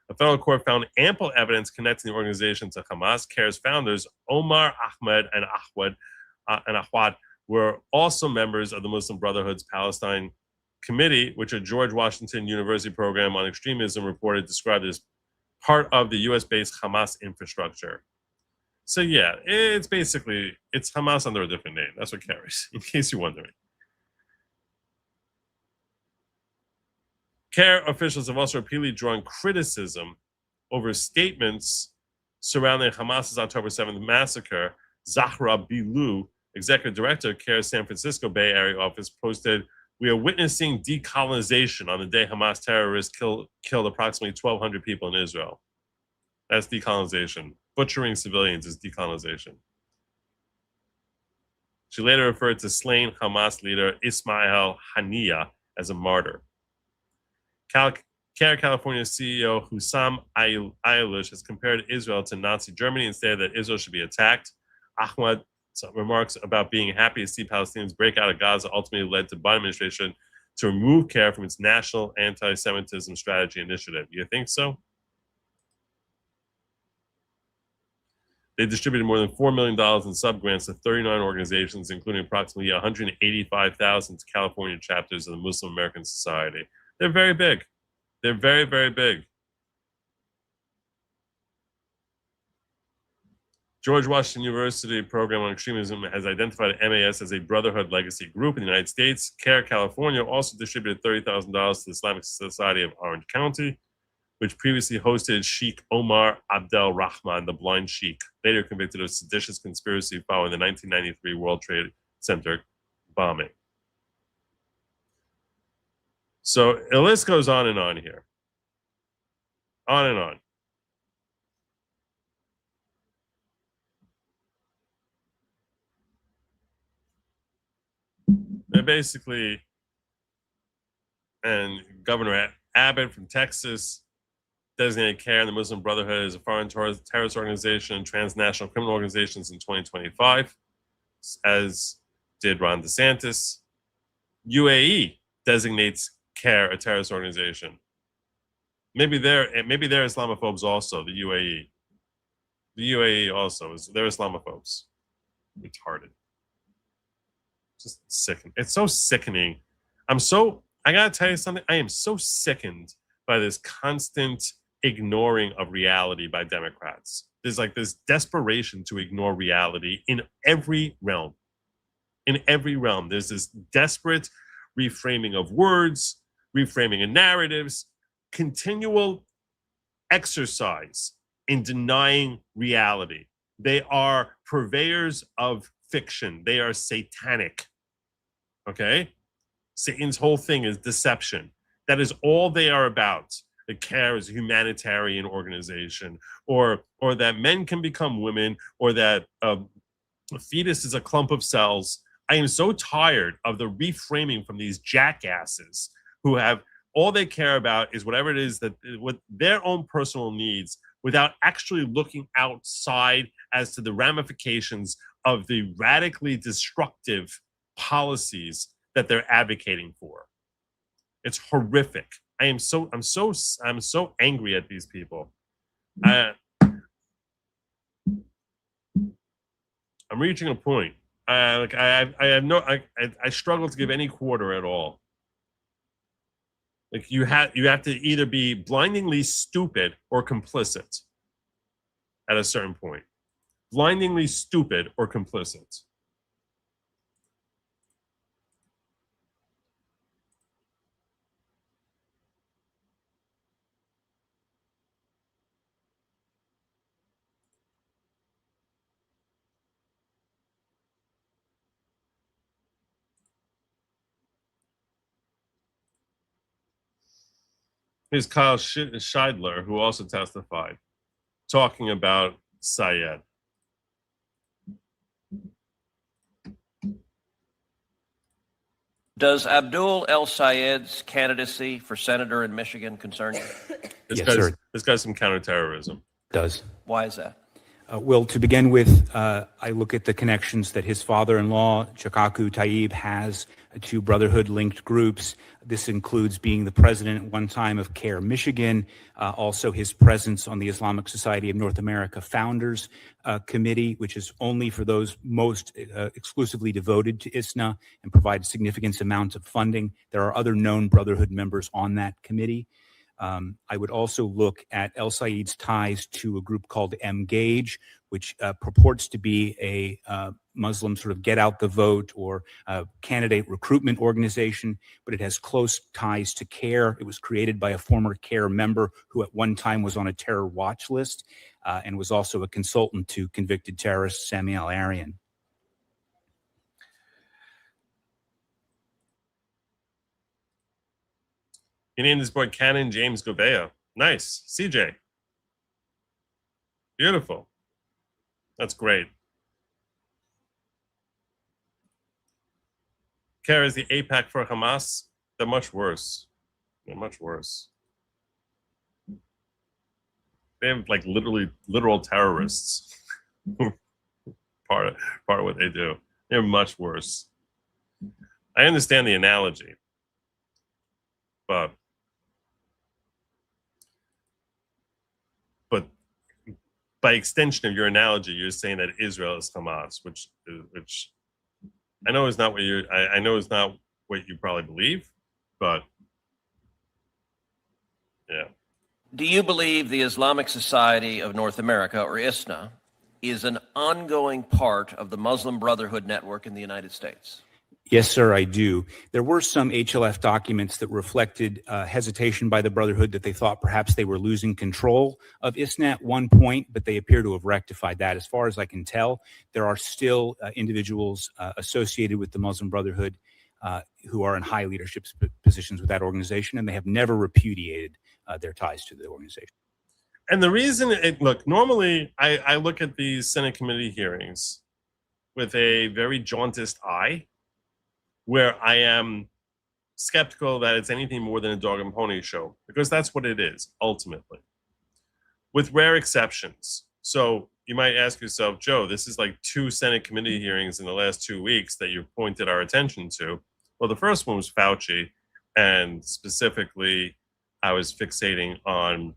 A federal court found ample evidence connecting the organization to Hamas. CARE's founders, Omar Ahmed and Ahwad, were also members of the Muslim Brotherhood's Palestine Committee, which a George Washington University program on extremism reported described as part of the US-based Hamas infrastructure. So yeah, it's Hamas under a different name. That's what CARE is, in case you're wondering. CARE officials have also repeatedly drawn criticism over statements surrounding Hamas's October 7th massacre. Zahra Bilou, executive director of CARE's San Francisco Bay Area office, posted, "We are witnessing decolonization on the day Hamas terrorists killed approximately 1,200 people in Israel." That's decolonization. Butchering civilians is decolonization. She later referred to slain Hamas leader Ismail Haniyeh as a martyr. CARE California CEO Hussam Aylush has compared Israel to Nazi Germany and stated that Israel should be attacked. Ahmad remarks about being happy to see Palestinians break out of Gaza ultimately led to Biden administration to remove CARE from its national anti-Semitism strategy initiative. You think so? They distributed more than $4 million in subgrants to 39 organizations, including approximately 185,000 to California chapters of the Muslim American Society. They're very big. They're very, very big. George Washington University program on extremism has identified MAS as a Brotherhood legacy group in the United States. CARE California also distributed $30,000 to the Islamic Society of Orange County, which previously hosted Sheikh Omar Abdel Rahman, the blind sheikh, later convicted of seditious conspiracy following the 1993 World Trade Center bombing. So the list goes on and on here. On and on. They're basically, and Governor Abbott from Texas designated CARE and the Muslim Brotherhood as a foreign terrorist organization and transnational criminal organizations in 2025, as did Ron DeSantis. UAE designates CARE a terrorist organization. Maybe they're Islamophobes also, the UAE. The UAE also, they're Islamophobes. Retarded. Just sickening. It's so sickening. I gotta tell you something. I am so sickened by this constant ignoring of reality by Democrats. There's like this desperation to ignore reality in every realm. In every realm, there's this desperate reframing of words, reframing of narratives, continual exercise in denying reality. They are purveyors of fiction. They are satanic. Okay? Satan's whole thing is deception. That is all they are about. that CARE is a humanitarian organization, or that men can become women, or that a fetus is a clump of cells. I am so tired of the reframing from these jackasses who have all they care about is whatever it is that with their own personal needs, without actually looking outside as to the ramifications of the radically destructive policies that they're advocating for. It's horrific. I'm so angry at these people. I'm reaching a point. I struggle to give any quarter at all. Like you have to either be blindingly stupid or complicit at a certain point. Blindingly stupid or complicit. Here's Kyle Scheidler, who also testified, talking about Sayed. Does Abdul El-Sayed's candidacy for senator in Michigan concern you? This guy's some counterterrorism. Does. Why is that? Well, to begin with, I look at the connections that his father-in-law, Chakaku Tayyib, has to Brotherhood-linked groups. This includes being the president at one time of CARE Michigan, also his presence on the Islamic Society of North America Founders Committee, which is only for those most exclusively devoted to ISNA and provides significant amounts of funding. There are other known Brotherhood members on that committee. I would also look at El-Sayed's ties to a group called Mgage, which purports to be a Muslim sort of get out the vote or candidate recruitment organization, but it has close ties to CARE. It was created by a former CARE member who at one time was on a terror watch list and was also a consultant to convicted terrorist Samuel Arian. He named his boy Canon James Gobea. Nice. CJ. Beautiful. That's great. CARE is the AIPAC for Hamas. They're much worse. They're much worse. They have like literal terrorists. part of what they do. They're much worse. I understand the analogy, but by extension of your analogy, you're saying that Israel is Hamas, which I know is not what I know is not what you probably believe, but yeah. Do you believe the Islamic Society of North America, or ISNA, is an ongoing part of the Muslim Brotherhood network in the United States? Yes, sir, I do. There were some HLF documents that reflected hesitation by the Brotherhood that they thought perhaps they were losing control of ISNA at one point, but they appear to have rectified that. As far as I can tell, there are still individuals associated with the Muslim Brotherhood who are in high leadership positions with that organization, and they have never repudiated their ties to the organization. And the reason, look, normally I look at these Senate committee hearings with a very jaundiced eye, where I am skeptical that it's anything more than a dog and pony show, because that's what it is, ultimately, with rare exceptions. So you might ask yourself, Joe, this is like 2 Senate committee hearings in the last 2 weeks that you've pointed our attention to. Well, the first one was Fauci, and specifically, I was fixating on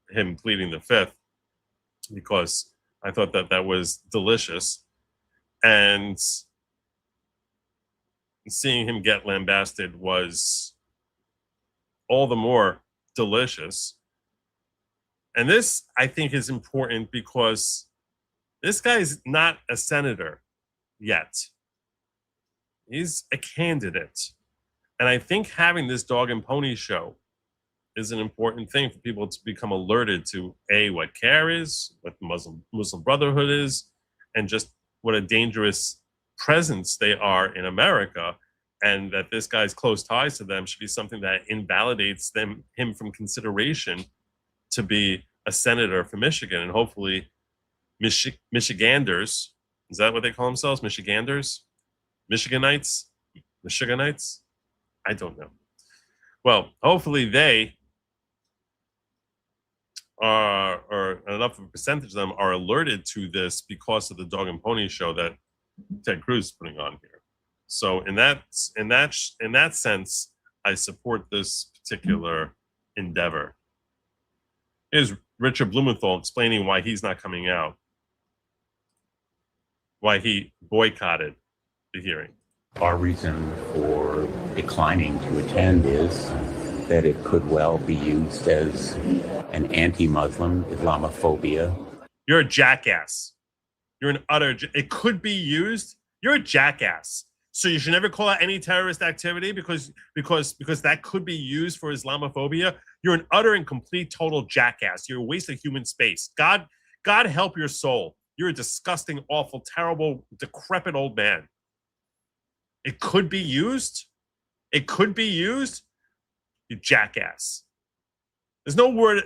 him pleading the Fifth because I thought that was delicious. And seeing him get lambasted was all the more delicious. And this, I think, is important because this guy is not a senator yet. He's a candidate. And I think having this dog and pony show is an important thing for people to become alerted to, A, what CARE is, what the Muslim Brotherhood is, and just what a dangerous presence they are in America, and that this guy's close ties to them should be something that invalidates him from consideration to be a senator for Michigan. And hopefully Michiganders, is that what they call themselves? Michiganders? Michiganites? I don't know. Well, hopefully they are, or enough of a percentage of them are alerted to this because of the dog and pony show that Ted Cruz is putting on here. So in that sense, I support this particular endeavor. Here's Richard Blumenthal explaining why he's not coming out, why he boycotted the hearing. Our reason for declining to attend is that it could well be used as an anti-Muslim Islamophobia. You're a jackass. You're an it could be used. You're a jackass. So you should never call out any terrorist activity because that could be used for Islamophobia. You're an utter and complete total jackass. You're a waste of human space. God help your soul. You're a disgusting, awful, terrible, decrepit old man. It could be used. It could be used. You jackass. There's no word.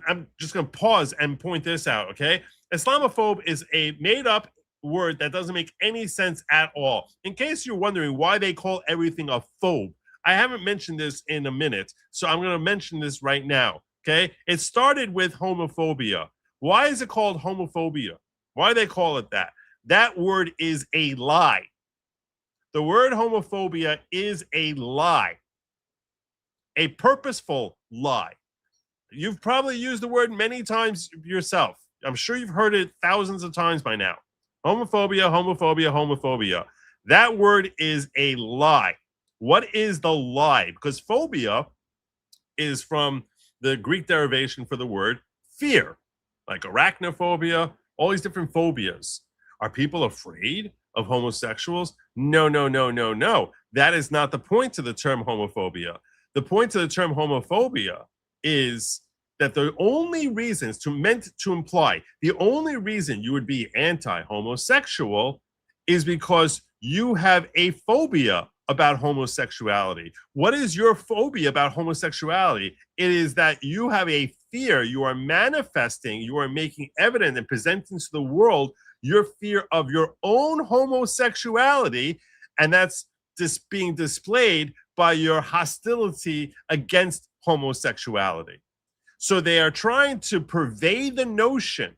I'm just going to pause and point this out, okay? Islamophobe is a made-up word that doesn't make any sense at all. In case you're wondering why they call everything a phobe, I haven't mentioned this in a minute, so I'm going to mention this right now, okay? It started with homophobia. Why is it called homophobia? Why do they call it that? That word is a lie. The word homophobia is a lie, a purposeful lie. You've probably used the word many times yourself. I'm sure you've heard it thousands of times by now. Homophobia, homophobia, homophobia. That word is a lie. What is the lie? Because phobia is from the Greek derivation for the word fear, like arachnophobia, all these different phobias. Are people afraid of homosexuals? No. That is not the point to the term homophobia. The point to the term homophobia is that the only reason is meant to imply the only reason you would be anti-homosexual is because you have a phobia about homosexuality. What is your phobia about homosexuality? It is that you have a fear. You are manifesting, you are making evident and presenting to the world your fear of your own homosexuality, and that's just being displayed by your hostility against homosexuality. So they are trying to pervade the notion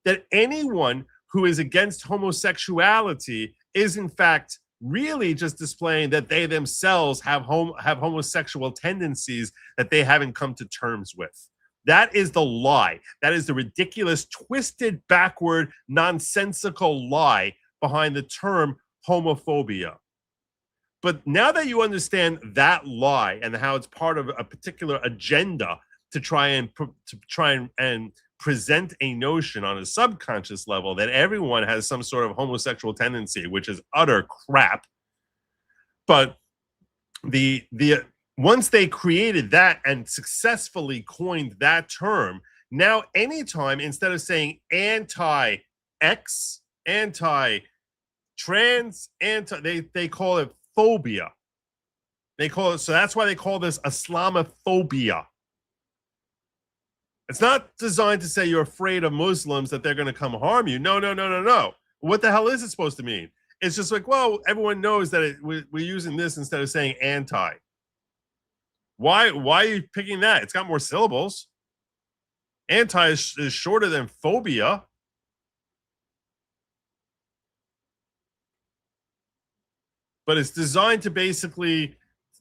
that anyone who is against homosexuality is in fact really just displaying that they themselves have homosexual tendencies that they haven't come to terms with. That is the lie. That is the ridiculous, twisted, backward, nonsensical lie behind the term homophobia. But now that you understand that lie and how it's part of a particular agenda to try and present a notion on a subconscious level that everyone has some sort of homosexual tendency, which is utter crap. But once they created that and successfully coined that term, now anytime instead of saying anti-X, anti-trans, they call it phobia. They call it, so that's why they call this Islamophobia. It's not designed to say you're afraid of Muslims, that they're going to come harm you. No. What the hell is it supposed to mean? It's just like, well, everyone knows that we're using this instead of saying anti. Why are you picking that? It's got more syllables. Anti is shorter than phobia. But it's designed to basically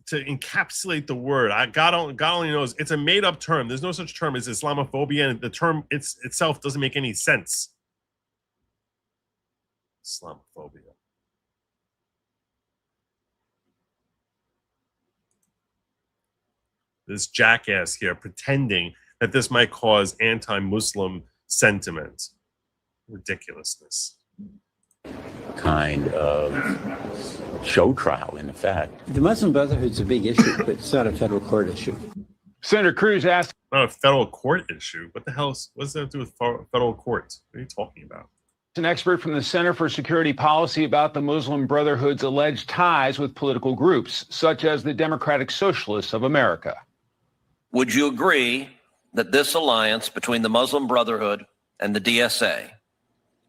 to encapsulate the word. God only knows. It's a made-up term. There's no such term as Islamophobia, and the term itself doesn't make any sense. Islamophobia. This jackass here pretending that this might cause anti-Muslim sentiment. Ridiculousness. Kind of show trial, in effect. The Muslim Brotherhood's a big issue, but it's not a federal court issue. Senator Cruz asked. Not a federal court issue. What the hell? What does that have to do with federal courts? What are you talking about? An expert from the Center for Security Policy about the Muslim Brotherhood's alleged ties with political groups, such as the Democratic Socialists of America. Would you agree that this alliance between the Muslim Brotherhood and the DSA,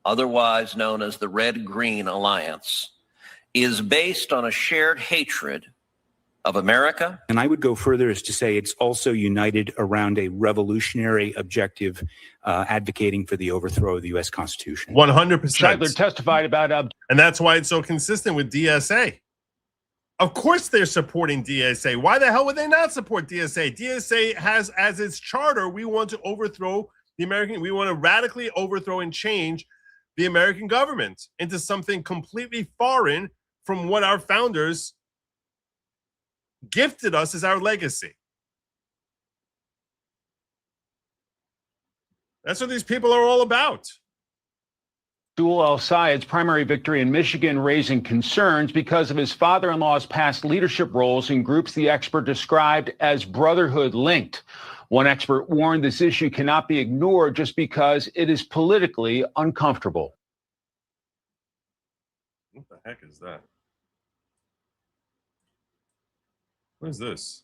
otherwise known as the Red-Green Alliance, is based on a shared hatred of America? And I would go further as to say it's also united around a revolutionary objective advocating for the overthrow of the U.S. Constitution. 100%. Scheidler testified about and that's why it's so consistent with DSA. Of course they're supporting DSA. Why the hell would they not support DSA? DSA has as its charter, we want to overthrow the American, we want to radically overthrow and change the American government into something completely foreign from what our founders gifted us as our legacy. That's what these people are all about. Abdul El-Sayed's primary victory in Michigan, raising concerns because of his father-in-law's past leadership roles in groups the expert described as Brotherhood linked. One expert warned this issue cannot be ignored just because it is politically uncomfortable. What the heck is that? What is this?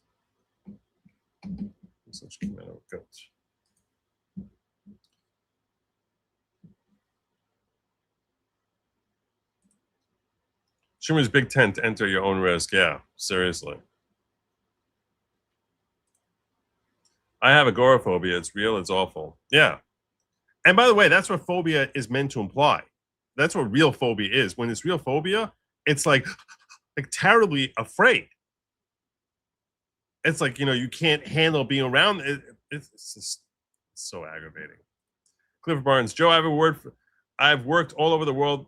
Schumer's big tent, enter your own risk. Yeah, seriously. I have agoraphobia. It's real. It's awful. Yeah. And by the way, that's what phobia is meant to imply. That's what real phobia is. When it's real phobia, it's like terribly afraid. It's like, you know, you can't handle being around it. It's just so aggravating. Clifford Barnes, Joe, I have a word for, I've worked all over the world.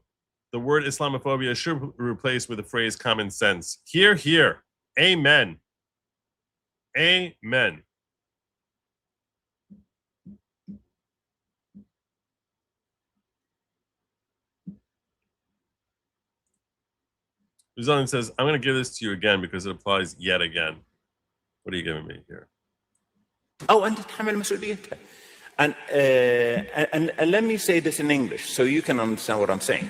The word Islamophobia should be replaced with the phrase common sense. Hear, hear. Amen. Amen. Rizalian says, I'm going to give this to you again because it applies yet again. What are you giving me here? Oh, and let me say this in English so you can understand what I'm saying.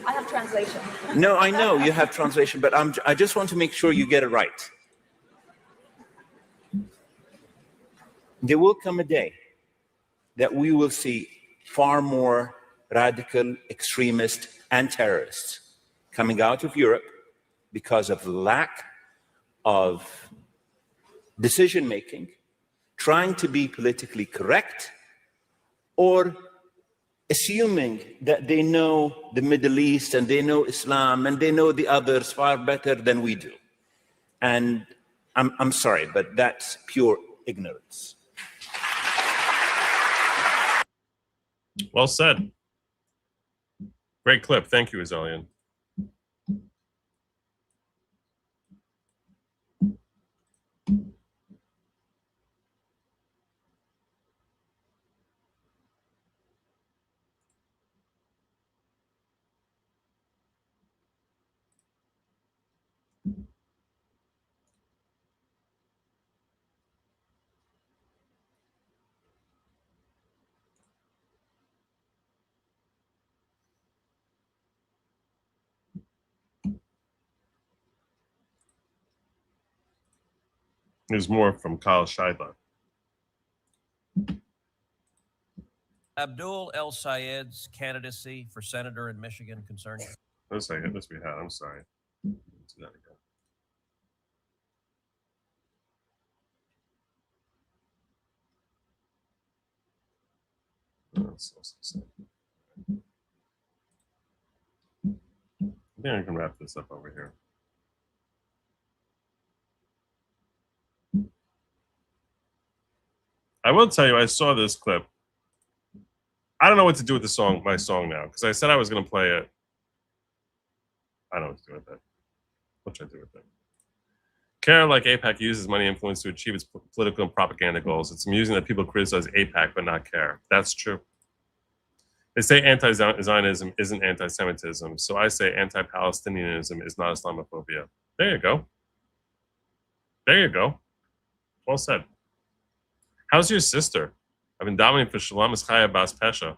I have translation. No, I know you have translation, but I just want to make sure you get it right. There will come a day that we will see far more radical extremists and terrorists coming out of Europe because of lack of decision-making, trying to be politically correct, or assuming that they know the Middle East and they know Islam and they know the others far better than we do. And I'm sorry, but that's pure ignorance. Well said. Great clip. Thank you, Azalian. There's more from Kyle Scheidler. Abdul El-Sayed's candidacy for senator in Michigan concern you? Let's say this we had. I'm sorry. Let's do that again. That's also the same. I think I can wrap this up over here. I will tell you, I saw this clip. I don't know what to do with the song, my song now, because I said I was going to play it. I don't know what to do with it. What should I do with it? CARE, like AIPAC, uses money influence to achieve its political and propaganda goals. It's amusing that people criticize AIPAC but not CARE. That's true. They say anti-Zionism isn't anti-Semitism, so I say anti-Palestinianism is not Islamophobia. There you go. There you go. Well said. How's your sister? I've been dominating for Shalom Eschaya Bas Pesha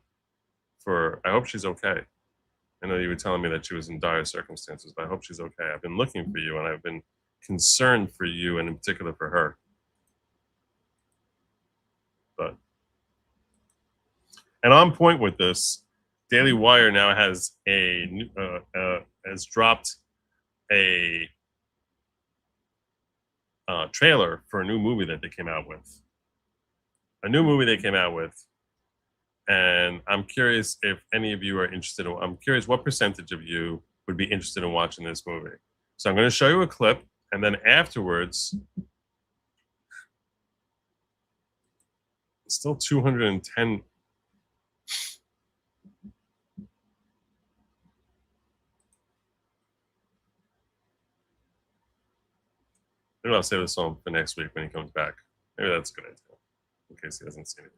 I hope she's okay. I know you were telling me that she was in dire circumstances, but I hope she's okay. I've been looking for you, and I've been concerned for you, and in particular for her. But, and on point with this, Daily Wire now has dropped a trailer for a new movie that they came out with. And I'm curious if any of you are interested. I'm curious what percentage of you would be interested in watching this movie. So I'm going to show you a clip, and then afterwards, it's still 210. Maybe I'll save this on for next week when he comes back. Maybe that's a good idea, in case he doesn't see anything.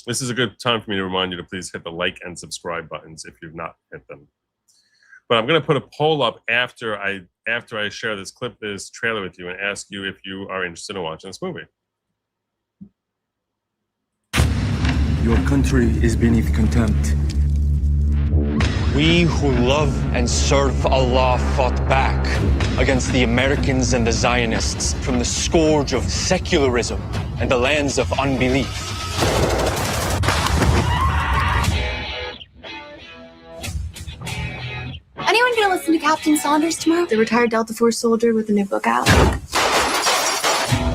This is a good time for me to remind you to please hit the like and subscribe buttons if you've not hit them. But I'm going to put a poll up after I share this trailer with you, and ask you if you are interested in watching this movie. Your country is beneath contempt. We who love and serve Allah fought back against the Americans and the Zionists from the scourge of secularism and the lands of unbelief. Anyone gonna listen to Captain Saunders tomorrow? The retired Delta Force soldier with a new book out.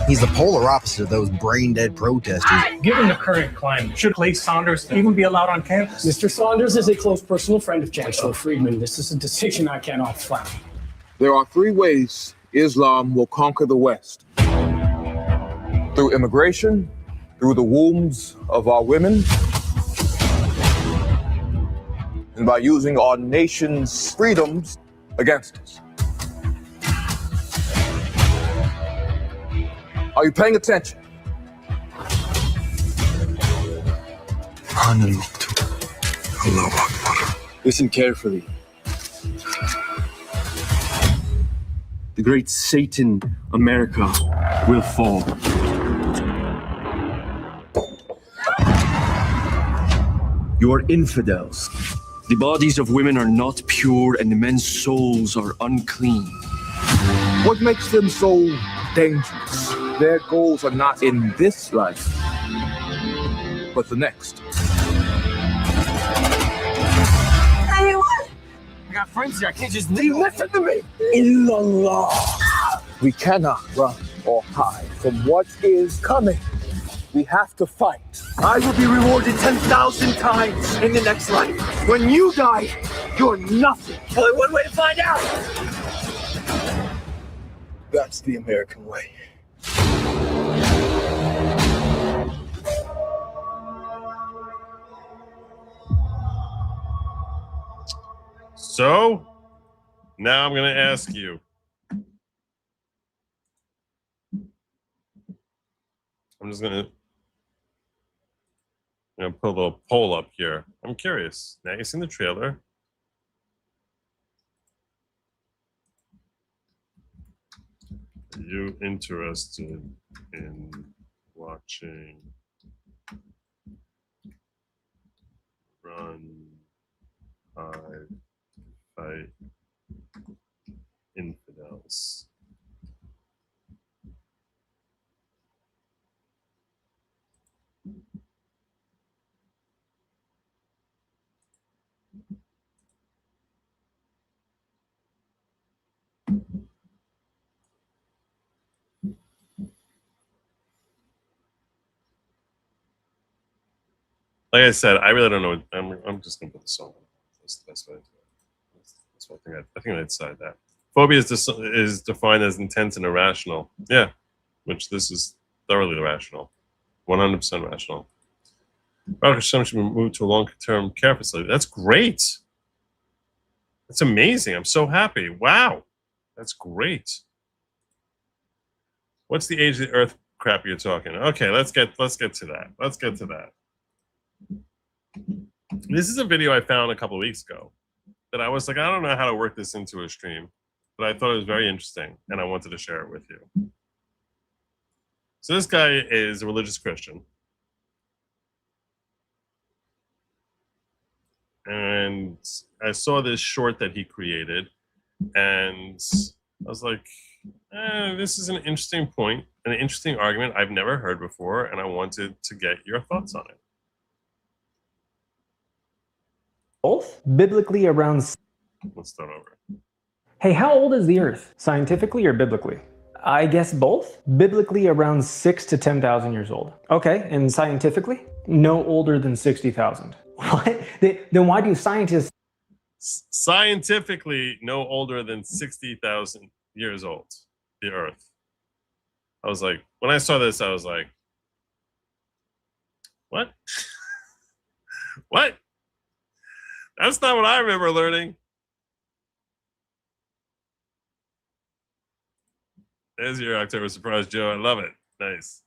He's the polar opposite of those brain-dead protesters. Given the current climate, should Clay Saunders even be allowed on campus? Mr. Saunders is a close personal friend of Chancellor Friedman. This is a decision I cannot frown. There are three ways Islam will conquer the West. Through immigration, through the wombs of our women, and by using our nation's freedoms against us. Are you paying attention? Listen carefully. The great Satan, America, will fall. You are infidels. The bodies of women are not pure, and the men's souls are unclean. What makes them so dangerous? Their goals are not in this life, but the next. Hey, what? I got friends here. I can't just leave. Listen to me. Illallah. We cannot run or hide from what is coming. We have to fight. I will be rewarded 10,000 times in the next life. When you die, you're nothing. Only one way to find out. That's the American way. So now I'm going to ask you. I'm just going to put a little poll up here. I'm curious. Now you've seen the trailer. Are you interested in watching Run, Hide, Fight Infidels? Like I said, I really don't know. I'm just gonna put the song on. That's the best way to do it. That's what I think I'd decide that. Phobia is defined as intense and irrational. Yeah, which this is thoroughly irrational, 100% rational. Radical Islam should be moved to a long-term care facility. That's great. That's amazing. I'm so happy. Wow, that's great. What's the age of the Earth crap you're talking? Okay, let's get to that. Let's get to that. This is a video I found a couple of weeks ago that I was like, I don't know how to work this into a stream, but I thought it was very interesting and I wanted to share it with you. So this guy is a religious Christian and I saw this short that he created, and I was like, this is an interesting point, an interesting argument I've never heard before, and I wanted to get your thoughts on it. Both? Biblically around... Let's start over. Hey, how old is the Earth? Scientifically or biblically? I guess both. Biblically around 6,000 to 10,000 years old. Okay, and scientifically? No older than 60,000. What? Then why do scientists... Scientifically, no older than 60,000 years old, the Earth. I was like, when I saw this, I was like, what? What? That's not what I remember learning. There's your October surprise, Joe. I love it. Nice.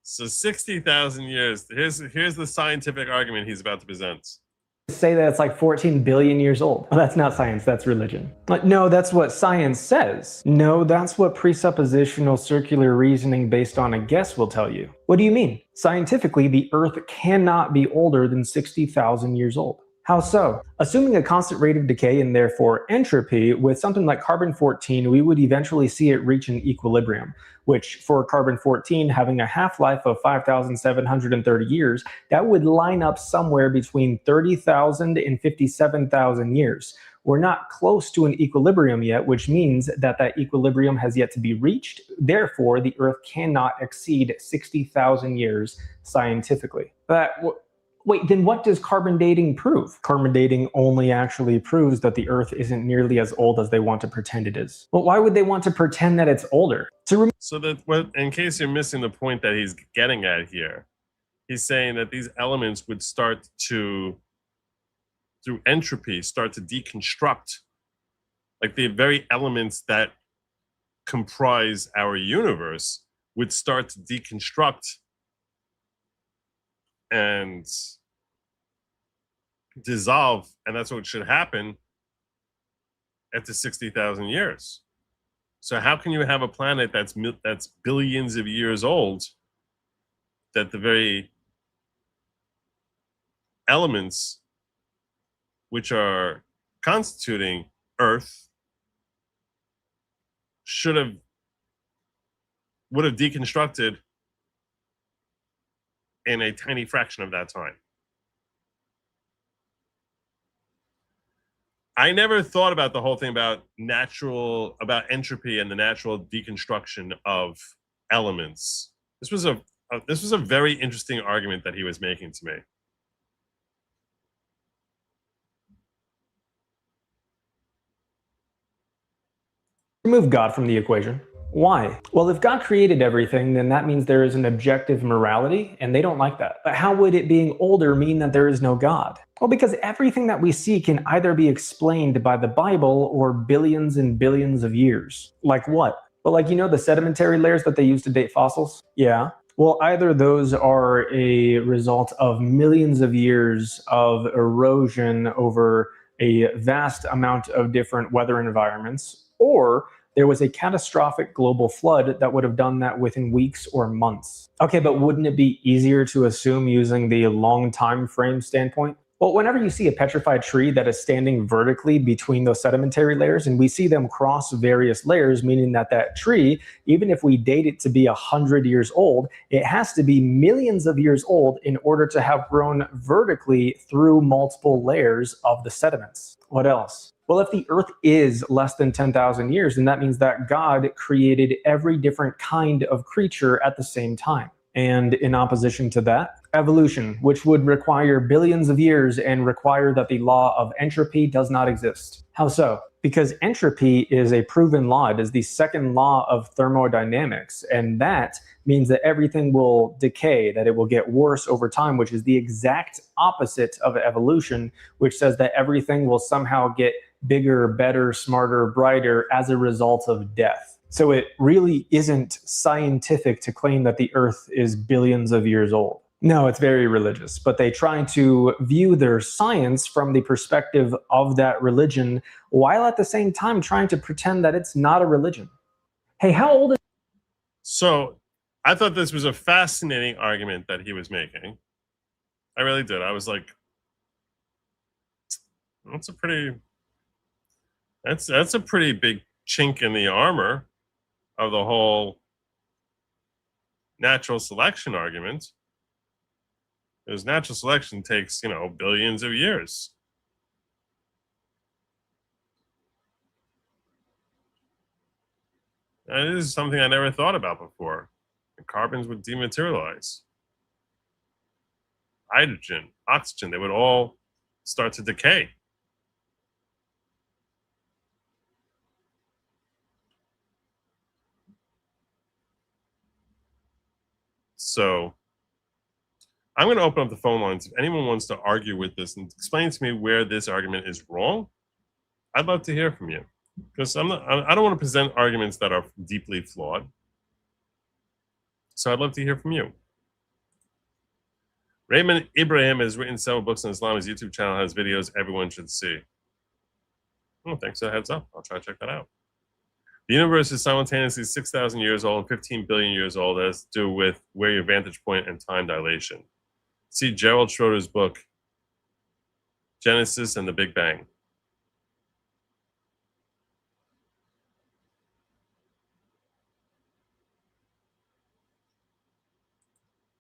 So 60,000 years. Here's the scientific argument he's about to present. Say that it's like 14 billion years old. Well, that's not science, that's religion. Like, no, that's what science says. No, that's what presuppositional circular reasoning based on a guess will tell you. What do you mean? Scientifically, the Earth cannot be older than 60,000 years old. How so? Assuming a constant rate of decay and therefore entropy, with something like carbon-14, we would eventually see it reach an equilibrium, which for carbon-14 having a half-life of 5,730 years, that would line up somewhere between 30,000 and 57,000 years. We're not close to an equilibrium yet, which means that that equilibrium has yet to be reached. Therefore, the Earth cannot exceed 60,000 years scientifically. Wait, then what does carbon dating prove? Carbon dating only actually proves that the Earth isn't nearly as old as they want to pretend it is. Well, why would they want to pretend that it's older? So that, in case you're missing the point that he's getting at here, he's saying that these elements would start to, through entropy, start to deconstruct. Like the very elements that comprise our universe would start to deconstruct and dissolve, and that's what should happen after 60,000 years. So how can you have a planet that's billions of years old, that the very elements which are constituting Earth would have deconstructed in a tiny fraction of that time? I never thought about the whole thing about entropy and the natural deconstruction of elements. This was a very interesting argument that he was making to me. Remove God from the equation. Why? Well, if God created everything, then that means there is an objective morality, and they don't like that. But how would it being older mean that there is no God? Well, because everything that we see can either be explained by the Bible or billions and billions of years. Like what? Well, like, you know, the sedimentary layers that they use to date fossils? Yeah. Well, either those are a result of millions of years of erosion over a vast amount of different weather environments, or there was a catastrophic global flood that would have done that within weeks or months. Okay, but wouldn't it be easier to assume using the long time frame standpoint? Well, whenever you see a petrified tree that is standing vertically between those sedimentary layers, and we see them cross various layers, meaning that that tree, even if we date it to be 100 years old, it has to be millions of years old in order to have grown vertically through multiple layers of the sediments. What else? Well, if the Earth is less than 10,000 years, then that means that God created every different kind of creature at the same time. And in opposition to that, evolution, which would require billions of years and require that the law of entropy does not exist. How so? Because entropy is a proven law. It is the second law of thermodynamics. And that means that everything will decay, that it will get worse over time, which is the exact opposite of evolution, which says that everything will somehow get bigger, better, smarter, brighter as a result of death. So it really isn't scientific to claim that the Earth is billions of years old. No, it's very religious, but they try to view their science from the perspective of that religion, while at the same time trying to pretend that it's not a religion. Hey, how old is... So I thought this was a fascinating argument that he was making. I really did. I was like, that's a pretty big chink in the armor of the whole natural selection argument. Because natural selection takes, billions of years. And this is something I never thought about before. The carbons would dematerialize. Hydrogen, oxygen, they would all start to decay. So I'm going to open up the phone lines. If anyone wants to argue with this and explain to me where this argument is wrong, I'd love to hear from you. Because I don't want to present arguments that are deeply flawed. So I'd love to hear from you. Raymond Ibrahim has written several books on Islam. His YouTube channel has videos everyone should see. Oh, thanks for the heads up. I'll try to check that out. The universe is simultaneously 6,000 years old and 15 billion years old. That has to do with where your vantage point and time dilation. See Gerald Schroeder's book, Genesis and the Big Bang.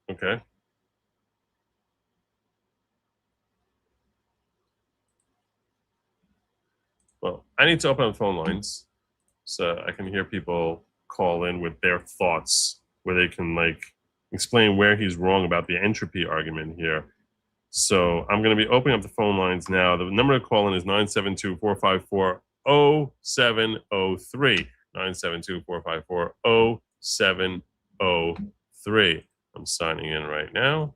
Okay. Well, I need to open up phone lines so I can hear people call in with their thoughts, where they can explain where he's wrong about the entropy argument here. So I'm going to be opening up the phone lines now. The number to call in is 972-454-0703. 972-454-0703. I'm signing in right now.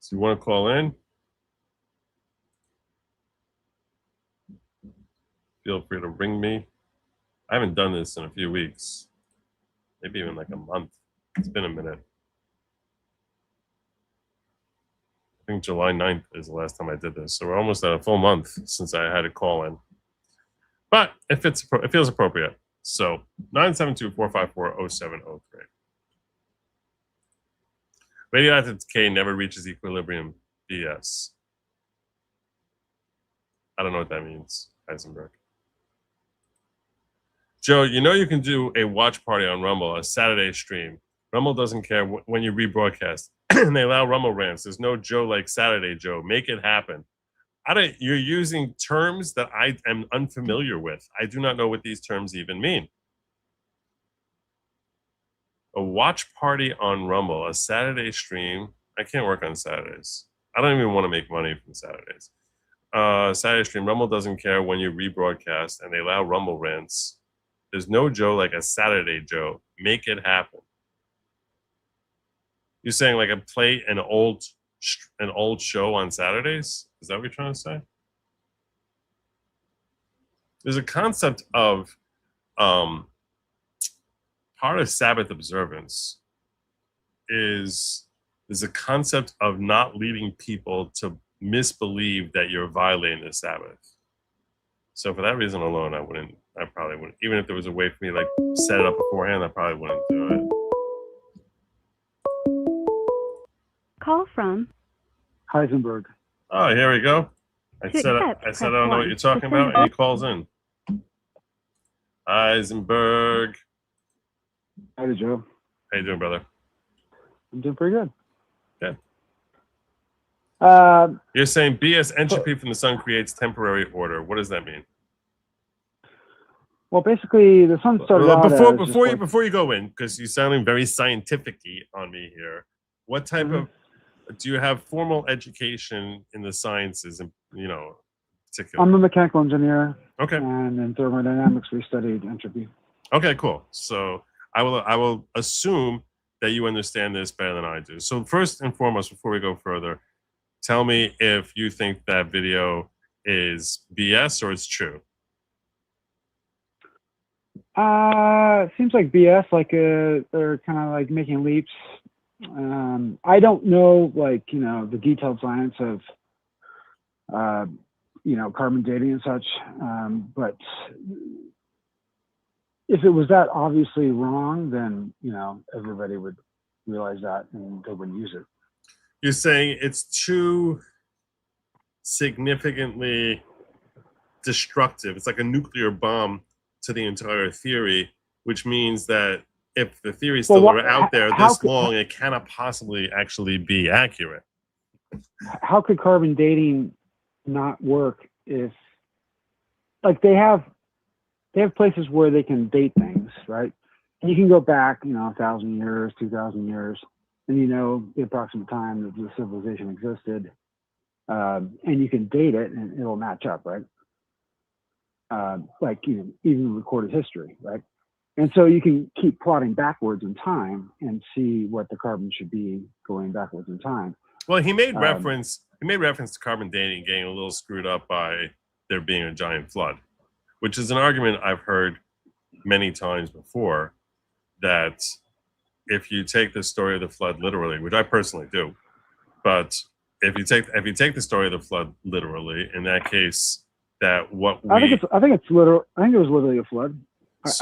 So you want to call in? Feel free to ring me. I haven't done this in a few weeks, maybe even like a month. It's been a minute. I think July 9th is the last time I did this. So we're almost at a full month since I had to call in. But it feels appropriate. So 972-454-0703. Radioactive decay never reaches equilibrium. BS. I don't know what that means, Heisenberg. Joe, you can do a watch party on Rumble, a Saturday stream. Rumble doesn't care when you rebroadcast. And they allow Rumble rants. There's no Joe like Saturday Joe. Make it happen. You're using terms that I am unfamiliar with. I do not know what these terms even mean. A watch party on Rumble, a Saturday stream. I can't work on Saturdays. I don't even want to make money from Saturdays. Saturday stream, Rumble doesn't care when you rebroadcast, and they allow Rumble rants. There's no Joe like a Saturday Joe. Make it happen. You're saying like play an old show on Saturdays? Is that what you're trying to say? There's a concept of part of Sabbath observance is a concept of not leading people to misbelieve that you're violating the Sabbath. So for that reason alone, I probably wouldn't. Even if there was a way for me to set it up beforehand, I probably wouldn't do it. Call from Heisenberg. Oh, here we go. I said I don't know what you're talking about, and he calls in. Heisenberg. Howdy, Joe. How you doing, brother? I'm doing pretty good. Good. You're saying BS entropy from the sun creates temporary order. What does that mean? Well, basically, the sun started out before you go in, because you're sounding very scientific-y on me here. What type of do you have formal education in the sciences, particular? I'm a mechanical engineer. Okay. And in thermodynamics, we studied entropy. Okay, cool. So I will assume that you understand this better than I do. So first and foremost, before we go further, tell me if you think that video is BS or it's true. It seems like BS. Like they're kind of like making leaps. I don't know, like the detailed science of carbon dating and such. But if it was that obviously wrong, then everybody would realize that and they wouldn't use it. You're saying it's too significantly destructive. It's like a nuclear bomb to the entire theory, which means that if the theory is still out there this long, it cannot possibly actually be accurate. How could carbon dating not work if, like, they have places where they can date things, right? And you can go back, 1,000 years, 2,000 years, and the approximate time that the civilization existed, and you can date it, and it'll match up, right? Like even recorded history, right? And so you can keep plotting backwards in time and see what the carbon should be going backwards in time. Well, he made reference to carbon dating getting a little screwed up by there being a giant flood, which is an argument I've heard many times before, that if you take the story of the flood literally, which I personally do, but if you take the story of the flood literally, in that case, that what we I think it's literal. I think it was literally a flood.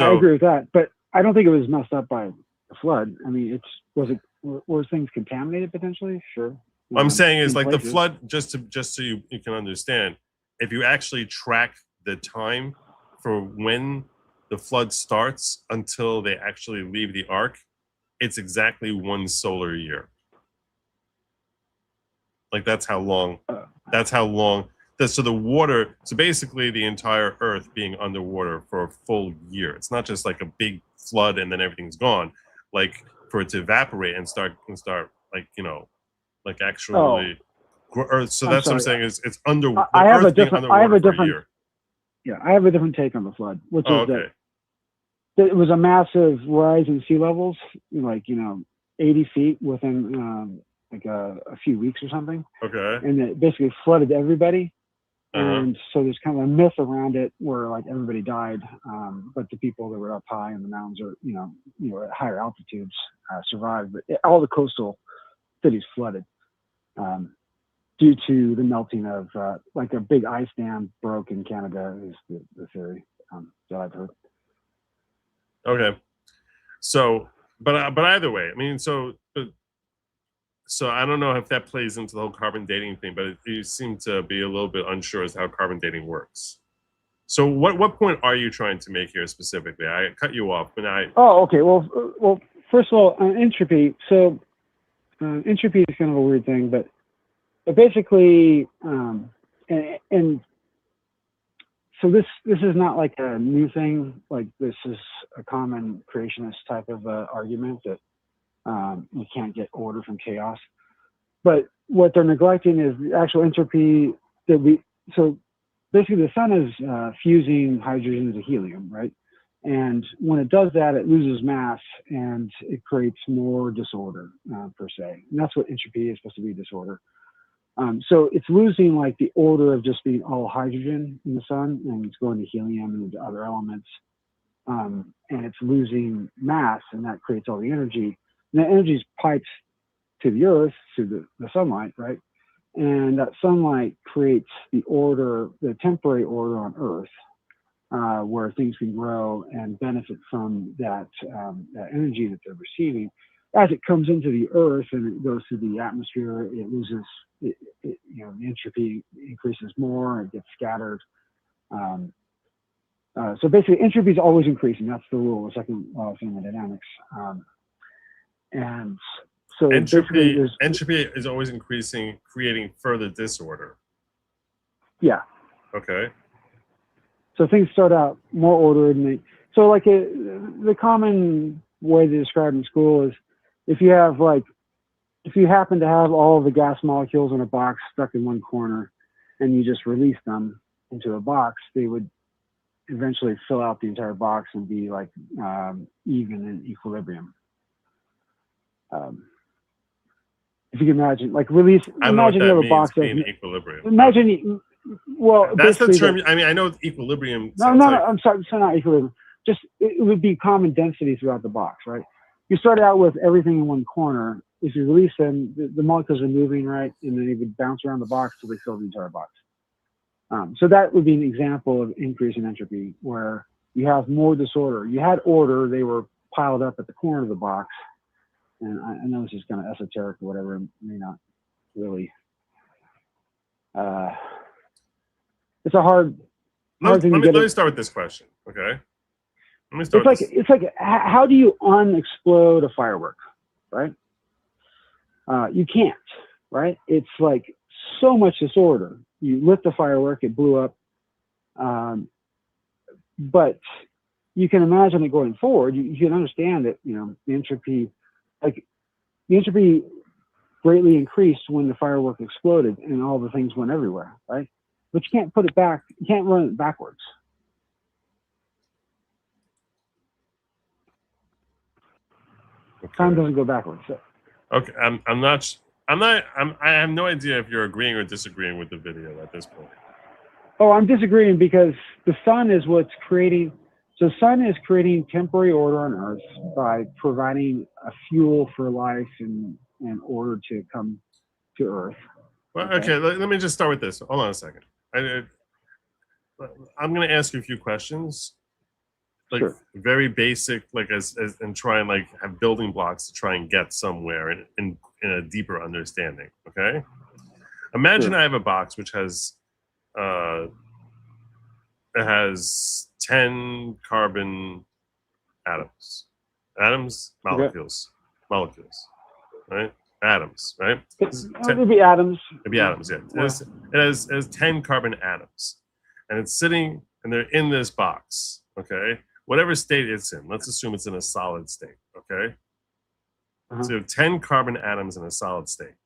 I agree with that, but I don't think it was messed up by a flood. I mean, were things contaminated potentially? Sure. What I'm saying is, like, the flood, just so you can understand, if you actually track the time for when the flood starts until they actually leave the ark, it's exactly 1 solar year. Like, that's how long. So the water, so basically the entire Earth being underwater for a full year. It's not just like a big flood and then everything's gone. Like, for it to evaporate and start like, like actually. So that's what I'm saying is it's under. I have a different take on the flood, which is that it was a massive rise in sea levels, like 80 feet within like a few weeks or something. Okay. And it basically flooded everybody. And so there's kind of a myth around it where like everybody died, but the people that were up high in the mountains or at higher altitudes survived. But all the coastal cities flooded due to the melting of like a big ice dam broke in Canada is the theory that I've heard. Okay, so but either way, I mean, so I don't know if that plays into the whole carbon dating thing, but you seem to be a little bit unsure as to how carbon dating works. So what point are you trying to make here specifically? I cut you off, but Oh, okay. Well, first of all, entropy. So entropy is kind of a weird thing, but basically, and so this is not like a new thing. Like, this is a common creationist type of argument that you can't get order from chaos. But what they're neglecting is the actual entropy so basically the sun is fusing hydrogen into helium, right? And when it does that, it loses mass and it creates more disorder per se. And that's what entropy is supposed to be, disorder. So it's losing like the order of just being all hydrogen in the sun, and it's going to helium and into other elements. And it's losing mass, and that creates all the energy. And that energy is piped to the earth, to the sunlight, right? And that sunlight creates the order, the temporary order on earth, where things can grow and benefit from that energy that they're receiving. As it comes into the earth and it goes through the atmosphere, it loses, the entropy increases more, it gets scattered. So basically, entropy is always increasing. That's the rule, the second law of thermodynamics. And so entropy is always increasing, creating further disorder. Yeah. Okay. So things start out more ordered, and so like the common way to describe in school is if you happen to have all of the gas molecules in a box stuck in one corner, and you just release them into a box, they would eventually fill out the entire box and be like even in equilibrium. If you can imagine, like release. Imagine you have a box being equilibrium. Imagine. Well, that's the term. I mean, I know equilibrium. No. I'm sorry. It's not equilibrium. it would be common density throughout the box, right? You start out with everything in one corner. If you release them, the molecules are moving, right? And then they would bounce around the box till they fill the entire box. So that would be an example of increase in entropy, where you have more disorder. You had order, they were piled up at the corner of the box. And I know this is kind of esoteric or whatever, it may not really. It's a hard thing to get. Let me start with this question, okay? Let me start it's like how do you unexplode a firework, right? You can't, right? It's like so much disorder. You lit the firework, it blew up. But you can imagine it going forward. You can understand that, the entropy greatly increased when the firework exploded and all the things went everywhere, right? But you can't put it back. You can't run it backwards. Okay. Time doesn't go backwards. So. Okay, I have no idea if you're agreeing or disagreeing with the video at this point. Oh, I'm disagreeing because the sun is what's creating. So the sun is creating temporary order on Earth by providing a fuel for life and order to come to Earth. Well, okay, let me just start with this. Hold on a second. I'm going to ask you a few questions, like sure. Very basic, like and try and like have building blocks to try and get somewhere in a deeper understanding. Okay, imagine sure. I have a box which has it has 10 carbon molecules, right? Atoms, right? It'd be atoms. It'd be atoms, yeah. It has 10 carbon atoms, and it's sitting, and they're in this box, okay? Whatever state it's in, let's assume it's in a solid state, okay? So you have 10 carbon atoms in a solid state.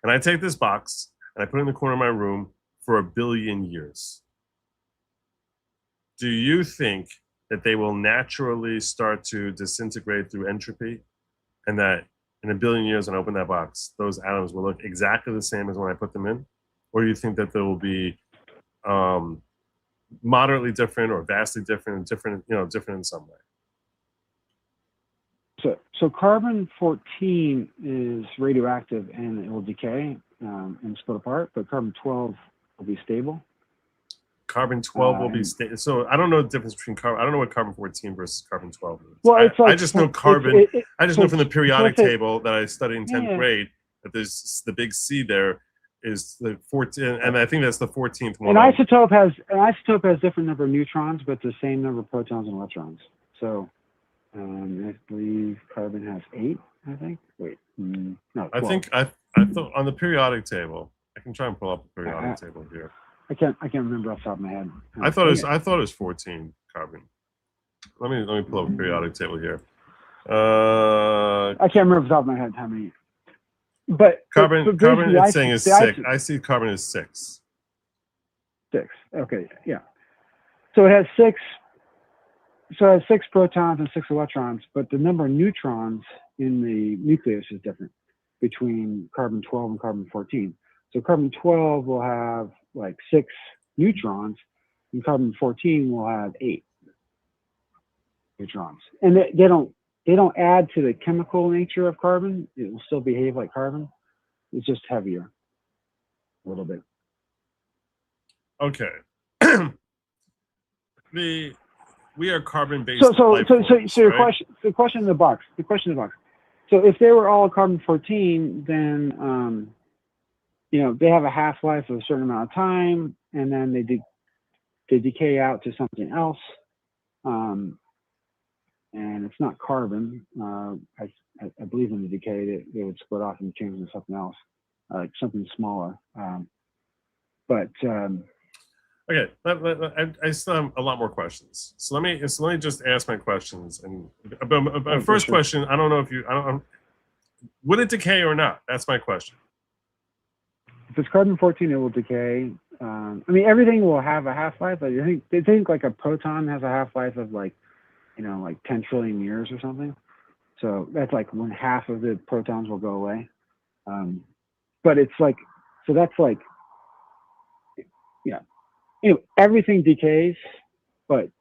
And I take this box, and I put it in the corner of my room for 1 billion years. Do you think that they will naturally start to disintegrate through entropy, and that in 1 billion years when I open that box, those atoms will look exactly the same as when I put them in? Or do you think that they will be moderately different or vastly different in some way? So carbon-14 is radioactive and it will decay and split apart, but carbon-12 will be stable. Carbon-12 will be stable. So I don't know the difference between carbon. I don't know what carbon-14 versus carbon-12 is. Well, it's like, I just know carbon. I just know from the periodic table that I studied in 10th grade that there's the big C there is the 14, and I think that's the 14th one. An isotope has different number of neutrons, but the same number of protons and electrons. So I believe carbon has 8. I think. Wait, no. 12. I thought on the periodic table. I can try and pull up the periodic table here. I can't remember off the top of my head. I thought it was 14 carbon. Let me pull up a periodic table here. I can't remember off the top of my head how many. But carbon it's saying is 6. I see carbon is 6. 6. Okay, yeah. So it has 6. So it has 6 protons and 6 electrons, but the number of neutrons in the nucleus is different between carbon-12 and carbon-14. So carbon-12 will have like 6 neutrons, and carbon-14 will have 8 neutrons. And they don't add to the chemical nature of carbon. It will still behave like carbon. It's just heavier a little bit. Okay. We are carbon-based. So your question, the question in the box. So if they were all carbon-14, then they have a half-life of a certain amount of time, and then they decay out to something else. And it's not carbon. I believe in the decay they would split off and change into something else, like something smaller. Okay, I still have a lot more questions. So let me just ask my questions. And first question, I don't know if would it decay or not? That's my question. If it's carbon-14, it will decay. Everything will have a half-life. They think like a proton has a half-life of like 10 trillion years or something. So that's like when half of the protons will go away. But it's like, so that's like, everything decays, but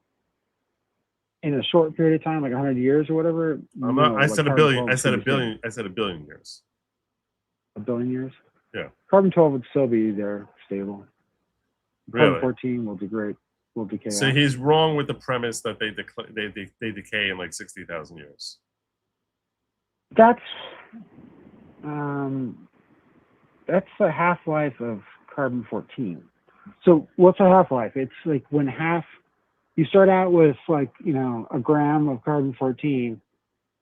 in a short period of time, like 100 years or whatever. I said a billion. I said a billion. billion. I said a billion years. A billion years? Yeah. Carbon-12 would still be there, stable. Really? Carbon-14 will degrade, will decay. So out. he's wrong with the premise that they decay in like 60,000 years. That's the half-life of carbon-14. So what's a half-life? It's like when you start out with like, a gram of carbon-14,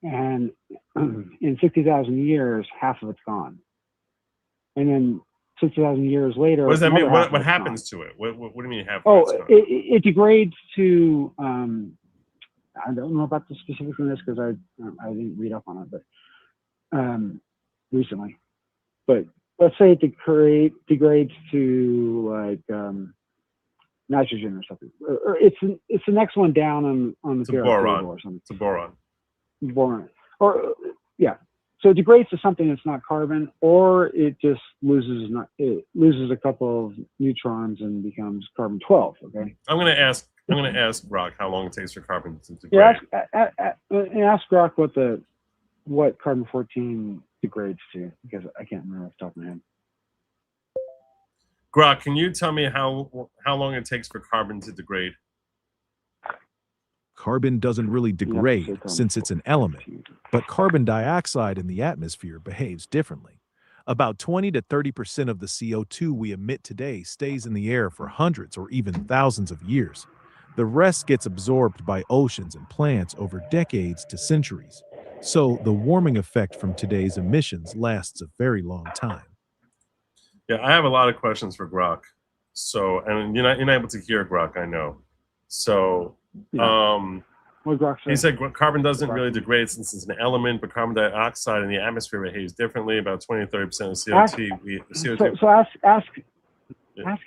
and in 60,000 years, half of it's gone. And then 60,000 years later, What does that mean? What gone. happens to it? What do you mean half? It degrades to, I don't know about the specifics on this because I didn't read up on it, but recently. But let's say it degrades to like nitrogen or something. Or it's the next one down on the periodic table or something. It's a boron. Boron. Or yeah. So it degrades to something that's not carbon, or it just loses a couple of neutrons and becomes carbon-12. Okay. I'm gonna ask Brock how long it takes for carbon to degrade. Yeah, ask Brock what carbon-14 degrades to, because I can't remember off the top of my head. Grok, can you tell me how long it takes for carbon to degrade? Carbon doesn't really degrade since it's an element, but carbon dioxide in the atmosphere behaves differently. About 20 to 30% of the CO2 we emit today stays in the air for hundreds or even thousands of years. The rest gets absorbed by oceans and plants over decades to centuries. So the warming effect from today's emissions lasts a very long time. Yeah, I have a lot of questions for Grok. So, and you're not able to hear Grok, I know. So, he said carbon doesn't really degrade since it's an element, but carbon dioxide in the atmosphere behaves differently. About 20 to 30% of CO2. So ask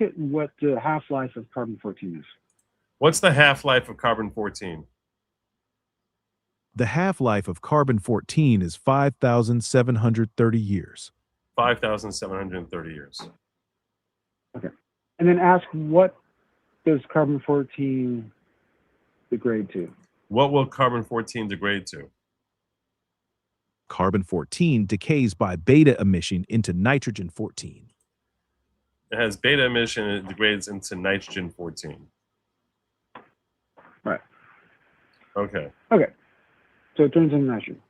it what the half-life of carbon-14 is. What's the half-life of carbon-14? The half-life of carbon-14 is 5,730 years. 5,730 years. Okay. And then ask, what does carbon-14 degrade to? What will carbon-14 degrade to? Carbon-14 decays by beta emission into nitrogen-14. It has beta emission and it degrades into nitrogen-14. Right. Okay. Okay. So it turns into nitrogen.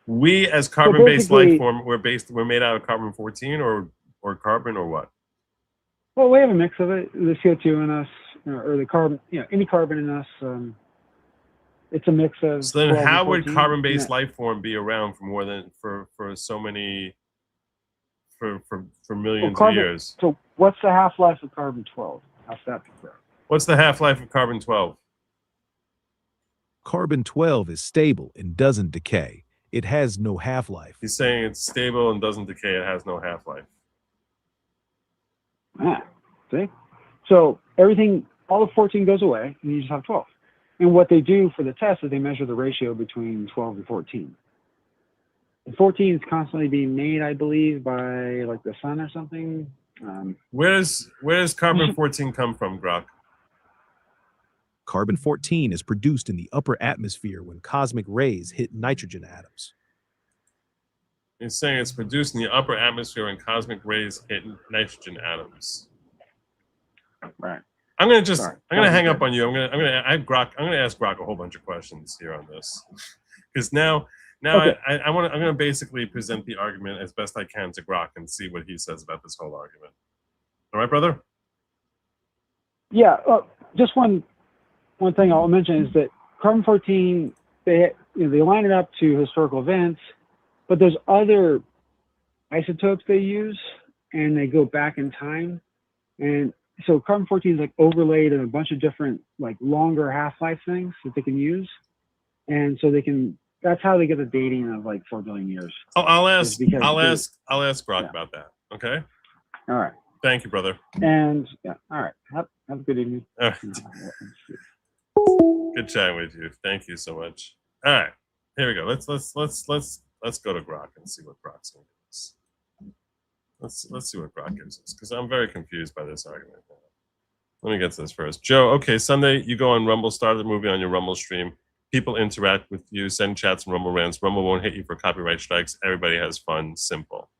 We, as carbon-based life form, we're made out of carbon-14 or carbon or what? Well, we have a mix of it. The CO2 in us, or the carbon, any carbon in us. It's a mix of. So then, how would carbon-based life form be around for more than for so many for millions of years? So what's the half-life of carbon-12? How's that correct? What's the half-life of carbon-12? Carbon-12 is stable and doesn't decay. It has no half-life. He's saying it's stable and doesn't decay. It has no half-life. See? So everything, all the 14 goes away, and you just have 12. And what they do for the test is they measure the ratio between 12 and 14. And 14 is constantly being made, I believe, by like the sun or something. Where does carbon-14 come from, Grok? Carbon-14 is produced in the upper atmosphere when cosmic rays hit nitrogen atoms. He's saying it's produced in the upper atmosphere when cosmic rays hit nitrogen atoms. Right. I'm gonna hang up on you. I'm gonna ask Grok a whole bunch of questions here on this, because now okay. I'm gonna basically present the argument as best I can to Grok and see what he says about this whole argument. All right, brother? Yeah. Just one thing I'll mention is that carbon-14, they line it up to historical events, but there's other isotopes they use, and they go back in time, and so carbon-14 is like overlaid in a bunch of different like longer half-life things that they can use, and so that's how they get the dating of like 4 billion years. Oh, I'll ask Grok about that. Okay. All right. Thank you, brother. And yeah, all right. Have a good evening. All right. Good chatting with you. Thank you so much. All right, here we go. Let's go to Grok and see what Grok's going to give us. Let's see what Grok gives us, because I'm very confused by this argument. Let me get to this first. Joe, okay, Sunday you go on Rumble, start the movie on your Rumble stream. People interact with you, send chats and Rumble rants. Rumble won't hit you for copyright strikes. Everybody has fun. Simple.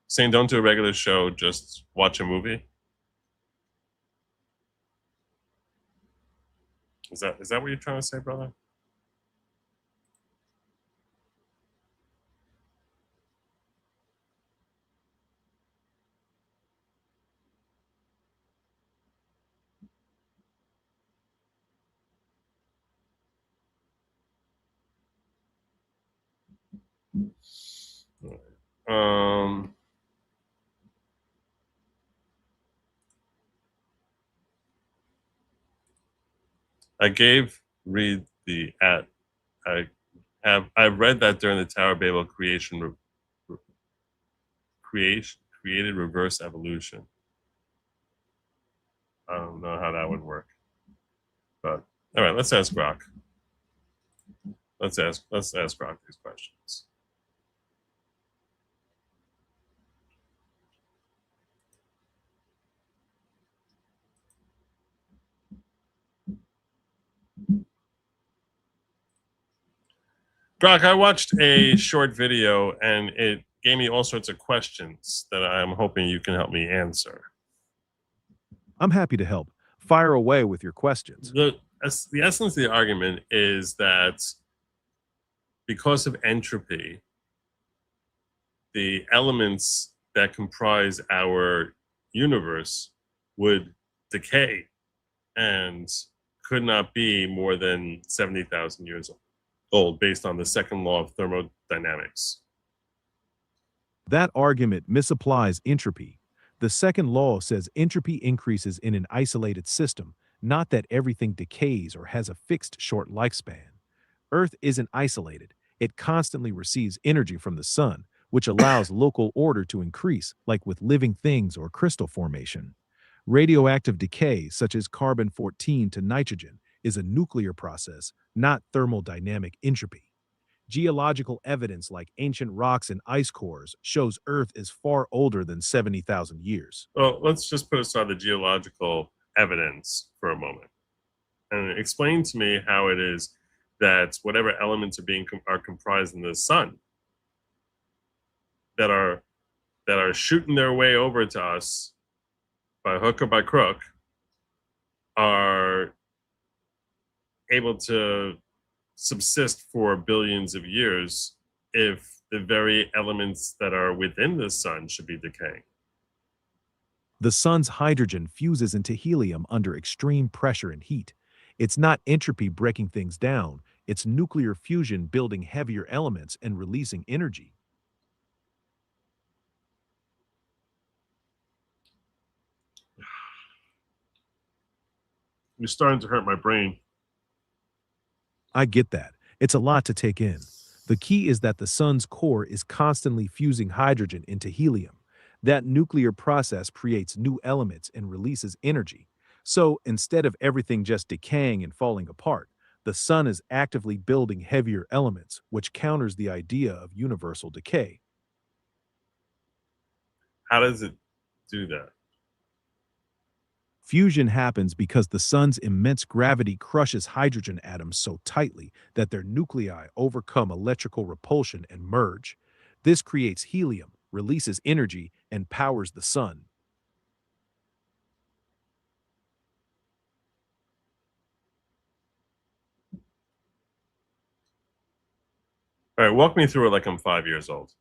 Saying don't do a regular show, just watch a movie. Is that what you're trying to say, brother? I gave Reed the at. I read that during the Tower of Babel created reverse evolution. I don't know how that would work, but all right, let's ask Grok. Let's ask Grok these questions. Grok, I watched a short video and it gave me all sorts of questions that I'm hoping you can help me answer. I'm happy to help. Fire away with your questions. The essence of the argument is that because of entropy, the elements that comprise our universe would decay and could not be more than 70,000 years old based on the second law of thermodynamics. That argument misapplies entropy. The second law says entropy increases in an isolated system, not that everything decays or has a fixed short lifespan. Earth isn't isolated. It constantly receives energy from the sun, which allows local order to increase, like with living things or crystal formation. Radioactive decay, such as carbon-14 to nitrogen, is a nuclear process, not thermodynamic entropy. Geological evidence like ancient rocks and ice cores shows Earth is far older than 70,000 years. Well, let's just put aside the geological evidence for a moment and explain to me how it is that whatever elements are comprised in the sun that are shooting their way over to us by hook or by crook are able to subsist for billions of years if the very elements that are within the sun should be decaying. The sun's hydrogen fuses into helium under extreme pressure and heat. It's not entropy breaking things down, it's nuclear fusion building heavier elements and releasing energy. You're starting to hurt my brain. I get that. It's a lot to take in. The key is that the sun's core is constantly fusing hydrogen into helium. That nuclear process creates new elements and releases energy. So instead of everything just decaying and falling apart, the sun is actively building heavier elements, which counters the idea of universal decay. How does it do that? Fusion happens because the sun's immense gravity crushes hydrogen atoms so tightly that their nuclei overcome electrical repulsion and merge. This creates helium, releases energy, and powers the sun. All right, walk me through it like I'm 5 years old.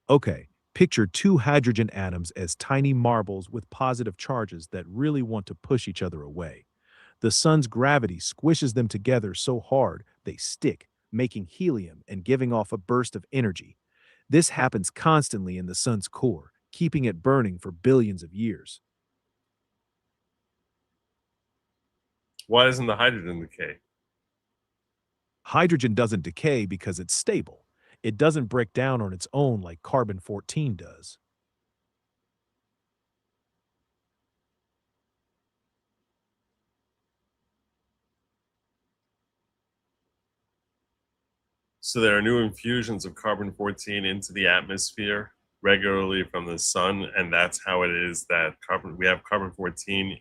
Okay, picture two hydrogen atoms as tiny marbles with positive charges that really want to push each other away. The sun's gravity squishes them together so hard they stick, making helium and giving off a burst of energy. This happens constantly in the sun's core, keeping it burning for billions of years. Why doesn't the hydrogen decay? Hydrogen doesn't decay because it's stable. It doesn't break down on its own like carbon-14 does. So there are new infusions of carbon-14 into the atmosphere regularly from the sun, and that's how it is that we have carbon-14,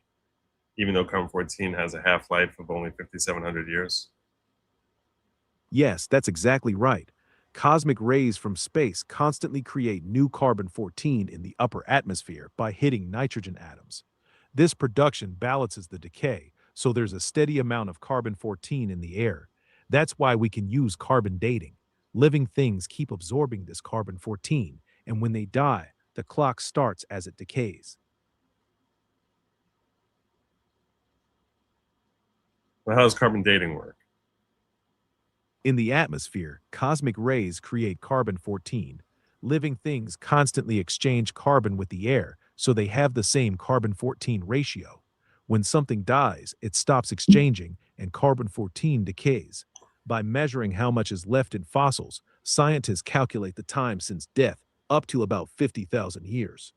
even though carbon-14 has a half-life of only 5,700 years? Yes, that's exactly right. Cosmic rays from space constantly create new carbon-14 in the upper atmosphere by hitting nitrogen atoms. This production balances the decay, so there's a steady amount of carbon-14 in the air. That's why we can use carbon dating. Living things keep absorbing this carbon-14, and when they die, the clock starts as it decays. Well, how does carbon dating work? In the atmosphere, cosmic rays create carbon-14. Living things constantly exchange carbon with the air, so they have the same carbon-14 ratio. When something dies, it stops exchanging, and carbon-14 decays. By measuring how much is left in fossils, scientists calculate the time since death, up to about 50,000 years.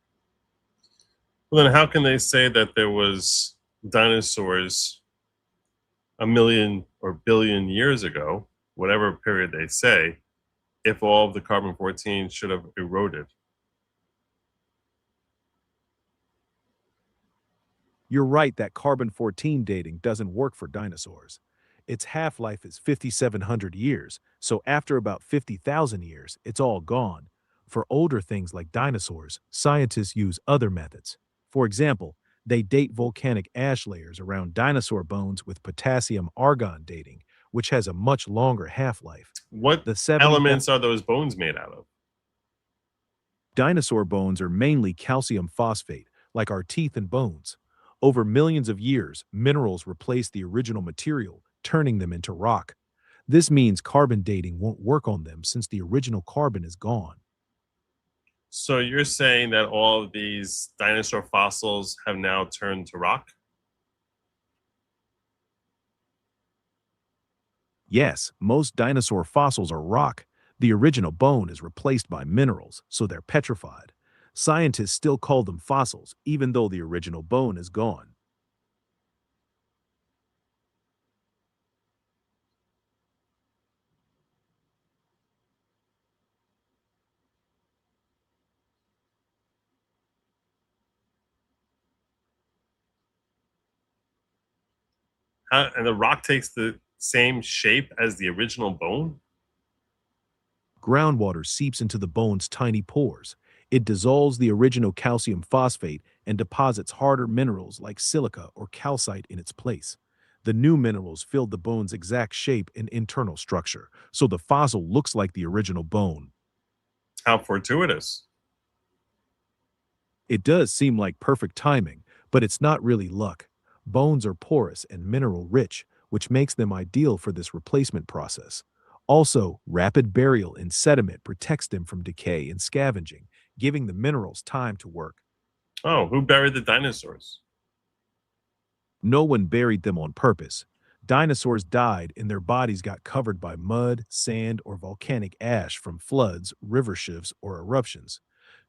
Well, then how can they say that there was dinosaurs a million or billion years ago, whatever period they say, if all of the carbon-14 should have eroded? You're right that carbon-14 dating doesn't work for dinosaurs. Its half-life is 5,700 years, so after about 50,000 years, it's all gone. For older things like dinosaurs, scientists use other methods. For example, they date volcanic ash layers around dinosaur bones with potassium-argon dating, which has a much longer half-life. What elements are those bones made out of? Dinosaur bones are mainly calcium phosphate, like our teeth and bones. Over millions of years, minerals replace the original material, turning them into rock. This means carbon dating won't work on them since the original carbon is gone. So you're saying that all of these dinosaur fossils have now turned to rock? Yes, most dinosaur fossils are rock. The original bone is replaced by minerals, so they're petrified. Scientists still call them fossils, even though the original bone is gone. And the rock takes the same shape as the original bone? Groundwater seeps into the bone's tiny pores. It dissolves the original calcium phosphate and deposits harder minerals like silica or calcite in its place. The new minerals fill the bone's exact shape and internal structure, so the fossil looks like the original bone. How fortuitous. It does seem like perfect timing, but it's not really luck. Bones are porous and mineral-rich, which makes them ideal for this replacement process. Also, rapid burial in sediment protects them from decay and scavenging, giving the minerals time to work. Oh, who buried the dinosaurs? No one buried them on purpose. Dinosaurs died and their bodies got covered by mud, sand, or volcanic ash from floods, river shifts, or eruptions.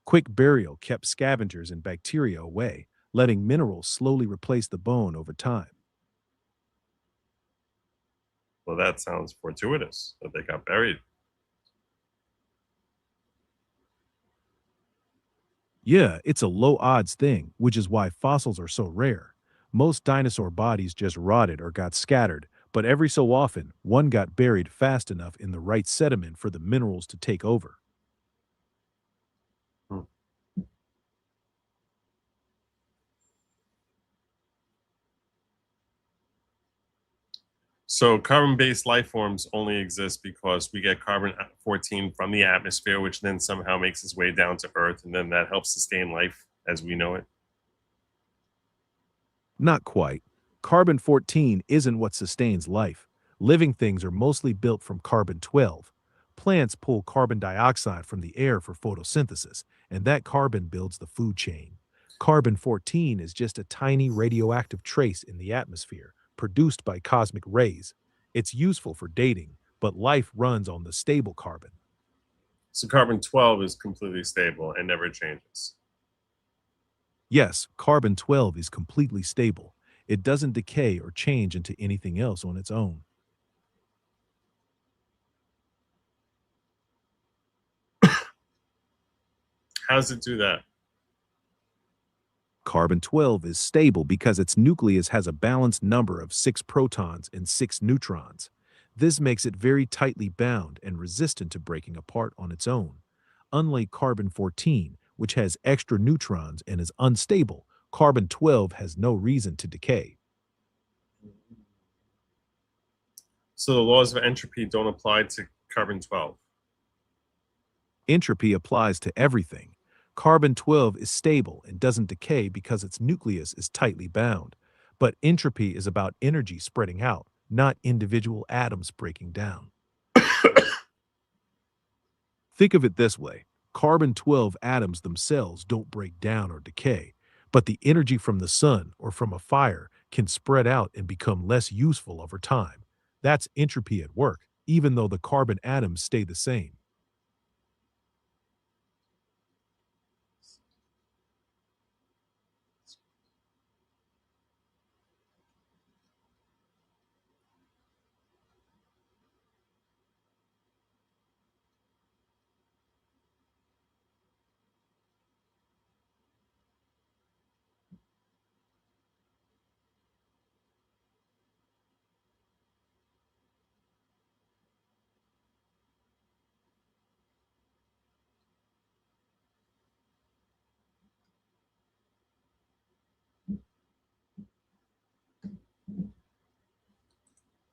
Quick burial kept scavengers and bacteria away, letting minerals slowly replace the bone over time. Well, that sounds fortuitous that they got buried. Yeah, it's a low odds thing, which is why fossils are so rare. Most dinosaur bodies just rotted or got scattered, but every so often, one got buried fast enough in the right sediment for the minerals to take over. So carbon-based life forms only exist because we get carbon-14 from the atmosphere, which then somehow makes its way down to Earth, and then that helps sustain life as we know it. Not quite. Carbon-14 isn't what sustains life. Living things are mostly built from carbon-12. Plants pull carbon dioxide from the air for photosynthesis, and that carbon builds the food chain. Carbon-14 is just a tiny radioactive trace in the atmosphere, produced by cosmic rays. It's useful for dating, but life runs on the stable carbon. So carbon-12 is completely stable and never changes. Yes, carbon-12 is completely stable. It doesn't decay or change into anything else on its own. How does it do that? Carbon-12 is stable because its nucleus has a balanced number of 6 protons and 6 neutrons. This makes it very tightly bound and resistant to breaking apart on its own. Unlike carbon-14, which has extra neutrons and is unstable, carbon-12 has no reason to decay. So the laws of entropy don't apply to carbon-12. Entropy applies to everything. Carbon-12 is stable and doesn't decay because its nucleus is tightly bound. But entropy is about energy spreading out, not individual atoms breaking down. Think of it this way. Carbon-12 atoms themselves don't break down or decay, but the energy from the sun or from a fire can spread out and become less useful over time. That's entropy at work, even though the carbon atoms stay the same.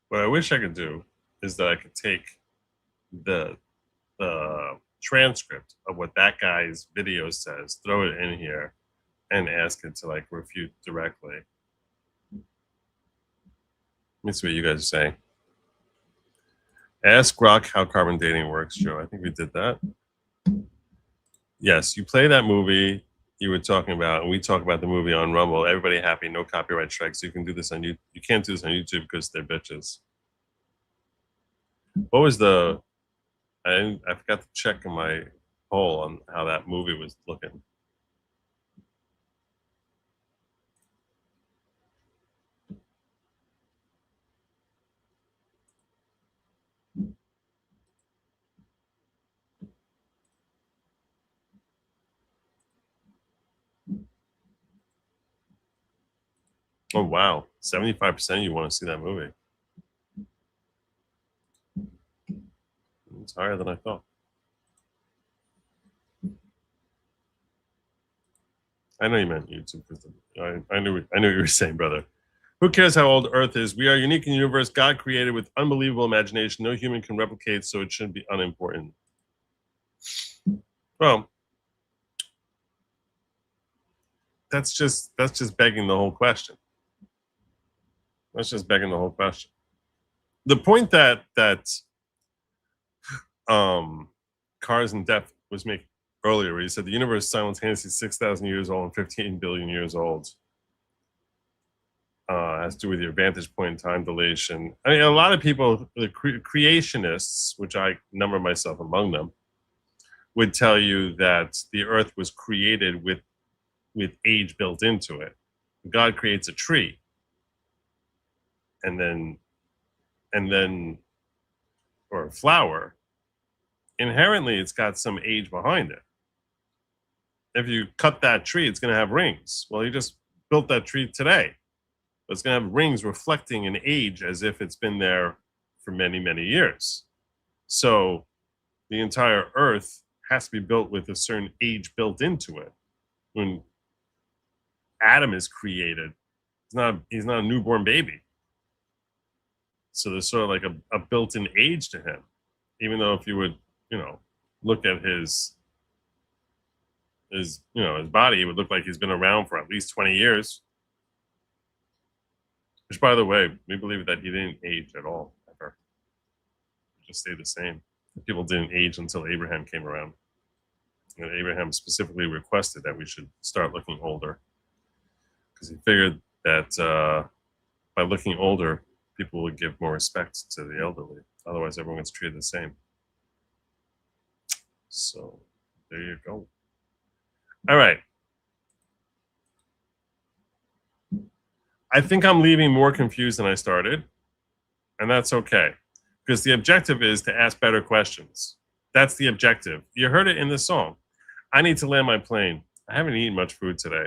What I wish I could do is that I could take the transcript of what that guy's video says, throw it in here, and ask it to like refute directly. Let me see what you guys are saying. Ask Grok how carbon dating works, Joe. I think we did that. Yes, you play that movie you were talking about, and we talk about the movie on Rumble. Everybody happy, no copyright strikes. You can do this on YouTube. You can't do this on YouTube because they're bitches. What was the? I forgot to check in my poll on how that movie was looking. Oh wow, 75% of you want to see that movie. It's higher than I thought. I know you meant YouTube because I knew what you were saying, brother. Who cares how old Earth is? We are unique in the universe. God created with unbelievable imagination. No human can replicate, so it shouldn't be unimportant. Well, that's just begging the whole question. That's just begging the whole question. The point that Cars and Depth was making earlier, where he said the universe is simultaneously 6,000 years old and 15 billion years old, has to do with your vantage point in time dilation. I mean, a lot of people, the creationists, which I number myself among them, would tell you that the Earth was created with age built into it. God creates a tree, and then or a flower. Inherently, it's got some age behind it. If you cut that tree, it's going to have rings. Well, you just built that tree today, but it's going to have rings reflecting an age as if it's been there for many, many years. So the entire Earth has to be built with a certain age built into it. When Adam is created, he's not a newborn baby. So there's sort of like a built-in age to him, even though if you would, look at his body, it would look like he's been around for at least 20 years. Which, by the way, we believe that he didn't age at all, ever. He just stayed the same. People didn't age until Abraham came around. And Abraham specifically requested that we should start looking older, because he figured that by looking older, people would give more respect to the elderly. Otherwise, everyone gets treated the same. So there you go. All right. I think I'm leaving more confused than I started, and that's okay, because the objective is to ask better questions. That's the objective. You heard it in the song. I need to land my plane. I haven't eaten much food today.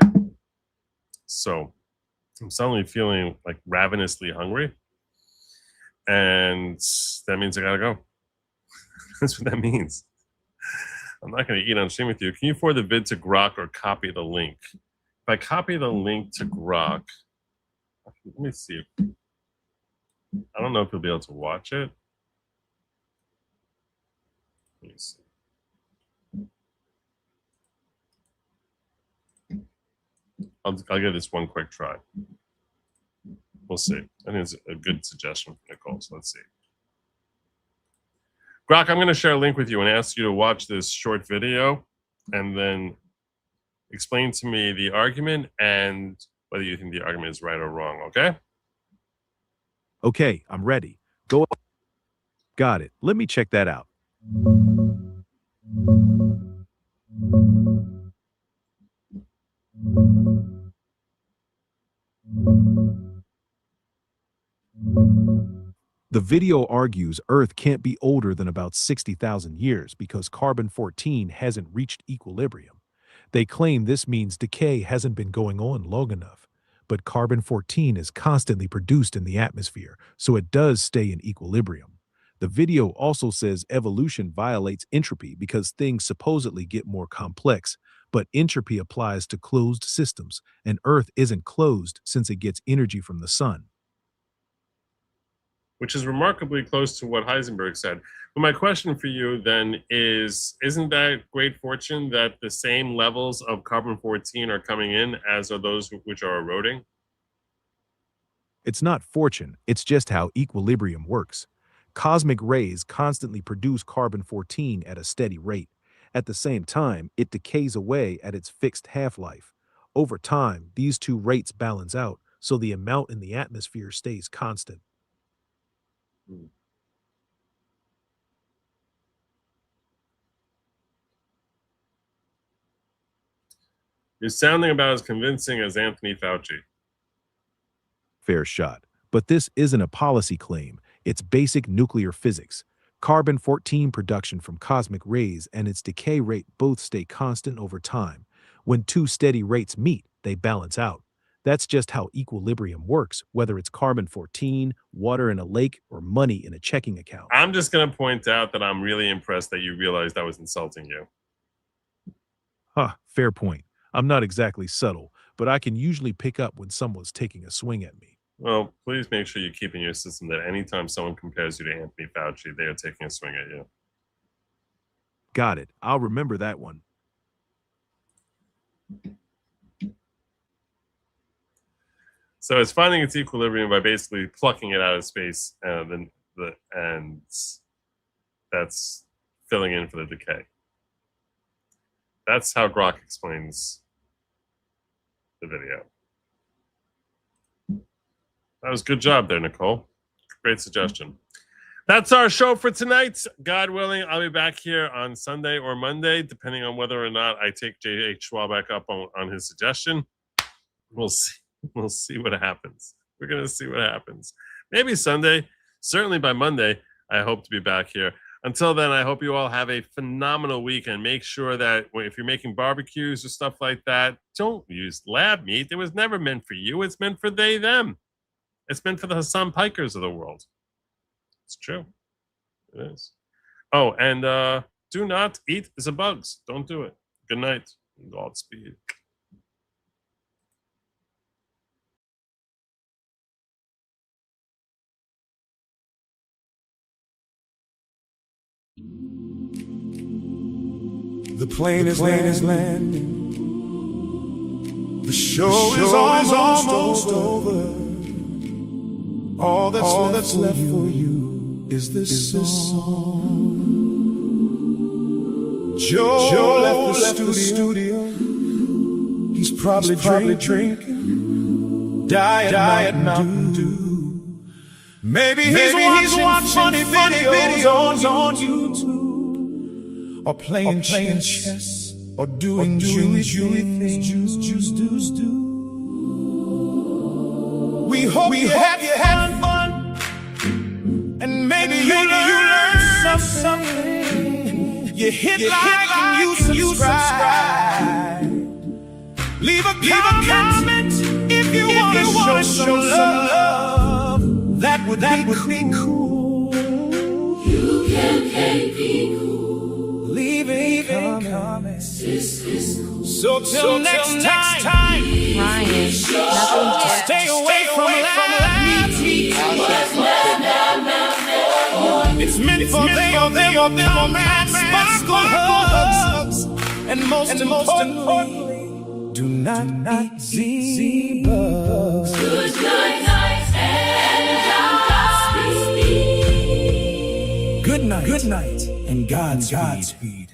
So I'm suddenly feeling like ravenously hungry. And that means I gotta go. That's what that means. I'm not gonna eat on stream with you. Can you forward the vid to Grok or copy the link? If I copy the link to Grok, let me see. I don't know if you'll be able to watch it. Let me see. I'll give this one quick try. We'll see. I think it's a good suggestion from Nicole, so let's see. Grok, I'm going to share a link with you and ask you to watch this short video and then explain to me the argument and whether you think the argument is right or wrong, okay? Okay, I'm ready. Go. Got it. Let me check that out. The video argues Earth can't be older than about 60,000 years because carbon-14 hasn't reached equilibrium. They claim this means decay hasn't been going on long enough, but carbon-14 is constantly produced in the atmosphere, so it does stay in equilibrium. The video also says evolution violates entropy because things supposedly get more complex, but entropy applies to closed systems, and Earth isn't closed since it gets energy from the sun. Which is remarkably close to what Heisenberg said. But my question for you then is, isn't that great fortune that the same levels of carbon-14 are coming in as are those which are eroding? It's not fortune, it's just how equilibrium works. Cosmic rays constantly produce carbon-14 at a steady rate. At the same time, it decays away at its fixed half-life. Over time, these two rates balance out, so the amount in the atmosphere stays constant. You're sounding about as convincing as Anthony Fauci. Fair shot. But this isn't a policy claim. It's basic nuclear physics. Carbon-14 production from cosmic rays and its decay rate both stay constant over time. When two steady rates meet, they balance out. That's just how equilibrium works, whether it's carbon-14, water in a lake, or money in a checking account. I'm just going to point out that I'm really impressed that you realized I was insulting you. Fair point. I'm not exactly subtle, but I can usually pick up when someone's taking a swing at me. Well, please make sure you keep in your system that anytime someone compares you to Anthony Fauci, they are taking a swing at you. Got it. I'll remember that one. So it's finding its equilibrium by basically plucking it out of space, and that's filling in for the decay. That's how Grok explains the video. That was a good job there, Nicole. Great suggestion. That's our show for tonight. God willing, I'll be back here on Sunday or Monday, depending on whether or not I take J.H. Schwalbeck up on his suggestion. We'll see. We'll see what happens. We're going to see what happens. Maybe Sunday. Certainly by Monday, I hope to be back here. Until then, I hope you all have a phenomenal week, and make sure that if you're making barbecues or stuff like that, don't use lab meat. It was never meant for you. It's meant for they, them. It's meant for the Hassan Pikers of the world. It's true. It is. Oh, and do not eat the bugs. Don't do it. Good night. Godspeed. The plane is landing. The show is almost over. All that's left for you is this song. Joe left the studio. He's probably drinking Diet Mountain Dew. Maybe he's watching funny videos on YouTube. Or playing chess, or doing Jewish things. We hope you had fun, and maybe you learned something. You hit like and you subscribe. comment if you want to show some love. That would be cool. You can be cool. Leave comments. So till next time, Ryan, stay away from laughs. It's meant for they or them and sparkle hugs. And most importantly, do not eat Z-bugs. Good night and Godspeed. Good night and Godspeed.